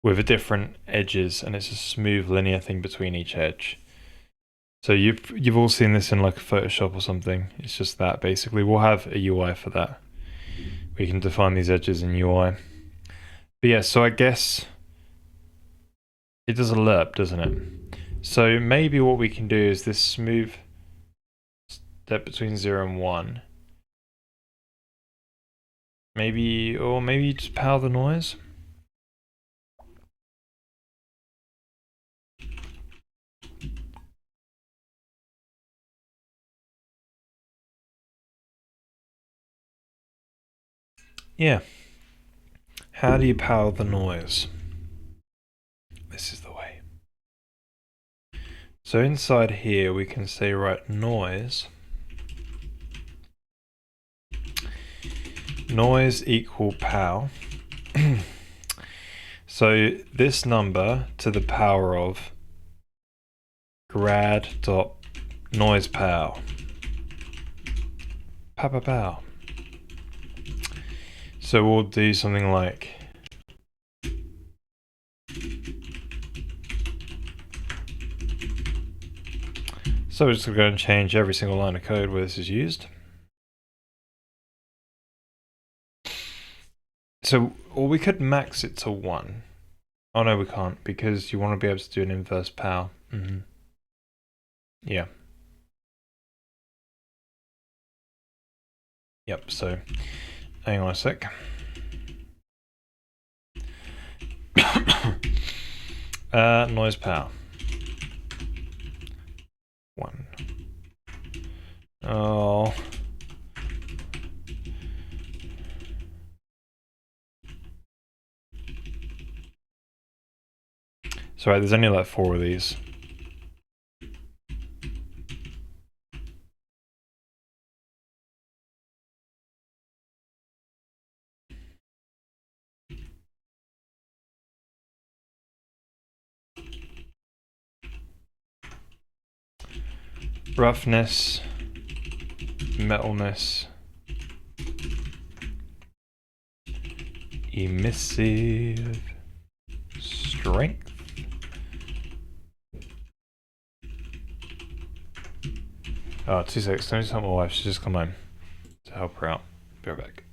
with a different edges, and it's a smooth linear thing between each edge. So you've all seen this in like Photoshop or something. It's just that basically. We'll have a UI for that. We can define these edges in UI. But yeah, so I guess it does a lerp, doesn't it? So maybe what we can do is this smooth step between 0 and 1. Maybe, or maybe just power the noise. Yeah. How do you power the noise? This is the way. So inside here we can say, right, noise equal pow. So this number to the power of grad dot noise pow. Pow pow pow. So we'll do something like so we're just going to go and change every single line of code where this is used. So, or we could max it to 1. Oh no, we can't, because you want to be able to do an inverse pow. Yeah. Yep, so hang on a sec. Noise pow. 1. Oh. Sorry, there's only like 4 of these. Roughness, metalness, emissive, strength. Oh, 2 seconds. Let me just help my wife. She's just come home to help her out. Be right back.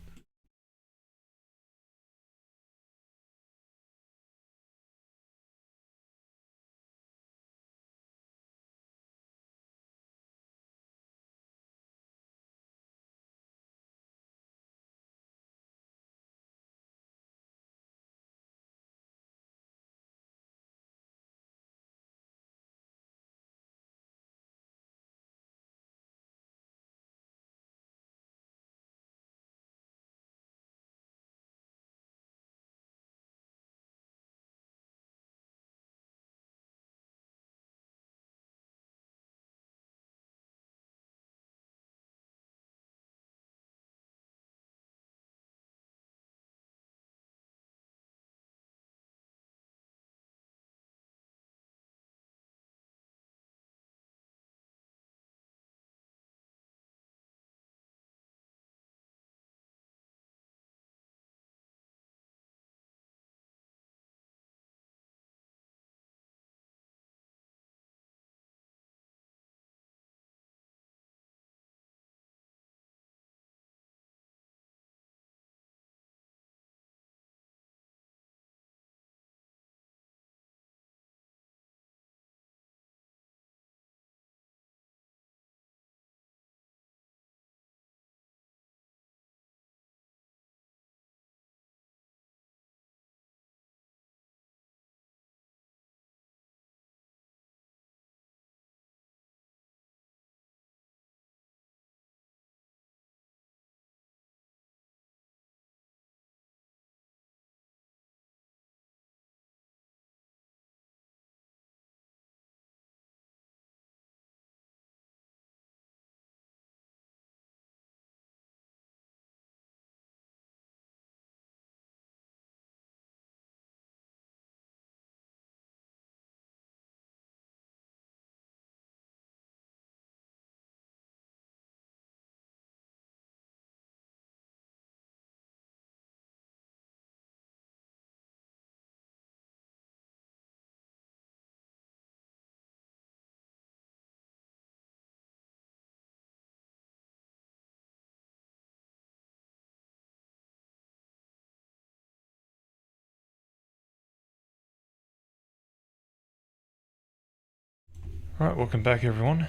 Alright, welcome back everyone.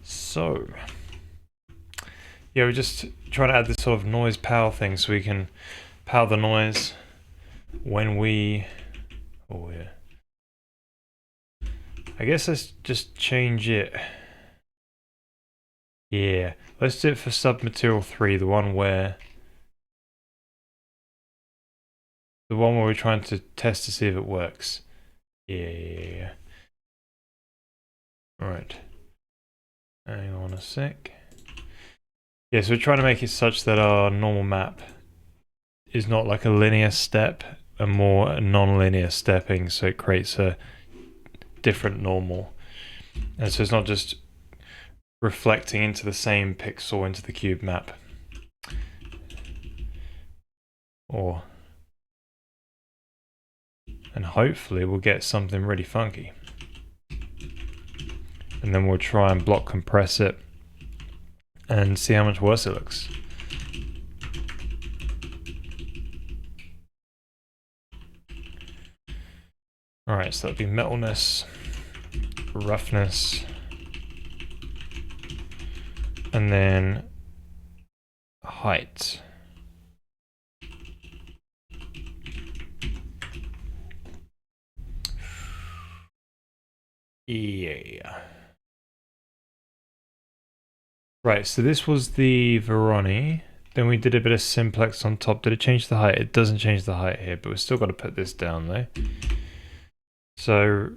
So, yeah, we're just trying to add this sort of noise power thing so we can power the noise when we... Oh yeah. I guess let's just change it. Yeah, let's do it for submaterial 3, the one where we're trying to test to see if it works. Yeah. Alright. Hang on a sec. Yeah, so we're trying to make it such that our normal map is not like a linear step, a more non-linear stepping, so it creates a different normal. And so it's not just reflecting into the same pixel into the cube map. And hopefully we'll get something really funky. And then we'll try and block compress it and see how much worse it looks. Alright, so that'd be metalness, roughness, and then height. Yeah. Right, so this was the Veroni. Then we did a bit of simplex on top. Did it change the height? It doesn't change the height here, but we've still got to put this down though. So,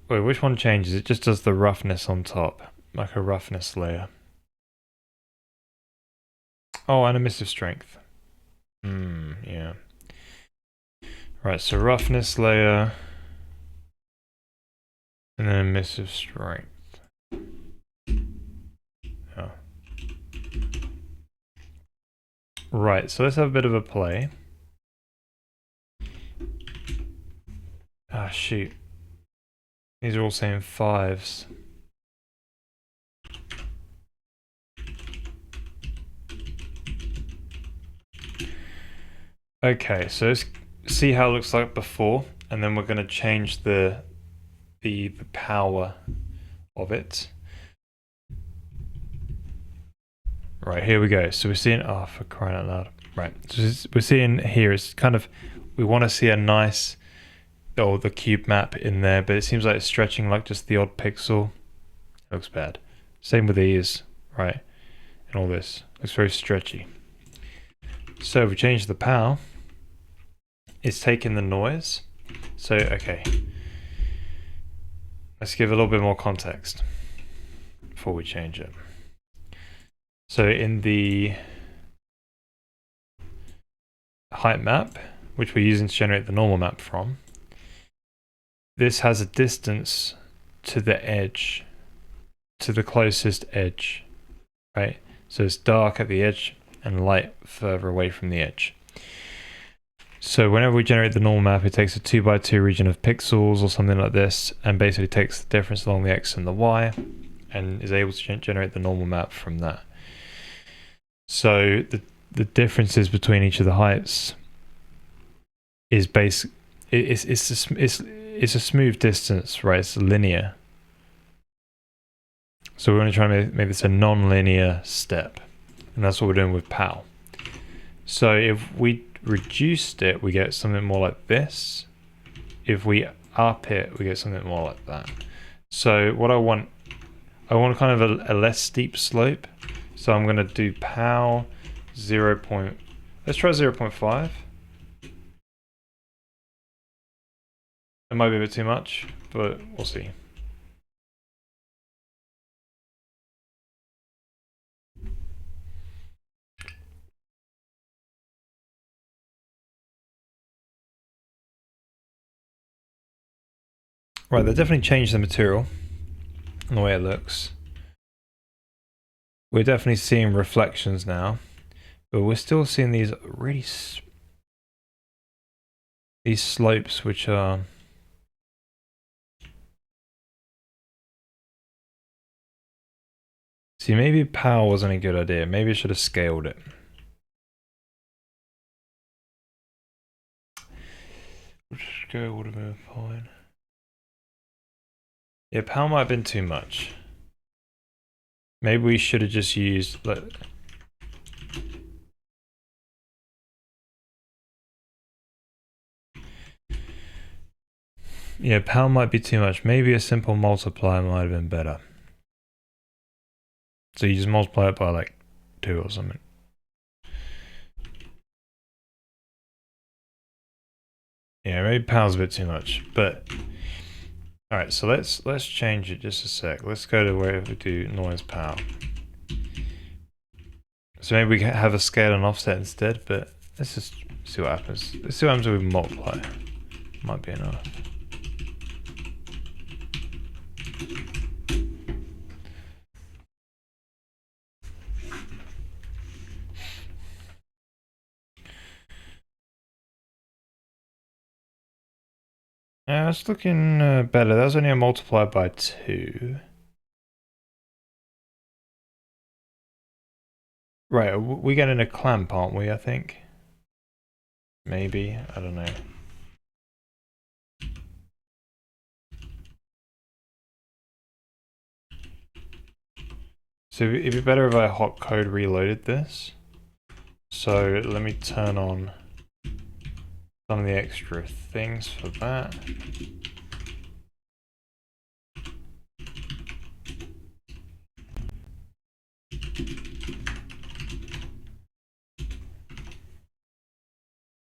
wait, which one changes? It just does the roughness on top, like a roughness layer. Oh, and emissive strength. Yeah. Right, so roughness layer, and then emissive strength. Oh. Right, so let's have a bit of a play. Ah, shoot. These are all saying 5s. Okay, so let's see how it looks like before, and then we're going to change the power of it. Right, here we go. So we're seeing, oh, for crying out loud. Right, so we're seeing here, it's kind of, we want to see a nice, the cube map in there, but it seems like it's stretching like just the odd pixel. It looks bad. Same with these, right? And all this. Looks very stretchy. So if we change the power, it's taking the noise. So, okay. Let's give a little bit more context before we change it. So in the height map, which we're using to generate the normal map from, this has a distance to the edge, to the closest edge, right? So it's dark at the edge and light further away from the edge. So whenever we generate the normal map, it takes a 2x2 region of pixels or something like this, and basically takes the difference along the x and the y, and is able to generate the normal map from that. So the differences between each of the heights is it's a smooth distance, right? It's linear. So we're going to try and make this a non-linear step, and that's what we're doing with PAL. So if we reduced it, we get something more like this. If we up it, we get something more like that. So what I want kind of a less steep slope. So I'm going to do PAL 0. Let's try 0.5. It might be a bit too much, but we'll see. Right, they definitely changed the material and the way it looks. We're definitely seeing reflections now, but we're still seeing these really these slopes which are see, maybe power wasn't a good idea. Maybe I should have scaled it. We'll just go would have been fine. Yeah, power might have been too much. Maybe we should have just used... Yeah, power might be too much. Maybe a simple multiplier might have been better. So you just multiply it by like 2 or something. Yeah, maybe power's a bit too much, but alright, so let's change it just a sec. Let's go to where we do noise power. So maybe we can have a scale and offset instead, but let's just see what happens. Let's see what happens if we multiply. Might be enough. Yeah, it's looking better. That was only a multiplier by 2. Right, we're getting a clamp, aren't we, I think? Maybe, I don't know. So it'd be better if I hot code reloaded this. So let me turn on some of the extra things for that.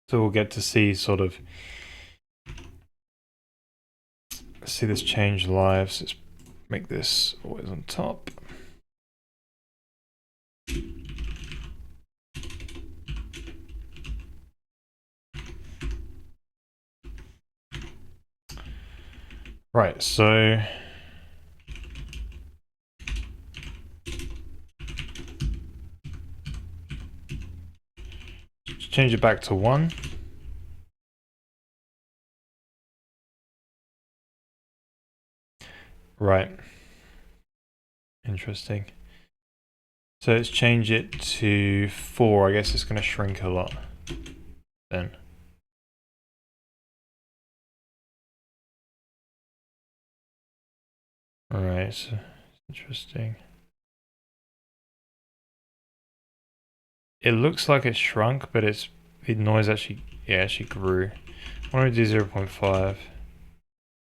So we'll get to see sort of see this change live. So let's make this always on top. Right, so change it back to 1. Right. Interesting. So let's change it to 4. I guess it's going to shrink a lot then. Alright, so interesting. It looks like it shrunk, but the noise actually grew. I want to do 0.5,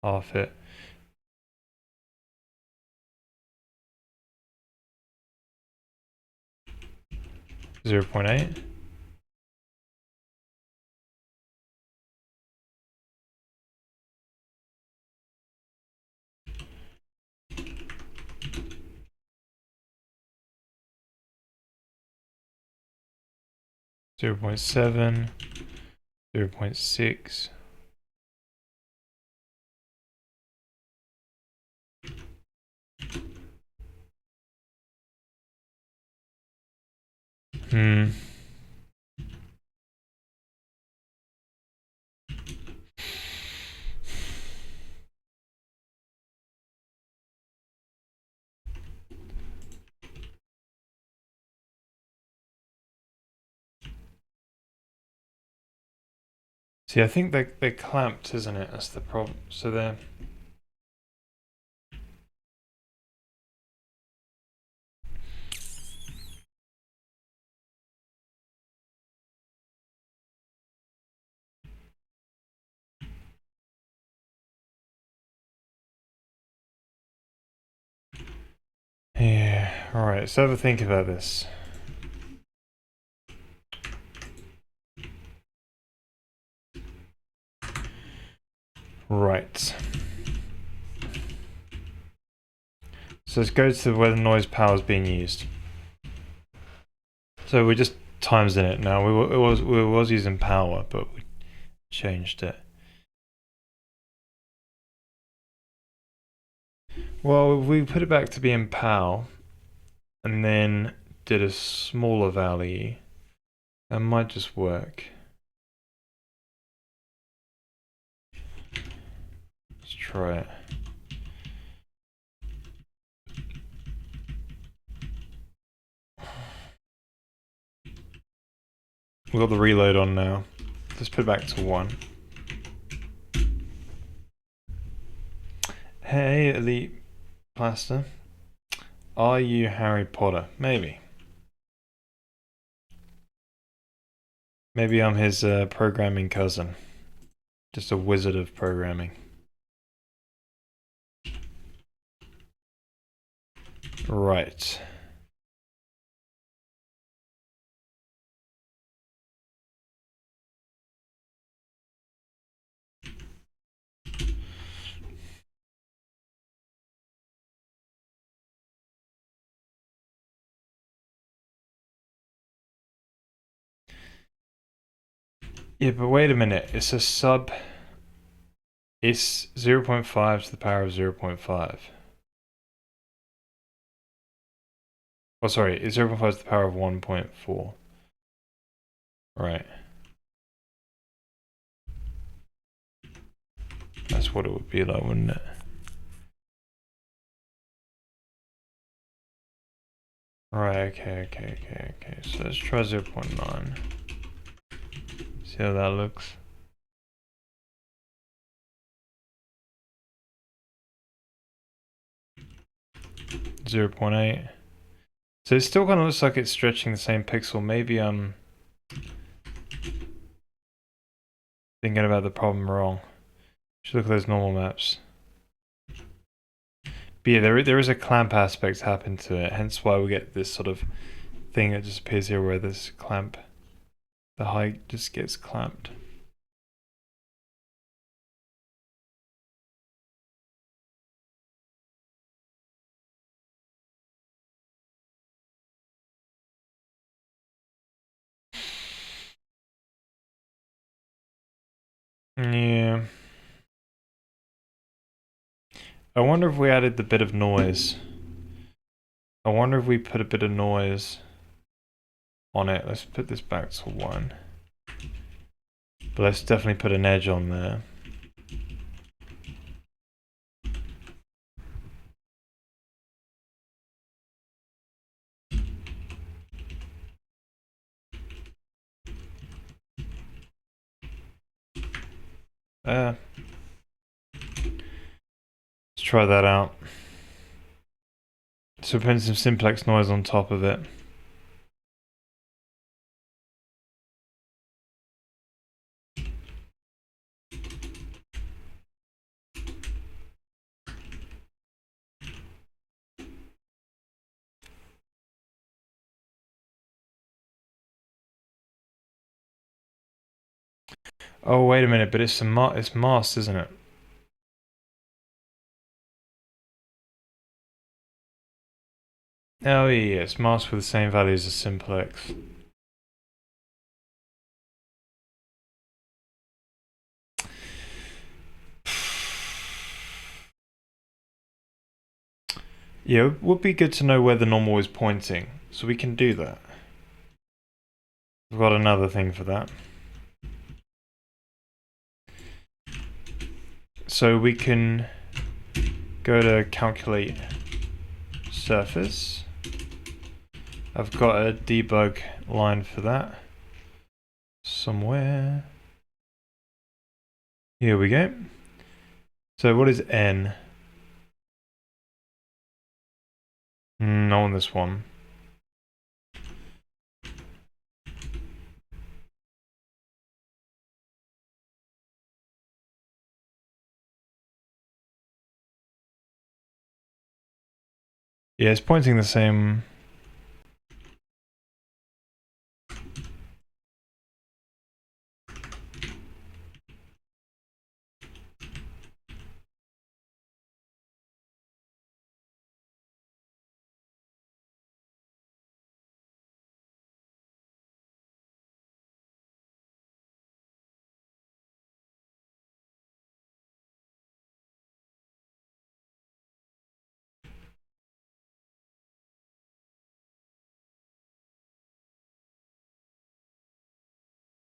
half it. 0.8. Zero 0.7, 0.6. See, I think they're clamped, isn't it? That's the problem. So they're... Yeah, alright, let's have a think about this. Right. So let's go to where the noise power is being used. So we're just times in it now. We was using power, but we changed it. Well, we put it back to being power, and then did a smaller value. That might just work. Let's try it. We've got the reload on now. Let's put it back to 1. Hey, Elite Plaster. Are you Harry Potter? Maybe. Maybe I'm his programming cousin. Just a wizard of programming. Right. Yeah, but wait a minute. It's a sub. It's 0.5 to the power of 0.5. Oh, sorry. It's 0.5 to the power of 1.4. Right. That's what it would be like, wouldn't it? Right, okay. So let's try 0.9. See how that looks. 0.8. So it still kind of looks like it's stretching the same pixel. Maybe I'm thinking about the problem wrong. Should look at those normal maps. But yeah, there is a clamp aspect happen to it, hence why we get this sort of thing that just appears here where this clamp, the height just gets clamped. Yeah. I wonder if we added the bit of noise. I wonder if we put a bit of noise on it. Let's put this back to 1. But let's definitely put an edge on there. Let's try that out. So we're putting some simplex noise on top of it. Oh, wait a minute, but it's it's masked, isn't it? Oh yeah, it's masked with the same values as simplex. Yeah, it would be good to know where the normal is pointing, so we can do that. We've got another thing for that. So we can go to calculate surface. I've got a debug line for that somewhere. Here we go. So what is n? Not on this one. Yeah, it's pointing the same.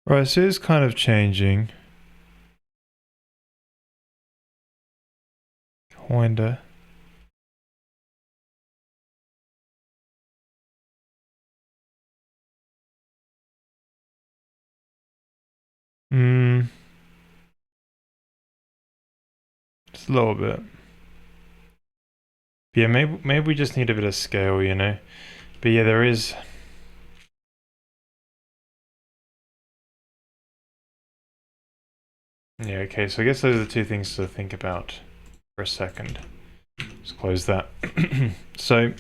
Right, so it's kind of changing. Kinda. Hmm. Just a little bit. Yeah, maybe we just need a bit of scale, you know. But yeah, there is. Yeah, okay, so I guess those are the two things to think about for a second. Let's close that. So,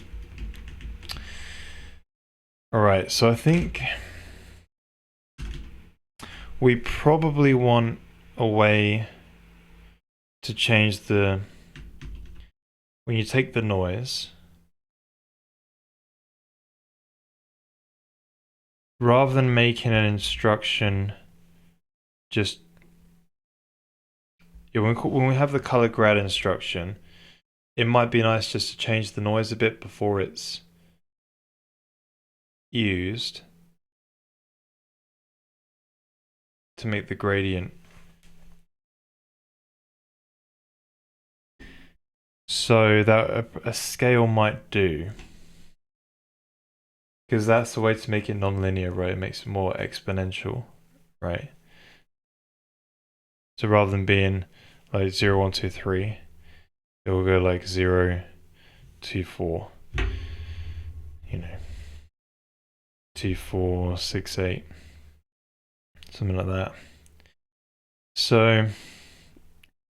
alright, so I think we probably want a way to change the... When you take the noise, rather than making an instruction just... Yeah, when we have the color grad instruction, it might be nice just to change the noise a bit before it's used to make the gradient. So that a scale might do. Because that's the way to make it non-linear, right? It makes it more exponential, right? So rather than being like 0, 1, 2, 3, it will go like 0, 2, 4, you know, 2, 4, 6, 8, something like that. So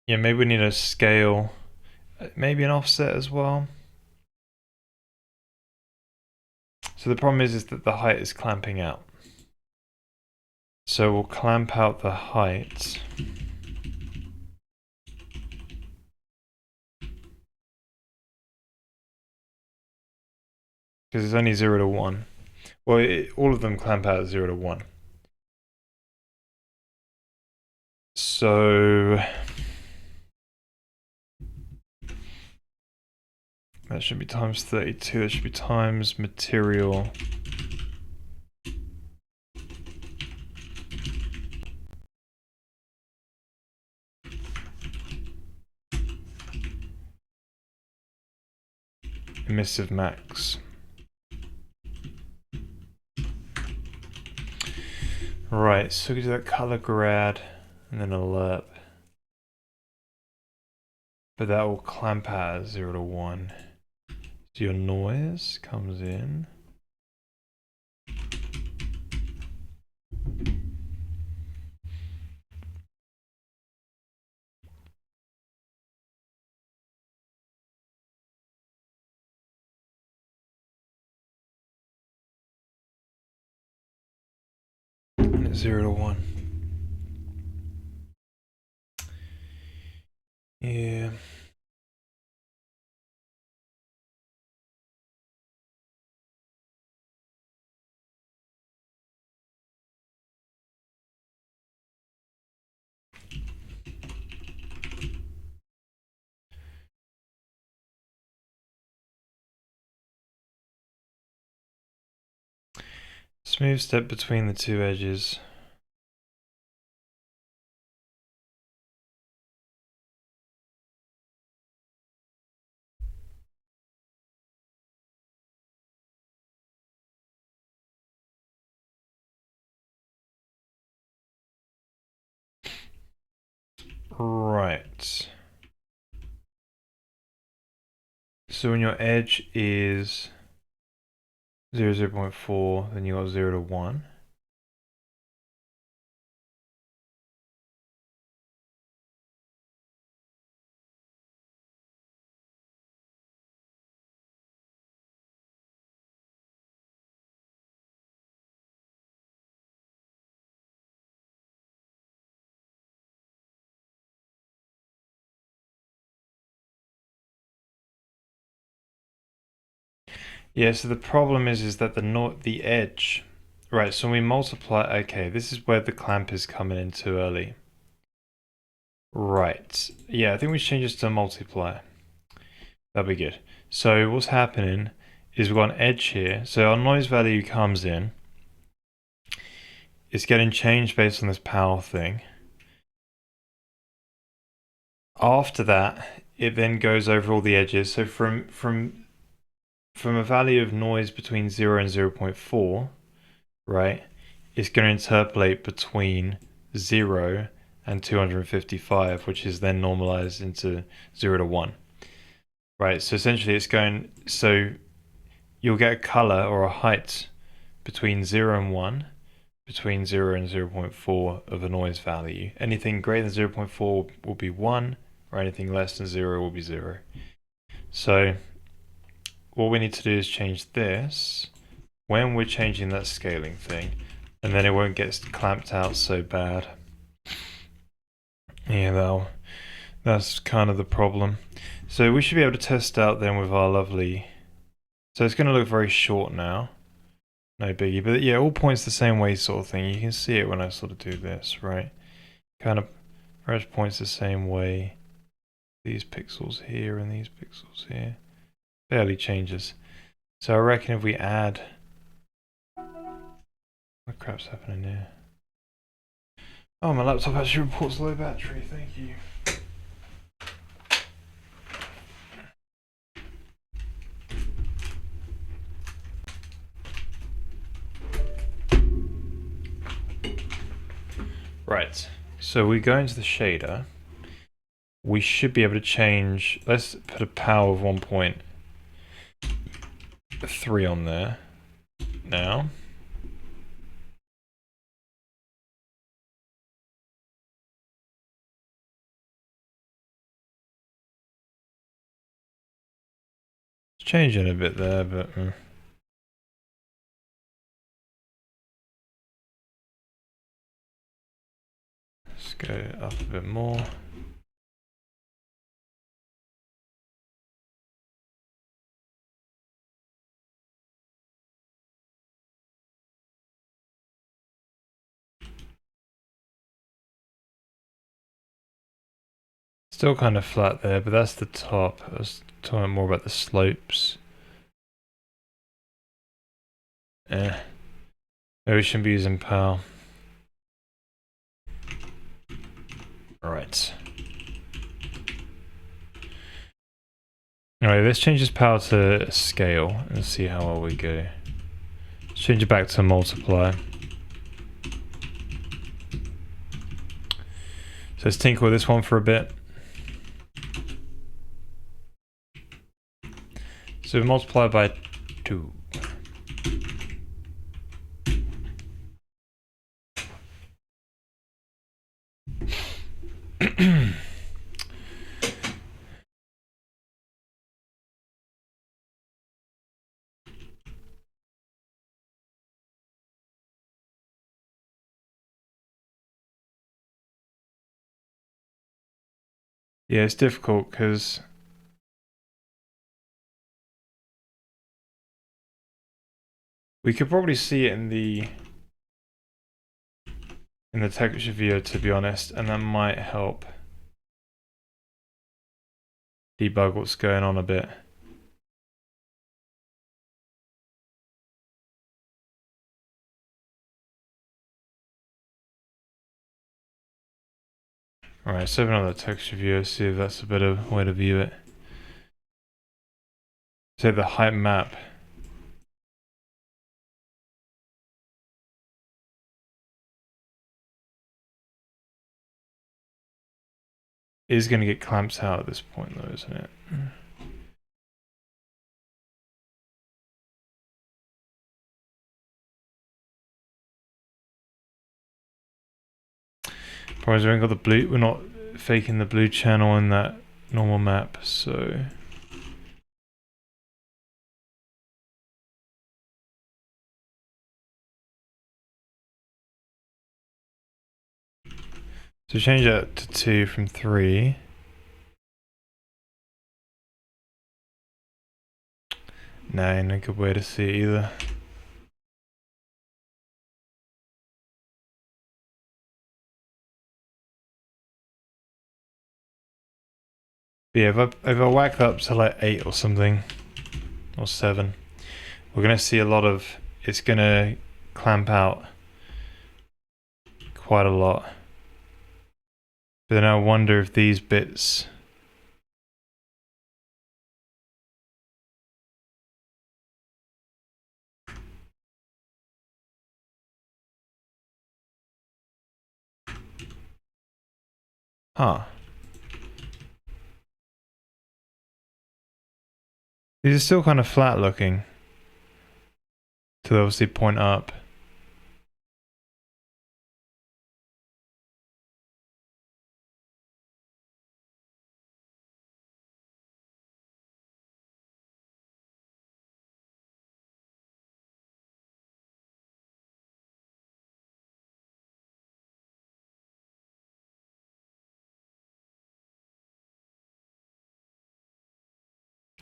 yeah, maybe we need a scale, maybe an offset as well. So the problem is that the height is clamping out. So we'll clamp out the height. Because it's only 0 to 1. Well, all of them clamp out at 0 to 1. So that should be times 32. That should be times material. Emissive max. Right, so we do that color grad and then alert. But that will clamp out at 0 to 1. So your noise comes in. And it's 0 to 1. Yeah. Smooth step between the two edges. Right. So when your edge is 0, 0.4, then you got 0 to 1. Yeah, so the problem is that the edge, right, so we multiply, okay, this is where the clamp is coming in too early. Right, yeah, I think we should change this to multiply. That'll be good. So what's happening is we've got an edge here, so our noise value comes in. It's getting changed based on this power thing. After that, it then goes over all the edges, so from a value of noise between 0 and 0.4, right, it's going to interpolate between 0 and 255, which is then normalized into 0 to 1. Right, so essentially it's going, so you'll get a color or a height between 0 and 1, between 0 and 0.4 of the noise value. Anything greater than 0.4 will be 1, or anything less than 0 will be 0. So what we need to do is change this when we're changing that scaling thing, and then it won't get clamped out so bad. Yeah, that's kind of the problem. So we should be able to test out then with our lovely... So it's going to look very short now. No biggie. But yeah, it all points the same way sort of thing. You can see it when I sort of do this, right? Kind of very much points the same way. These pixels here and these pixels here. Barely changes. So I reckon if we add... What crap's happening here? Oh, my laptop actually reports low battery. Thank you. Right, so we go into the shader. We should be able to change, let's put a power of 1.3 on there now. It's changing a bit there, but... Let's go up a bit more. Still kind of flat there, but that's the top. I was talking more about the slopes. Maybe we shouldn't be using PAL. Alright. Alright, let's change this power to scale and see how well we go. Let's change it back to multiply. So let's tinker with this one for a bit. So we multiply by 2. Yeah, it's difficult because we could probably see it in the texture viewer, to be honest, and that might help debug what's going on a bit. Alright, so open up the texture viewer, see if that's a better way to view it. Say the height map. Is going to get clamped out at this point though, isn't it? Problem is we haven't got the blue, we're not faking the blue channel in that normal map, so... So change that to 2 from 3. No, ain't a good way to see it either. But yeah, if I whack that up to like 8 or something, or 7, we're going to see a lot of, it's going to clamp out quite a lot. But then I wonder if these bits... Huh. These are still kind of flat looking. To obviously point up.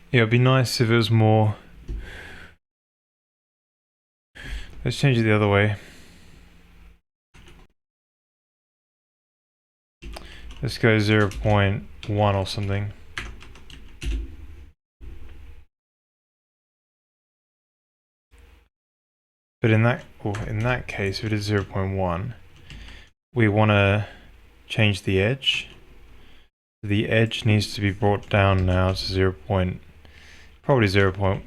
Yeah, it'd be nice if it was more. Let's change it the other way. Let's go 0.1 or something. But in that case, if it is 0.1, we want to change the edge. The edge needs to be brought down now to 0. Probably 0.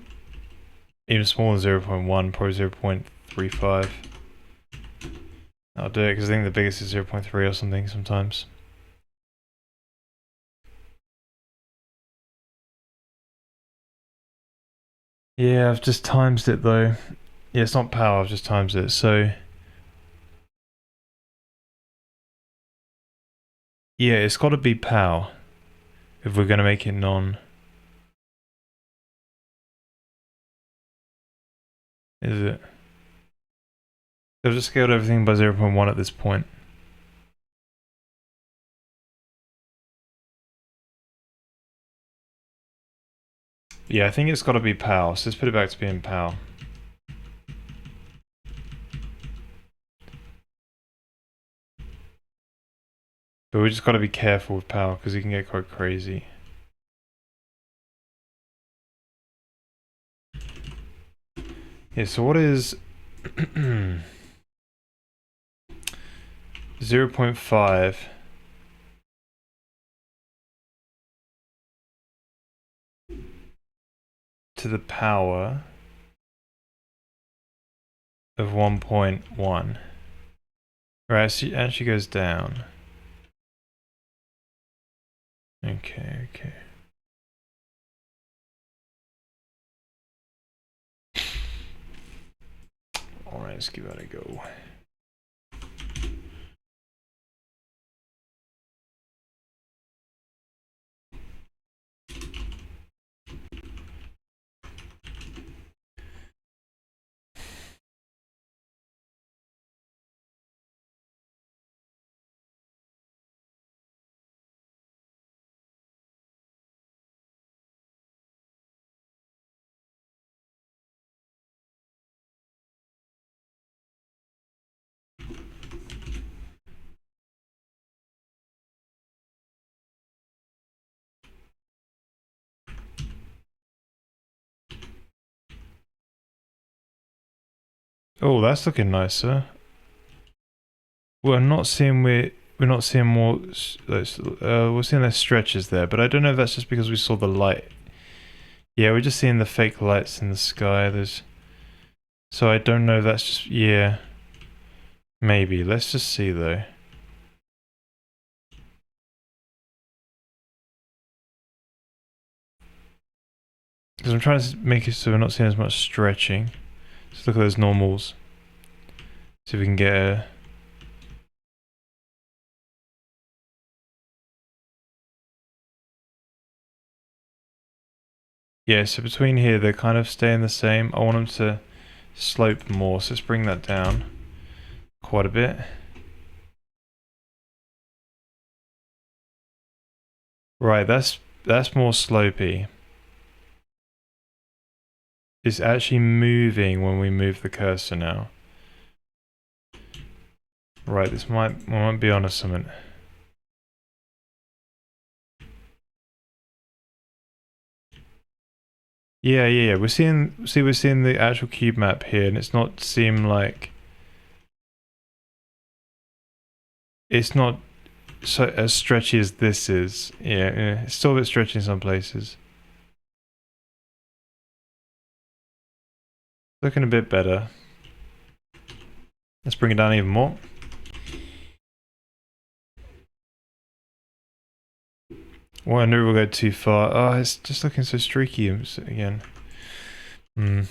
Even smaller than 0.1, probably 0.35. I'll do it because I think the biggest is 0.3 or something sometimes. Yeah, I've just times it though. Yeah, it's not power, I've just times it, so... Yeah, it's got to be pow if we're going to make it non. Is it? I've just scaled everything by 0.1 at this point. Yeah, I think it's got to be pow, so let's put it back to being pow. But we just got to be careful with power because it can get quite crazy. Yeah, so what is 0.5 to the power of 1.1? Right, so it actually goes down. Okay. Alright, let's give that a go. Oh, that's looking nicer. We're not seeing more. We're seeing less stretches there, but I don't know if that's just because we saw the light. Yeah, we're just seeing the fake lights in the sky. So I don't know if that's just maybe. Let's just see though. Because I'm trying to make it so we're not seeing as much stretching. Let's look at those normals. See if we can get a... Yeah, so between here they're kind of staying the same. I want them to slope more, so let's bring that down quite a bit. Right, that's more slopey. It's actually moving when we move the cursor now. Right, we might be onto something. Yeah. We're seeing the actual cube map here, and it's not seem like it's not so as stretchy as this is. Yeah, it's still a bit stretchy in some places. Looking a bit better. Let's bring it down even more. Well, I knew we'll go too far. Oh, it's just looking so streaky again. Hmm.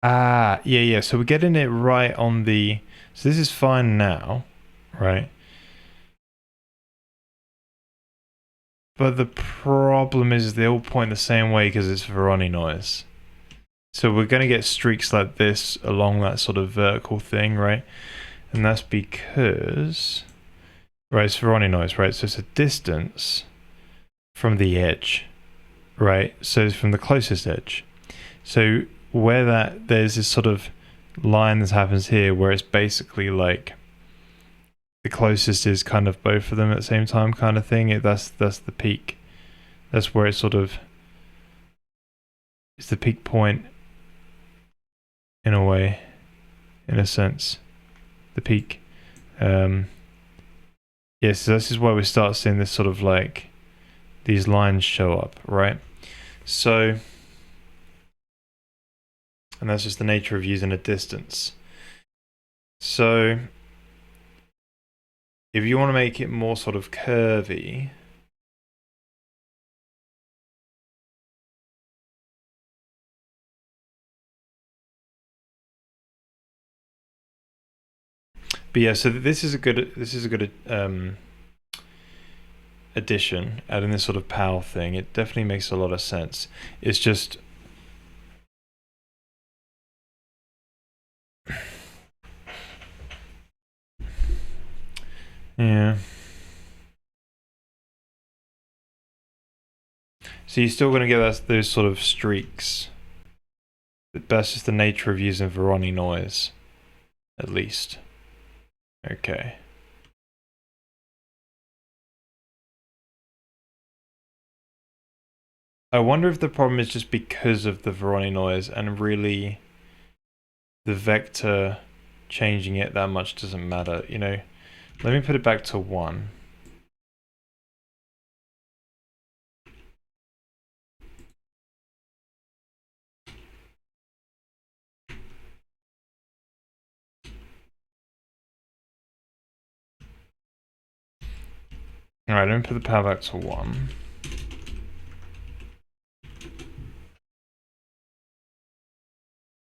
Ah, yeah, yeah. So we're getting it right on the. So this is fine now, right? But the problem is they all point the same way because it's Veroni noise. So we're going to get streaks like this along that sort of vertical thing, right? And that's because, right, it's Veroni noise, right? So it's a distance from the edge, right? So it's from the closest edge. So where there's this sort of line that happens here where it's basically like the closest is kind of both of them at the same time kind of thing. That's the peak. That's where it's sort of, it's the peak point in a way, in a sense, the peak. Yes, so this is where we start seeing this sort of like these lines show up, right? So, and that's just the nature of using a distance. So, if you want to make it more sort of curvy, but yeah, so this is a good addition, adding this sort of PAL thing. It definitely makes a lot of sense. It's just yeah. So you're still going to get those sort of streaks. That's just the nature of using Veroni noise, at least. Okay. I wonder if the problem is just because of the Veroni noise and really the vector changing it that much doesn't matter, you know. Let me put it back to 1. Alright, let me put the power back to 1.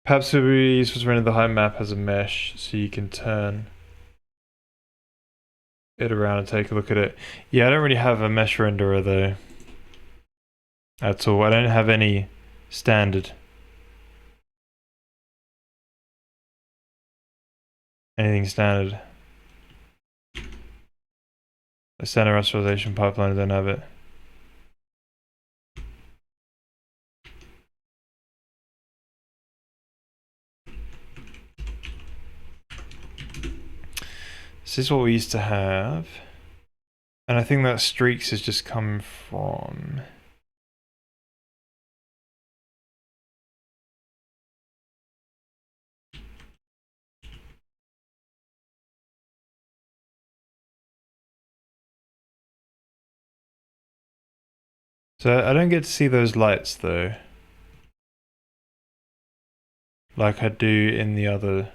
Perhaps it would be useful to render the height map as a mesh so you can turn it around and take a look at it. Yeah, I don't really have a mesh renderer though. At all. I don't have any standard. Anything standard. A standard rasterization pipeline, I don't have it. This is what we used to have. And I think that streaks is just come from... So I don't get to see those lights though. Like I do in the other...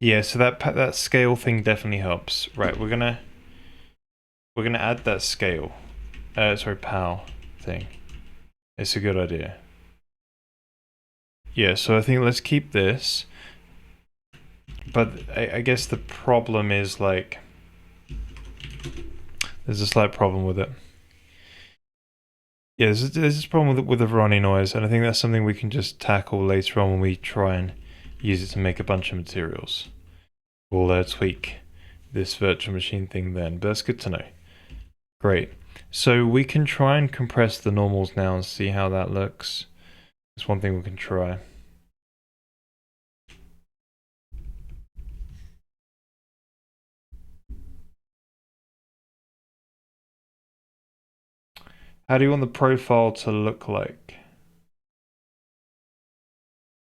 Yeah, so that scale thing definitely helps. Right, we're gonna add that scale. Sorry, PAL thing. It's a good idea. Yeah, so I think let's keep this. But I guess the problem is like... There's a slight problem with it. Yeah, there's this problem with the Veroni noise, and I think that's something we can just tackle later on when we try and use it to make a bunch of materials. We'll tweak this virtual machine thing then, but that's good to know. Great. So we can try and compress the normals now and see how that looks. That's one thing we can try. How do you want the profile to look like?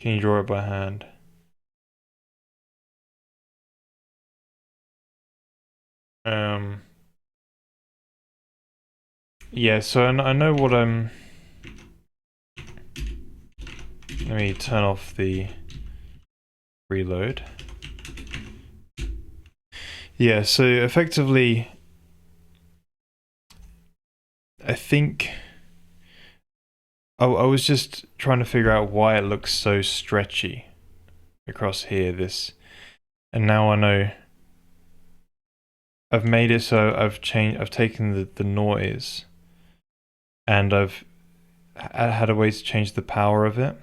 Can you draw it by hand? Um, Yeah, so I know what I'm... Let me turn off the reload. Yeah, so effectively, I think I was just trying to figure out why it looks so stretchy across here, this, and now I know. I've made it so I've taken the noise and I've had a way to change the power of it,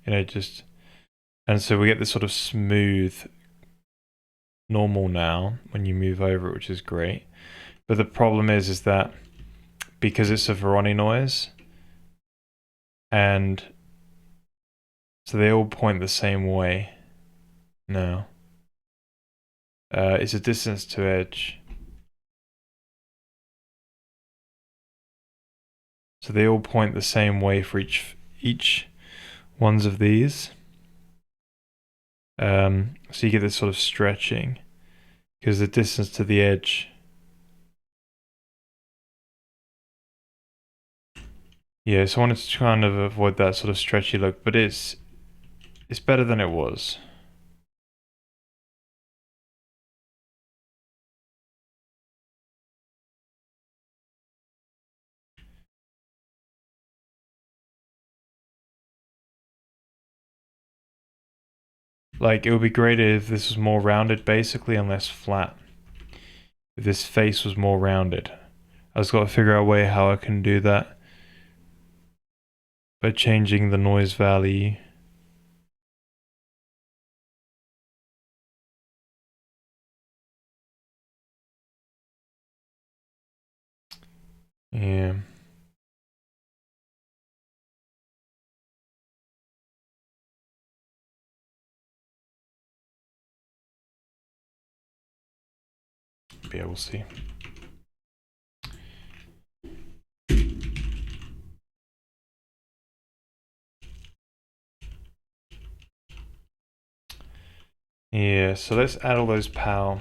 and so we get this sort of smooth normal now when you move over it, which is great. But the problem is that because it's a Voronoi noise, and so they all point the same way now. It's a distance to edge. So they all point the same way for each ones of these. So you get this sort of stretching because the distance to the edge. Yeah, so I wanted to kind of avoid that sort of stretchy look, but it's better than it was. Like, it would be great if this was more rounded, basically, and less flat. If this face was more rounded. I just got to figure out a way how I can do that by changing the noise value. Yeah. Yeah, we'll see. Yeah, so let's add all those PAL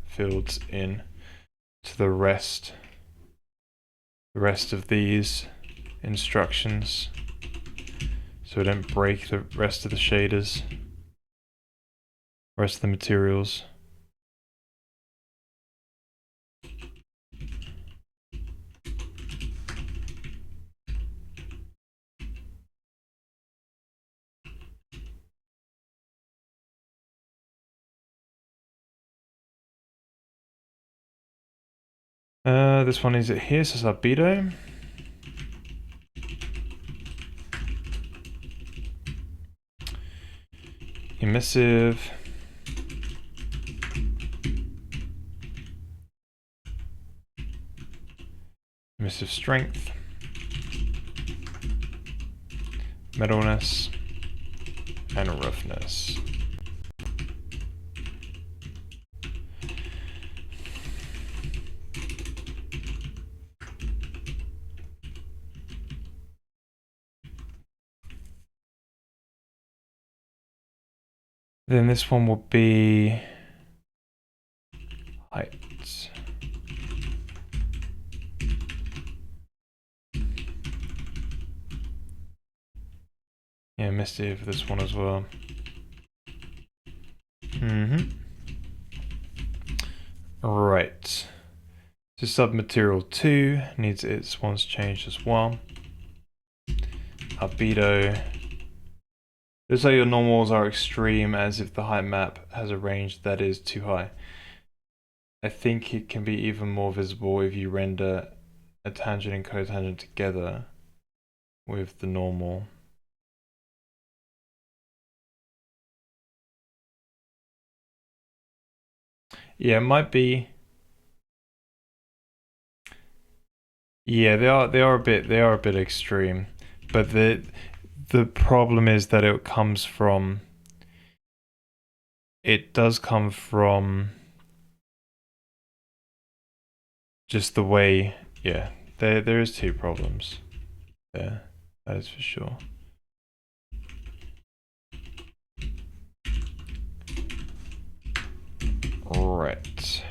fields in to the rest of these instructions so we don't break the rest of the shaders, rest of the materials. This one is it here, so it's albedo. Emissive. Emissive strength. Metalness. And roughness. Then this one will be height. Yeah, Misty for this one as well. Right. So submaterial 2 needs its ones changed as well. Albedo. This is how your normals are extreme as if the height map has a range that is too high. I think it can be even more visible if you render a tangent and cotangent together with the normal. Yeah, it might be. Yeah, they are a bit extreme, but the problem is that it does come from just the way. Yeah, there is two problems there, that is for sure. Right.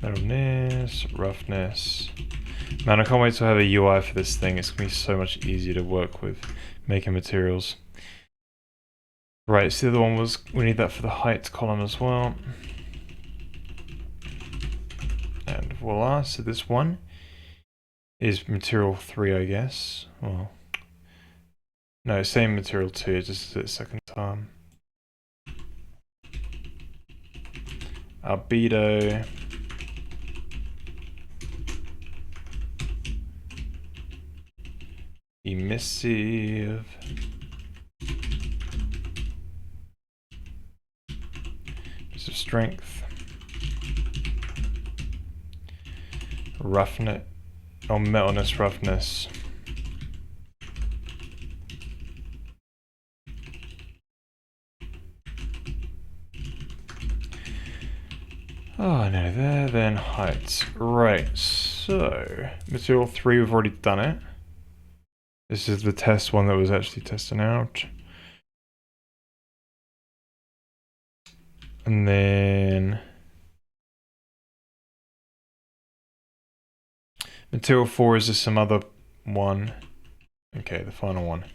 Metalness, roughness. Man, I can't wait to have a UI for this thing. It's going to be so much easier to work with making materials. Right, so the other one was, we need that for the height column as well. And voila, so this one is material 3, I guess. Well, no, same material 2, just the second time. Albedo. Emissive. Emissive strength. Roughness. Oh, metalness, roughness. Oh no, there, then height. Right, so material 3, we've already done it. This is the test one that was actually testing out. And then material 4 is just some other one. Okay, the final one.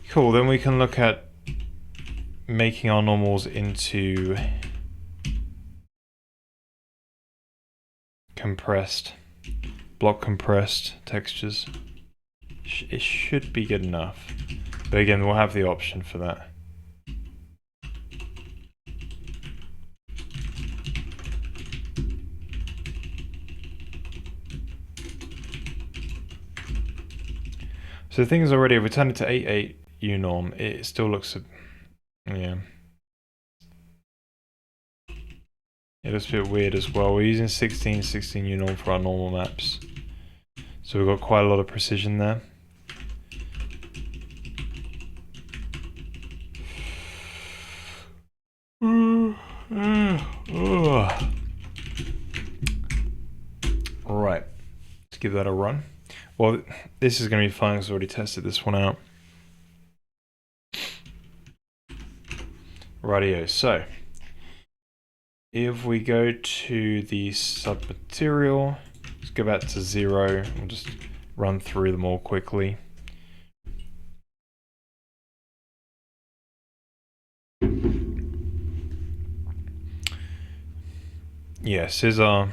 Cool, then we can look at making our normals into compressed, block compressed textures. It should be good enough. But again, we'll have the option for that. So the thing is already, if we turn it to 8.8 unorm, it still looks, yeah. It looks a bit weird as well. We're using 16 unorm for our normal maps. So we've got quite a lot of precision there. Right, let's give that a run. Well, this is going to be fun because I already tested this one out. Rightio, so if we go to the submaterial, let's go back to 0, we'll just run through them all quickly. Yeah, scissor.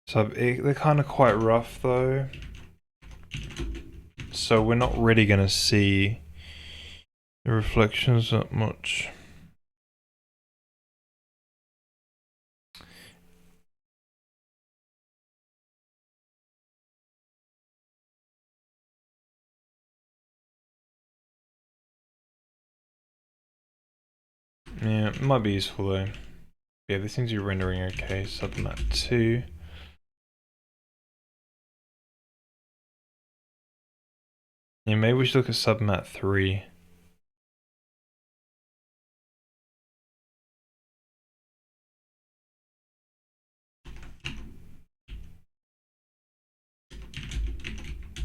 So they're kind of quite rough though. So we're not really going to see the reflections that much. Yeah, it might be useful though. Yeah, this seems to be rendering okay. Submat 2. Yeah, maybe we should look at submat 3.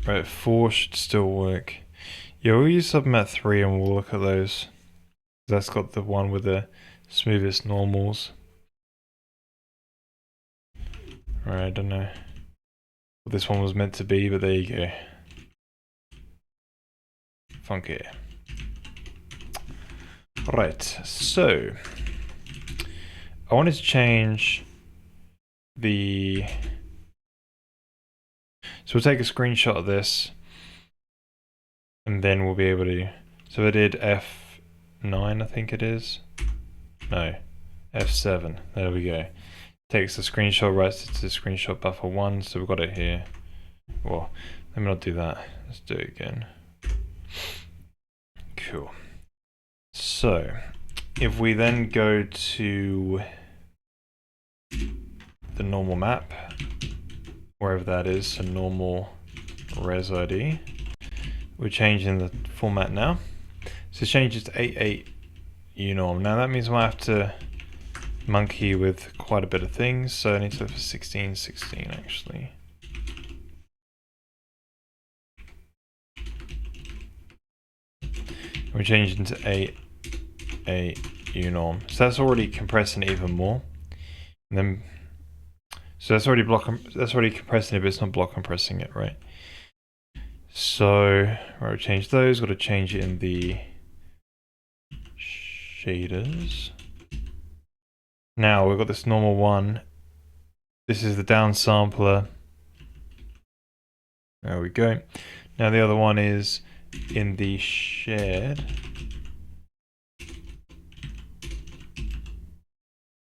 Right, 4 should still work. Yeah, we'll use submat 3 and we'll look at those. That's got the one with the smoothest normals. Right, I don't know what this one was meant to be, but there you go. Funky. Right, so I wanted to change the... So we'll take a screenshot of this and then we'll be able to... So I did F9, I think it is. No, F7, there we go. Takes the screenshot, writes it to screenshot buffer 1, so we've got it here. Well, let me not do that. Let's do it again. Cool. So, if we then go to the normal map, wherever that is, so normal res ID, we're changing the format now. So change it to 8.8 unorm. Now that means we'll have to monkey with quite a bit of things, so I need to look for 16 actually. We change it into 8.8 unorm. So that's already compressing it even more. And then, so that's already compressing it, but it's not block compressing it, right? So, we'll change those. Got to change it in the shaders. Now we've got this normal one. This is the downsampler. There we go. Now the other one is in the shared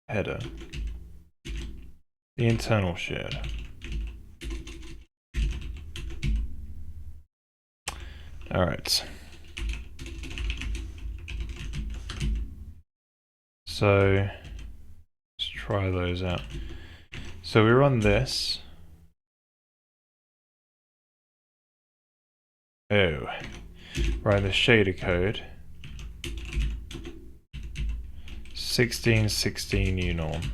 header. The internal shared. Alright. So let's try those out. So we run this. Oh. Right, the shader code. 1616 unorm.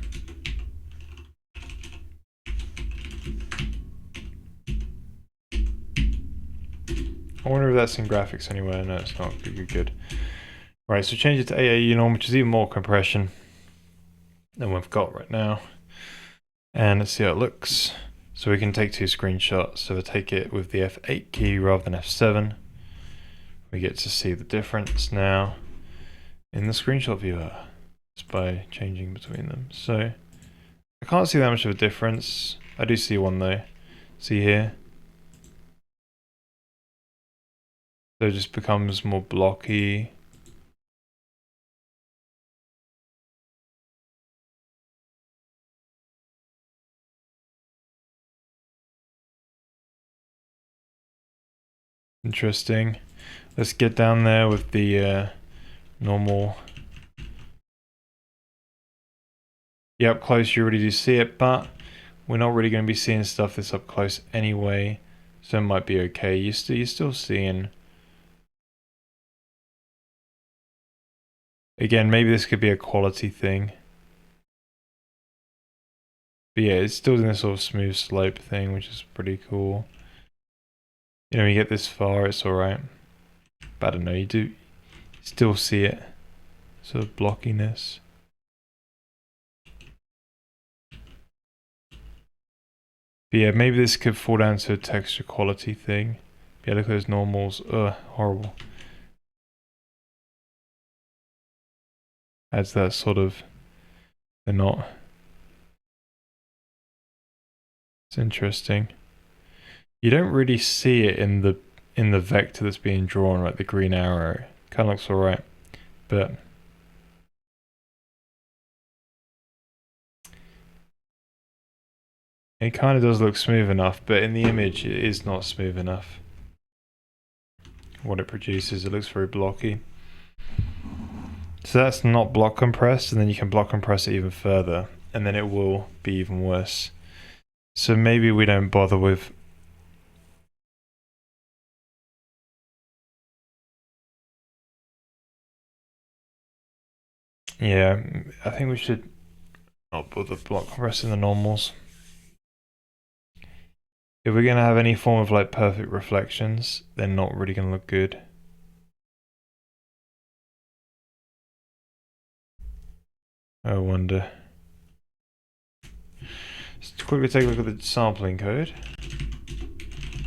I wonder if that's in graphics anywhere. No, it's not. Good. Right, so change it to AA unorm, which is even more compression than we've got right now. And let's see how it looks. So we can take two screenshots. So if I take it with the F8 key rather than F7, we get to see the difference now in the screenshot viewer just by changing between them. So I can't see that much of a difference. I do see one though. See here? So it just becomes more blocky. Interesting. Let's get down there with the normal. Yeah, up close you already do see it, but we're not really going to be seeing stuff that's up close anyway, so it might be okay. You're still seeing. Again, maybe this could be a quality thing. But yeah, it's still doing this sort of smooth slope thing, which is pretty cool. You know, when you get this far, it's alright. But I don't know, you do still see it. Sort of blockiness. But yeah, maybe this could fall down to a texture quality thing. But yeah, look at those normals. Ugh, horrible. Adds that sort of... They're not... It's interesting. You don't really see it in the vector that's being drawn, like the green arrow. Kind of looks alright, but it kind of does look smooth enough, but in the image it is not smooth enough. What it produces, it looks very blocky. So that's not block compressed, and then you can block compress it even further, and then it will be even worse. So maybe we don't bother with... Yeah, I think we should not bother block compressing the normals. If we're going to have any form of like perfect reflections, they're not really going to look good. I wonder. Let's quickly take a look at the sampling code.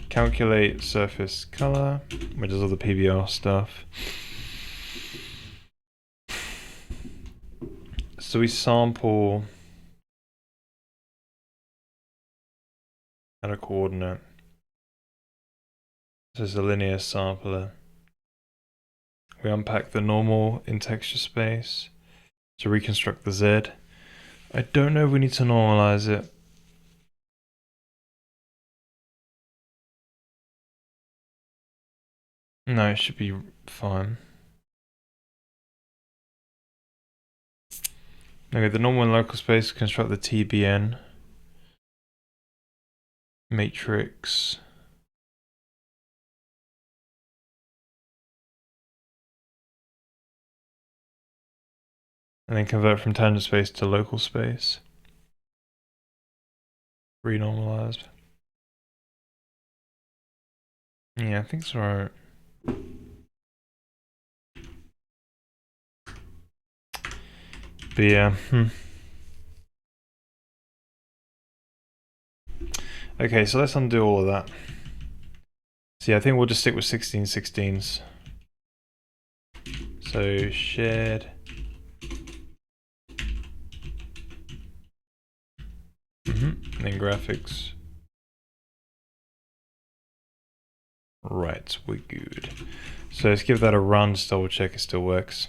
Calculate surface color, which is all the PBR stuff. So we sample at a coordinate. This is a linear sampler. We unpack the normal in texture space to reconstruct the Z. I don't know if we need to normalize it. No, it should be fine. Okay, the normal and local space, construct the TBN matrix. And then convert from tangent space to local space. Renormalized. Yeah, I think it's alright. But yeah. Okay, so let's undo all of that. So yeah, I think we'll just stick with 1616s. So shared. And then graphics. Right, we're good. So let's give that a run, just double check it still works.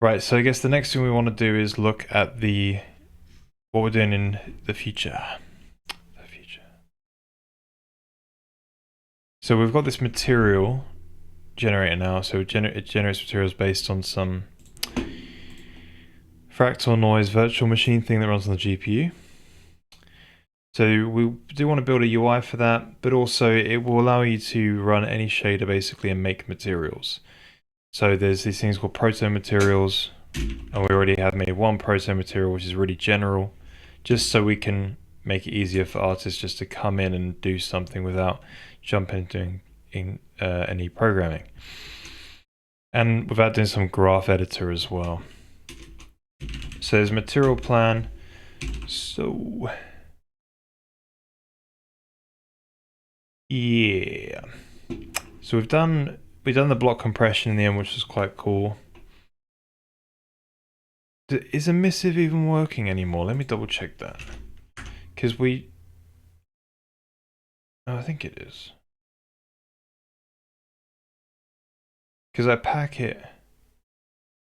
Right, so I guess the next thing we want to do is look at what we're doing in the future. So we've got this material generator now, so it generates materials based on some fractal noise virtual machine thing that runs on the GPU. So we do want to build a UI for that, but also it will allow you to run any shader basically and make materials. So there's these things called proto materials, and we already have made one proto material which is really general, just so we can make it easier for artists just to come in and do something without jumping into any programming. And without doing some graph editor as well. So there's material plan. So yeah. So we've done the block compression in the end, which was quite cool. Is emissive even working anymore? Let me double check that. Because I think it is. Because I pack it.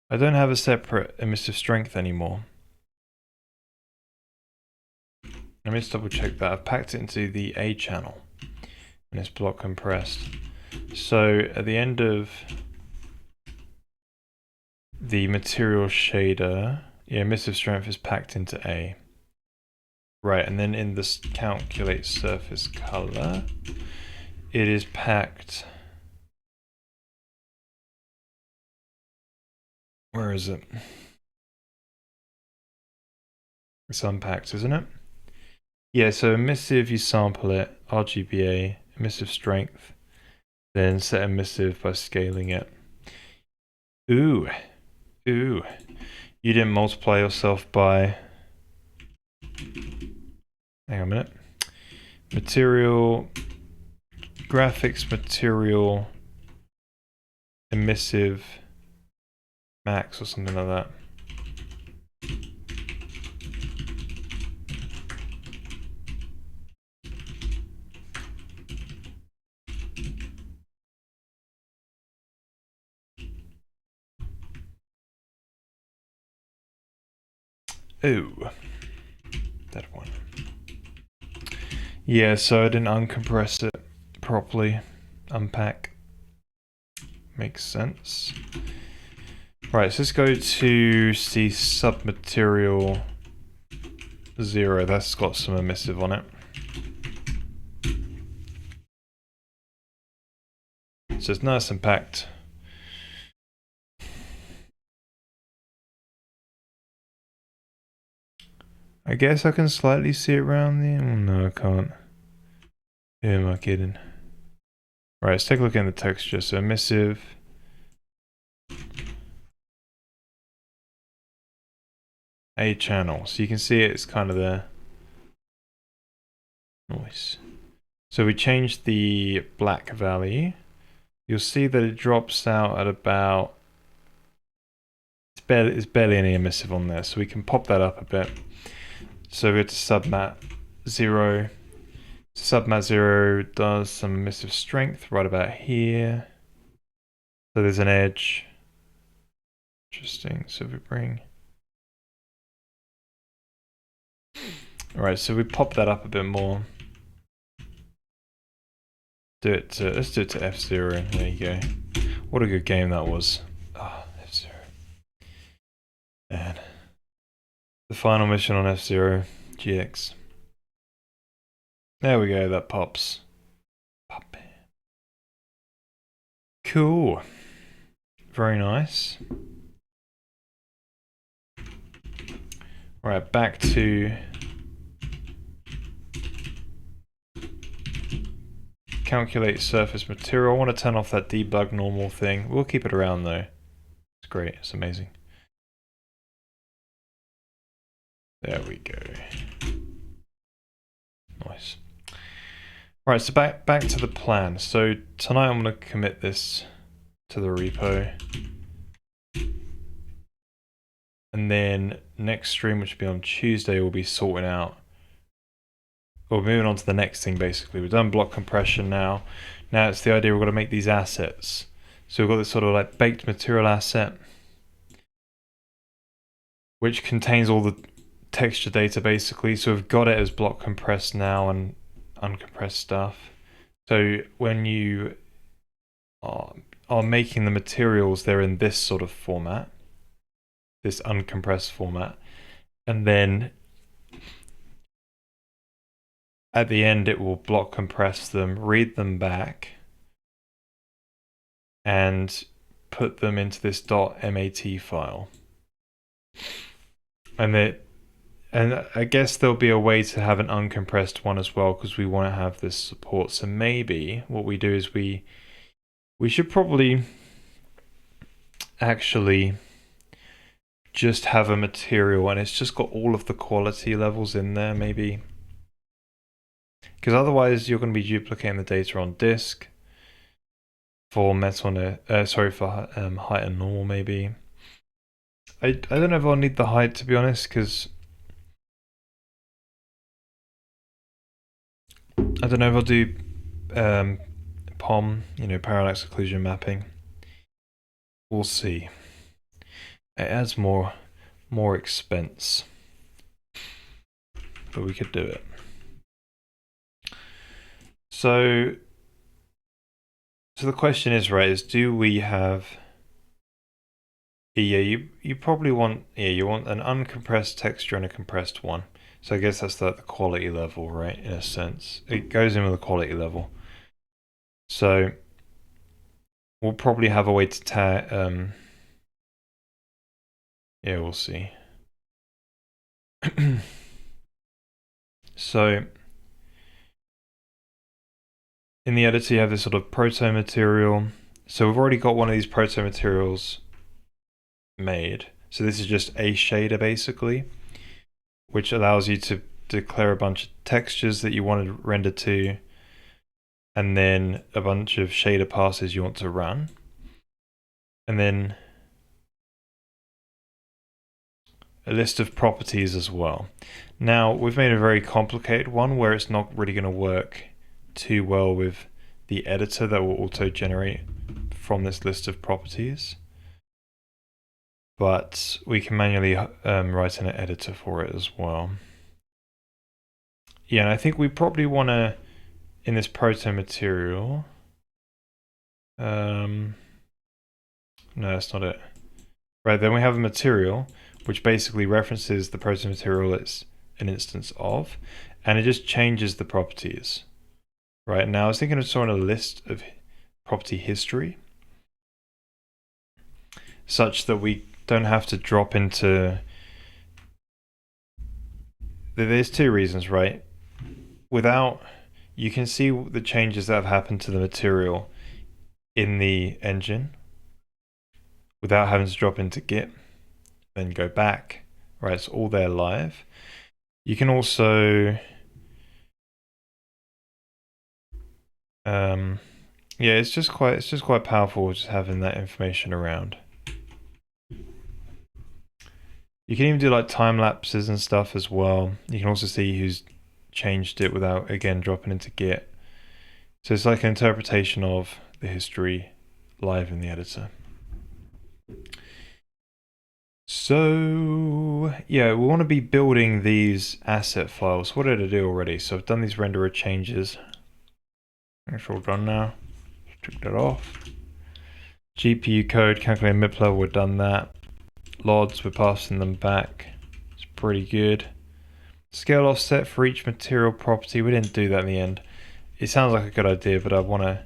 I don't have a separate emissive strength anymore. Let me just double check that. I've packed it into the A channel. And it's block compressed. So at the end of the material shader, yeah, emissive strength is packed into A. Right, and then in this calculate surface color, it is packed. Where is it? It's unpacked, isn't it? Yeah, so emissive, you sample it, RGBA, emissive strength, then set emissive by scaling it. Ooh. You didn't multiply yourself by... Hang on a minute. Material, graphics material, emissive, max or something like that. Ooh, that one. Yeah, so I didn't uncompress it properly. Unpack. Makes sense. Right, so let's go to see submaterial 0. That's got some emissive on it. So it's nice and packed. I guess I can slightly see it around there. Oh, no, I can't. Who am I kidding? Right, let's take a look at the texture. So emissive. A channel. So you can see it's kind of there. Nice. So we changed the black value. You'll see that it drops out at about... It's barely any emissive on there, so we can pop that up a bit. So we go to submat 0. Submat 0 does some emissive strength right about here. So there's an edge. Interesting. So if we bring... Alright, so we pop that up a bit more. Let's do it to F0. There you go. What a good game that was. Ah, F0. Man. The final mission on F0 GX. There we go, that pops. Pop. Cool. Very nice. Right, back to calculate surface material. I want to turn off that debug normal thing. We'll keep it around though. It's great, it's amazing. There we go. Nice. Right, so back to the plan. So tonight I'm going to commit this to the repo. And then next stream, which will be on Tuesday, we'll be sorting out, or moving on to the next thing basically. We've done block compression now. Now it's the idea we're going to make these assets. So we've got this sort of like baked material asset, which contains all the texture data basically. So we've got it as block compressed now and uncompressed stuff. So when you are making the materials, they're in this sort of format, this uncompressed format. And then at the end, it will block compress them, read them back, and put them into this .mat file. And I guess there'll be a way to have an uncompressed one as well, because we want to have this support. So maybe what we do is we should probably actually just have a material and it's just got all of the quality levels in there, maybe. Because otherwise you're going to be duplicating the data on disk for metal, for height and normal maybe. I don't know if I'll need the height, to be honest, because I don't know if I'll do POM, parallax occlusion mapping. We'll see. It adds more expense, but we could do it. So the question is, right, is do we have... Yeah, you probably want, you want an uncompressed texture and a compressed one. So I guess that's like the quality level, right, in a sense. It goes in with the quality level. So we'll probably have a way to tag, yeah, we'll see. So in the editor you have this sort of proto material. So we've already got one of these proto materials made. So this is just a shader basically, which allows you to declare a bunch of textures that you want to render to, and then a bunch of shader passes you want to run. And then a list of properties as well. Now we've made a very complicated one where it's not really going to work too well with the editor that will auto generate from this list of properties. But we can manually write in an editor for it as well. Yeah, and I think we probably want to, in this proto material, no, that's not it. Right, then we have a material which basically references the proto material it's an instance of, and it just changes the properties. Right, now I was thinking of storing a list of property history, such that we don't have to drop into... There's two reasons, right? Without... You can see the changes that have happened to the material in the engine without having to drop into Git, then go back. Right, it's all there live. You can also... yeah, it's just quite powerful just having that information around. You can even do like time lapses and stuff as well. You can also see who's changed it without, again, dropping into Git. So it's like an interpretation of the history live in the editor. So yeah, we want to be building these asset files. What did I do already? So I've done these renderer changes. It's all done now. Took that off. GPU code, calculating MIP level, we've done that. LODs, we're passing them back. It's pretty good. Scale offset for each material property, we didn't do that in the end. It sounds like a good idea, but I want to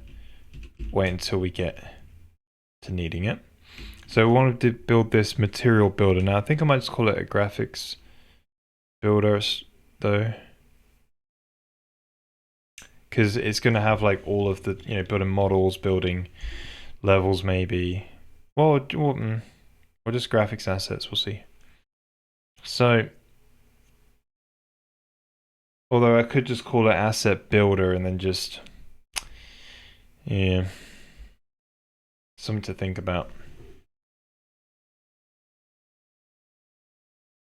wait until we get to needing it. So we wanted to build this material builder. Now I think I might just call it a graphics builder though, because it's going to have like all of the, building models, building levels maybe, or just graphics assets, we'll see. So Although I could just call it asset builder and then just, yeah, something to think about.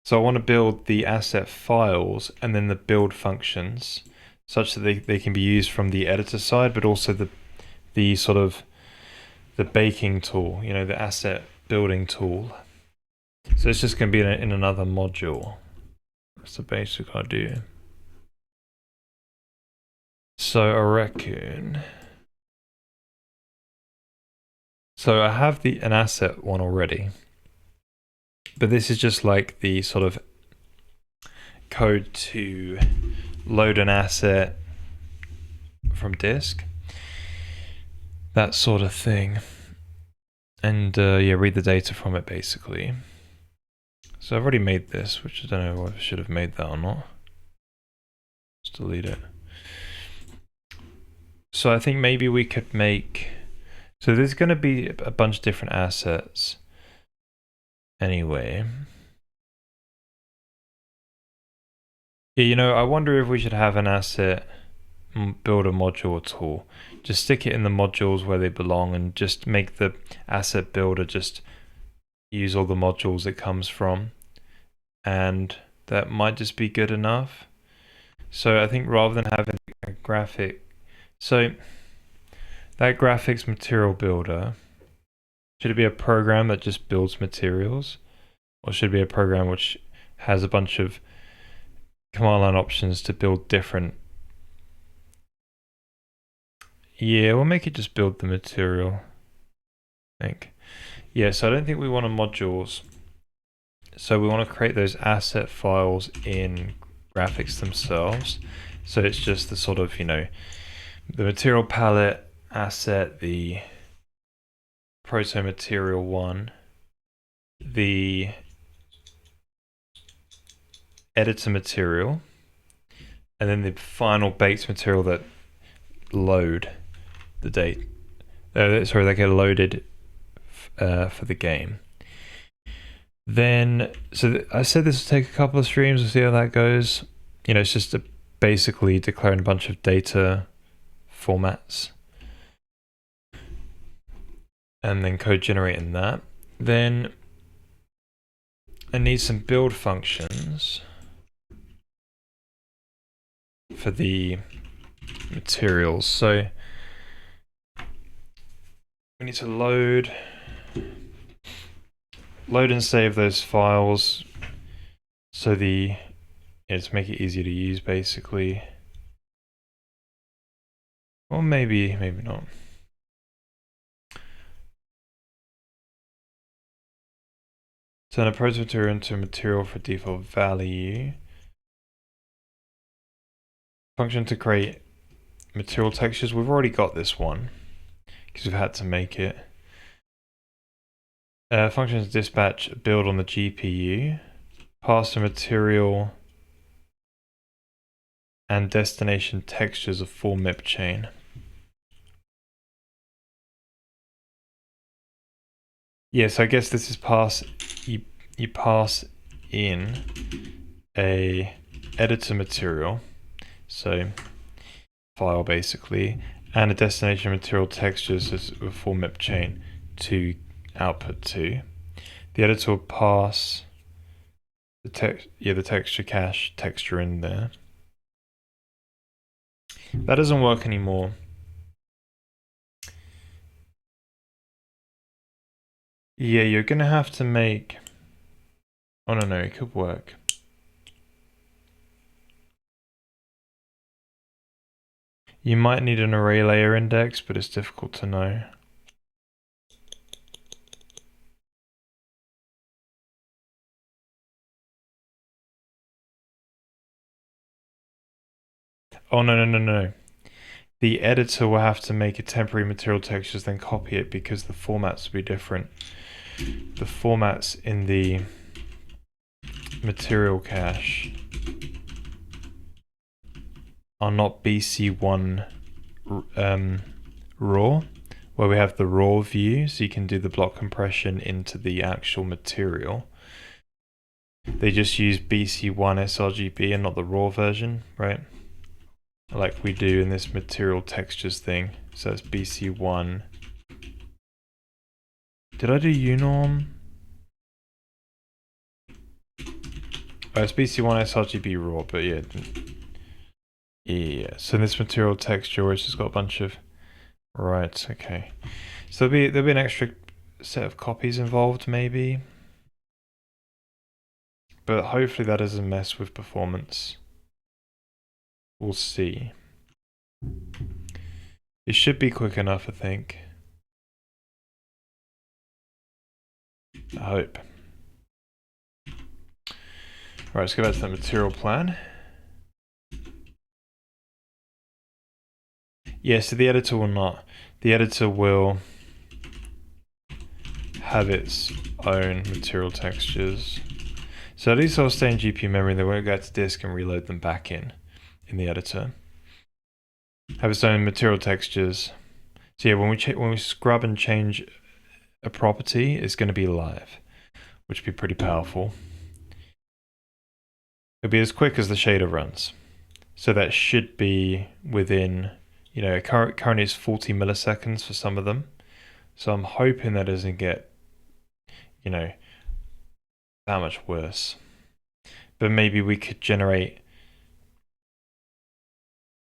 So I want to build the asset files and then the build functions such that they can be used from the editor side, but also the sort of the baking tool, you know, the asset building tool. So it's just going to be in another module. That's the basic idea. So I reckon. So I have an asset one already, but this is just like the sort of code to load an asset from disk, that sort of thing, and yeah, read the data from it basically. So I've already made this, which I don't know if I should have made that or not. Let's delete it. So I think maybe we could make, so there's going to be a bunch of different assets anyway. Yeah, you know, I wonder if we should have an asset builder module tool. Just stick it in the modules where they belong and just make the asset builder just use all the modules it comes from. And that might just be good enough. So I think rather than having a graphic, so that graphics material builder, should it be a program that just builds materials? Or should it be a program which has a bunch of command line options to build different? Yeah, we'll make it just build the material, I think. Yeah, so I don't think we want a modules. So we want to create those asset files in graphics themselves. So it's just the sort of, you know, the material palette asset, the proto material one, the editor material, and then the final baked material that load the date. Sorry, they get loaded for the game. Then, so I said this will take a couple of streams. We'll see how that goes. You know, it's just basically declaring a bunch of data formats and then code generating that. Then I need some build functions for the materials. So we need to load and save those files so to make it easier to use basically. Or maybe not. Turn a proto material into a material for default value. Function to create material textures. We've already got this one because we've had to make it. Function to dispatch build on the GPU. Pass the material and destination textures of full MIP chain. Yes, I guess this is you pass in a editor material, so file basically, and a destination material textures as a full MIP chain to output to. The editor will pass the texture cache texture in there. That doesn't work anymore. Yeah, you're gonna have to make. Oh no, it could work. You might need an array layer index, but it's difficult to know. Oh no. The editor will have to make a temporary material textures, then copy it because the formats will be different. The formats in the material cache are not BC1 raw, where we have the raw view, so you can do the block compression into the actual material. They just use BC1 sRGB and not the raw version, right? like we do in this material textures thing. So it's BC1. Did I do UNorm? Oh, it's BC1 sRGB raw, but yeah. Yeah, so this material texture which has got a bunch of... Right, okay. So there'll be an extra set of copies involved maybe. But hopefully that doesn't mess with performance. We'll see. It should be quick enough, I think. I hope. Right, let's go back to the material plan. Yeah, so the editor will not. The editor will have its own material textures. So at least I'll stay in GPU memory, they won't go to disk and reload them back in the editor. Have its own material textures. So yeah, when we scrub and change a property, it's going to be live, which would be pretty powerful. It'll be as quick as the shader runs. So that should be within, you know, currently it's 40 milliseconds for some of them. So I'm hoping that doesn't get, you know, that much worse. But maybe we could generate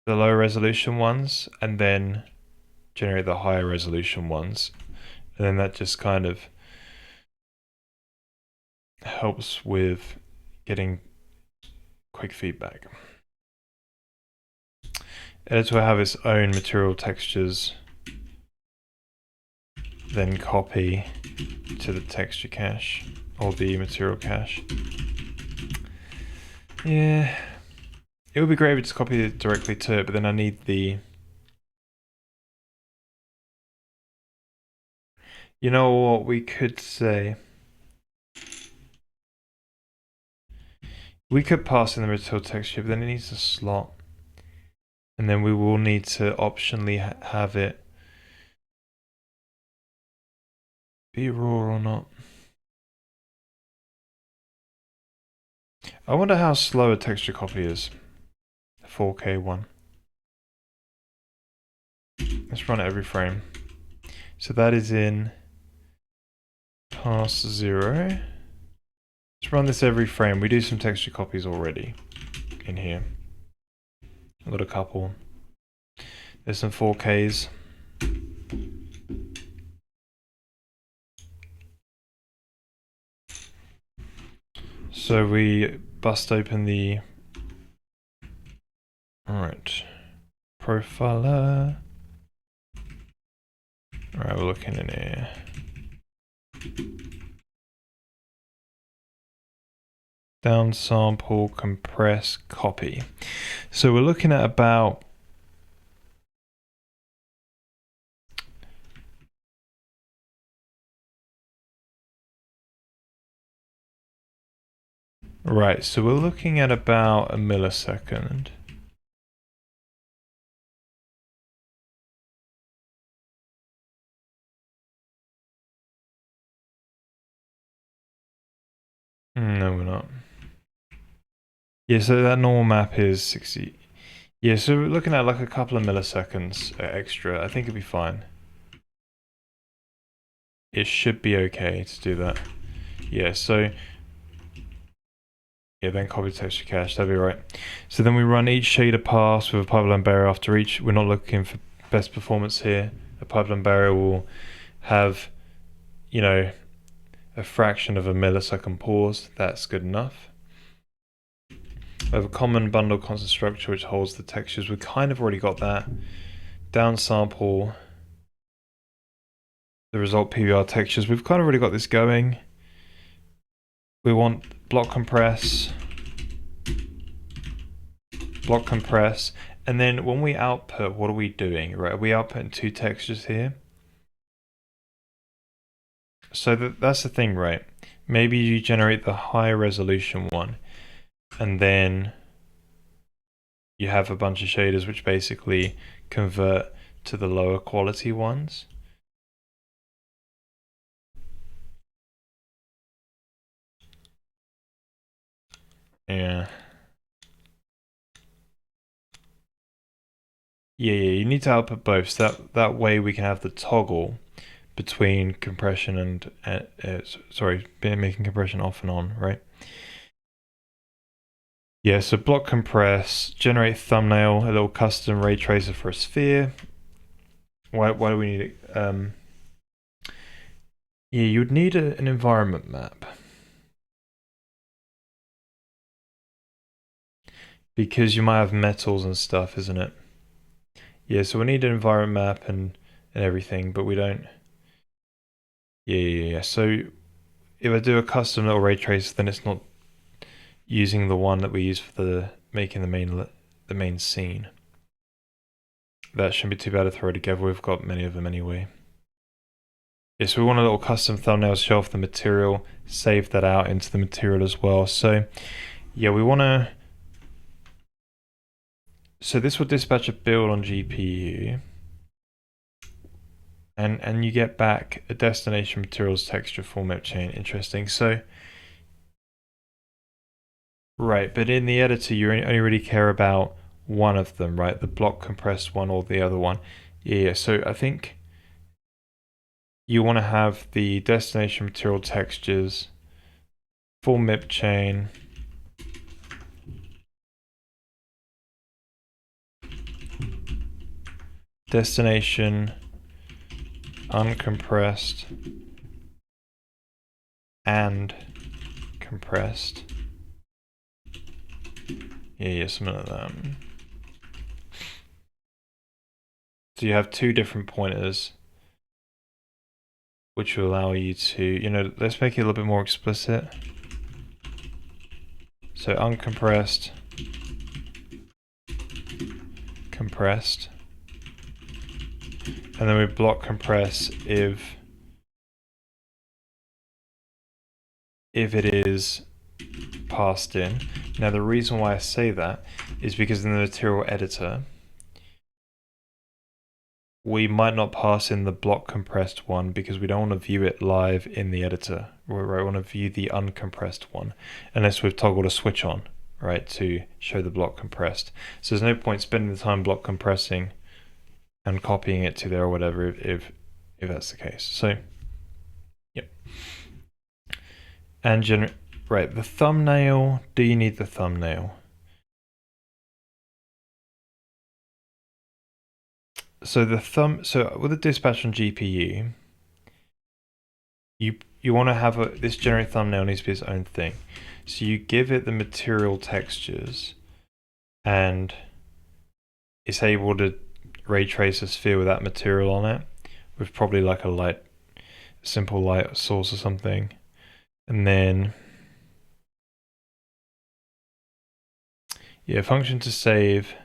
the low resolution ones and then generate the higher resolution ones. And then that just kind of helps with getting quick feedback. Editor will have its own material textures, then copy to the texture cache or the material cache. Yeah, it would be great if we just copied it directly to it, but then I need the... You know what we could say? We could pass in the material texture, but then it needs a slot. And then we will need to optionally have it be raw or not. I wonder how slow a texture copy is. The 4K one. Let's run it every frame. So that is in pass 0. Let's run this every frame. We do some texture copies already in here. I've got a couple. There's some 4Ks. So we bust open the... Alright. Profiler. Alright, we're looking in here. Downsample, compress, copy. So we're looking at about... Right, so we're looking at about a millisecond. No, we're not. Yeah, so that normal map is 60. Yeah, so we're looking at like a couple of milliseconds extra. I think it'd be fine. It should be okay to do that. Yeah, so... Yeah, then copy texture cache, that'd be right. So then we run each shader pass with a pipeline barrier after each. We're not looking for best performance here. A pipeline barrier will have, you know, a fraction of a millisecond pause. That's good enough. We have a common bundle constant structure which holds the textures. We kind of already got that. Downsample the result PBR textures. We've kind of already got this going. We want block compress, and then when we output, what are we doing? Right, are we outputting two textures here? So that's the thing, right? Maybe you generate the high resolution one, and then you have a bunch of shaders which basically convert to the lower quality ones. Yeah. Yeah, you need to output both, so that way we can have the toggle between compression and sorry, making compression off and on, right? Yeah, so block compress, generate thumbnail, a little custom ray tracer for a sphere. Why do we need it? Yeah, you'd need an environment map because you might have metals and stuff, isn't it? Yeah, so we need an environment map and everything, but we don't. Yeah. So if I do a custom little ray tracer, then it's not using the one that we use for the making the main scene. That shouldn't be too bad to throw together. We've got many of them anyway. Yeah, so we want a little custom thumbnail to show off the material, save that out into the material as well. So yeah, we want to. So this will dispatch a build on GPU, and you get back a destination materials texture format chain. Interesting. So right, but in the editor, you only really care about one of them, right? The block compressed one or the other one. Yeah. So I think you want to have the destination material textures, full MIP chain, destination uncompressed and compressed. Yeah, something like that. So you have two different pointers, which will allow you to, let's make it a little bit more explicit. So uncompressed, compressed, and then we block compress if it is passed in. Now the reason why I say that is because in the material editor, we might not pass in the block compressed one because we don't want to view it live in the editor. We want to view the uncompressed one unless we've toggled a switch on, right, to show the block compressed. So there's no point spending the time block compressing and copying it to there or whatever if that's the case. So, yep. And right, the thumbnail, do you need the thumbnail? So with the dispatch on GPU, you want to have this generate thumbnail needs to be its own thing. So you give it the material textures, and it's able to ray trace a sphere with that material on it, with probably like a simple light source or something, and then yeah, function to save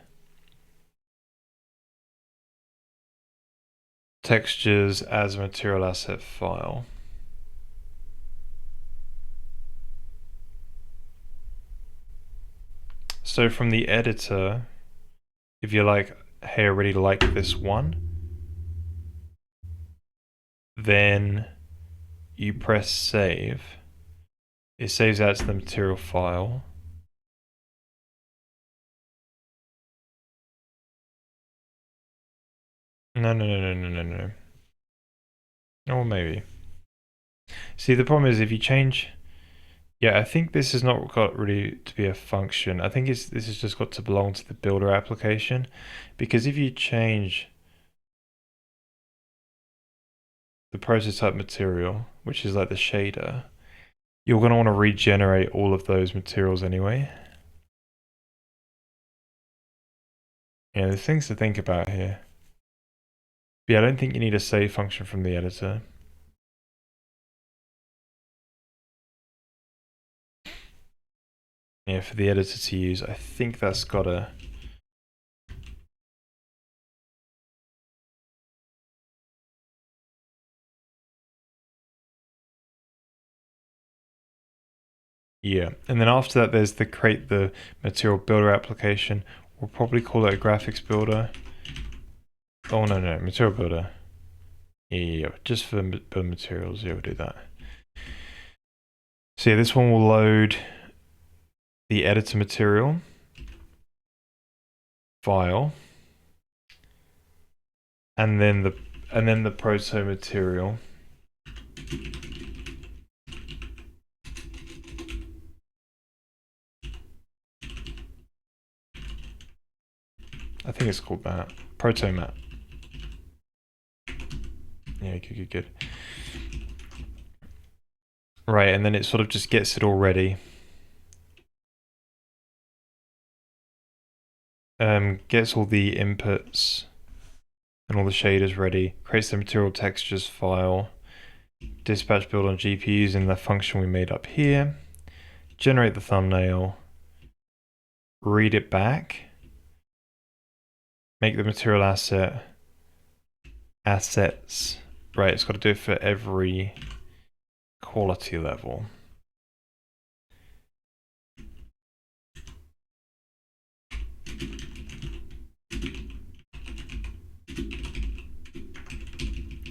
textures as a material asset file. So from the editor, if you're like, hey, I really like this one, then you press save. It saves out to the material file. No. Or maybe. See, the problem is if you change. Yeah, I think this has not got really to be a function. I think this has just got to belong to the builder application, because if you change the prototype material, which is like the shader, you're going to want to regenerate all of those materials anyway. Yeah, there's things to think about here. But yeah, I don't think you need a save function from the editor. Yeah, for the editor to use, I think that's got to. Yeah, and then after that, there's the create the material builder application. We'll probably call it a graphics builder. Oh no, material builder. Yeah, just for build materials, yeah, we'll do that. So yeah, this one will load the editor material file, and then the proto material. I think it's called that. Proto mat. Yeah, good. Right, and then it sort of just gets it all ready. Gets all the inputs and all the shaders ready, creates the material textures file, dispatch build on GPU using the function we made up here, generate the thumbnail, read it back, make the material assets. Right, it's got to do it for every quality level.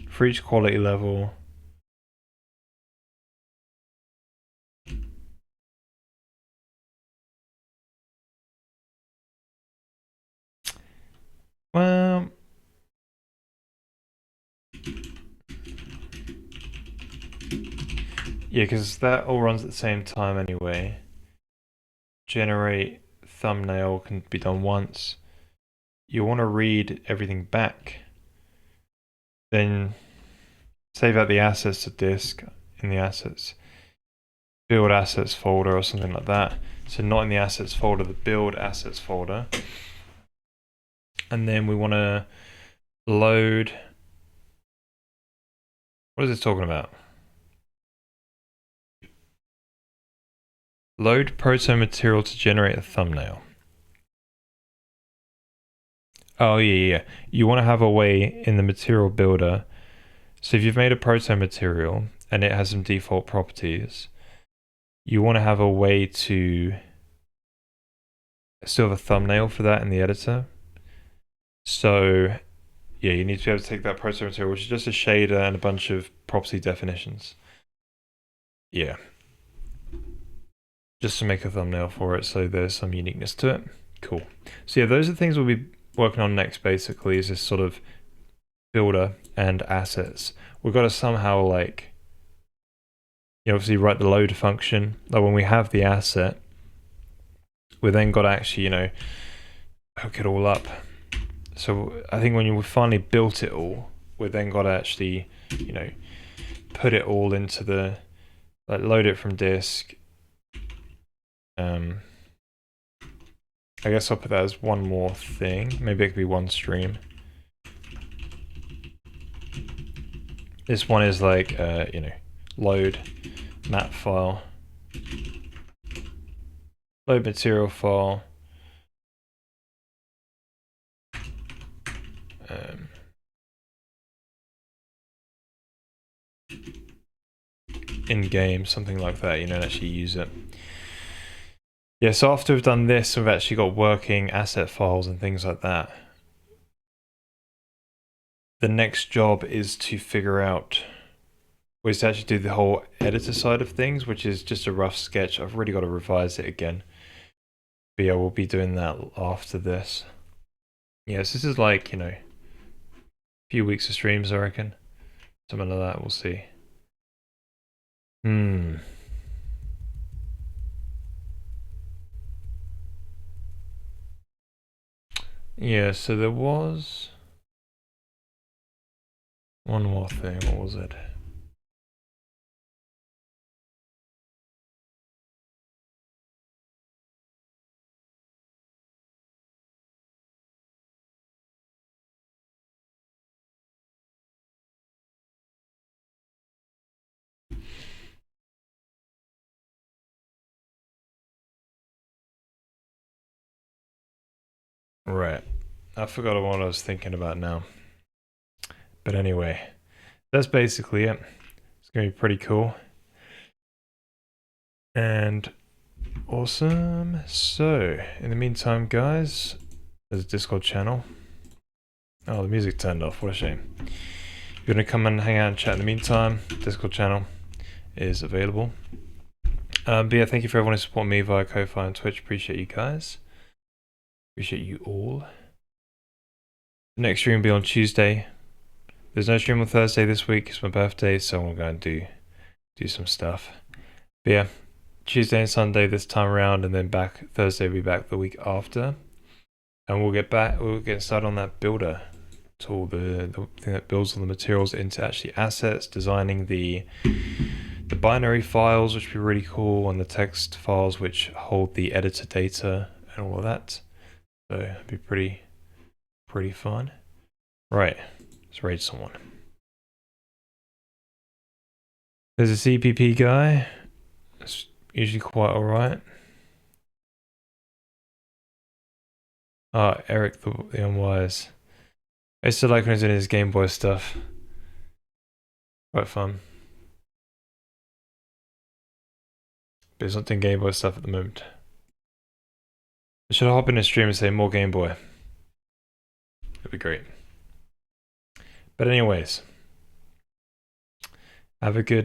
For each quality level, well, yeah, because that all runs at the same time anyway. Generate thumbnail can be done once. You want to read everything back. Then save out the assets to disk in the assets. Build assets folder or something like that. So not in the assets folder, the build assets folder. And then we want to load. What is this talking about? Load proto material to generate a thumbnail. Oh yeah. You want to have a way in the material builder. So if you've made a proto material and it has some default properties, you want to have a way to still have a thumbnail for that in the editor. So yeah, you need to be able to take that proto material, which is just a shader and a bunch of property definitions. Yeah. Just to make a thumbnail for it, so there's some uniqueness to it. Cool. So yeah, those are the things we'll be working on next, basically, is this sort of builder and assets. We've got to somehow, like, you know, obviously write the load function. Like when we have the asset, we then got to actually, you know, hook it all up. So I think when you finally built it all, we then got to actually, you know, put it all into the, like, load it from disk. I guess I'll put that as one more thing. Maybe it could be one stream. This one is like, you know, load map file, load material file, in game, something like that, you know, and actually use it. Yeah, so after we've done this, we've actually got working asset files and things like that. The next job is to figure out ways to actually do the whole editor side of things, which is just a rough sketch. I've really got to revise it again. But yeah, we'll be doing that after this. Yes, this is like, you know, a few weeks of streams, I reckon. Something like that, we'll see. Yeah, so there was one more thing. What was it? Right. I forgot what I was thinking about now. But anyway, that's basically it. It's going to be pretty cool. And awesome. So, in the meantime, guys, there's a Discord channel. Oh, the music turned off. What a shame. If you're going to come and hang out and chat in the meantime, Discord channel is available. But yeah, thank you for everyone who support me via Ko-Fi and Twitch. Appreciate you guys. Appreciate you all. The next stream will be on Tuesday, There's no stream on Thursday this week. It's my birthday, so I'm going to do some stuff. But yeah, Tuesday and Sunday this time around, and then back Thursday. We'll be back the week after, and we'll get started on that builder tool, the thing that builds all the materials into actually assets, designing the binary files, which would be really cool, and the text files which hold the editor data and all of that. So it'd be pretty fun. Right, let's raid someone. There's a CPP guy. It's usually quite alright. Eric the Unwise. I used to like when he was doing his Game Boy stuff. Quite fun. But he's not doing Game Boy stuff at the moment. I should hop in a stream and say more Game Boy. That'd be great. But anyways, have a good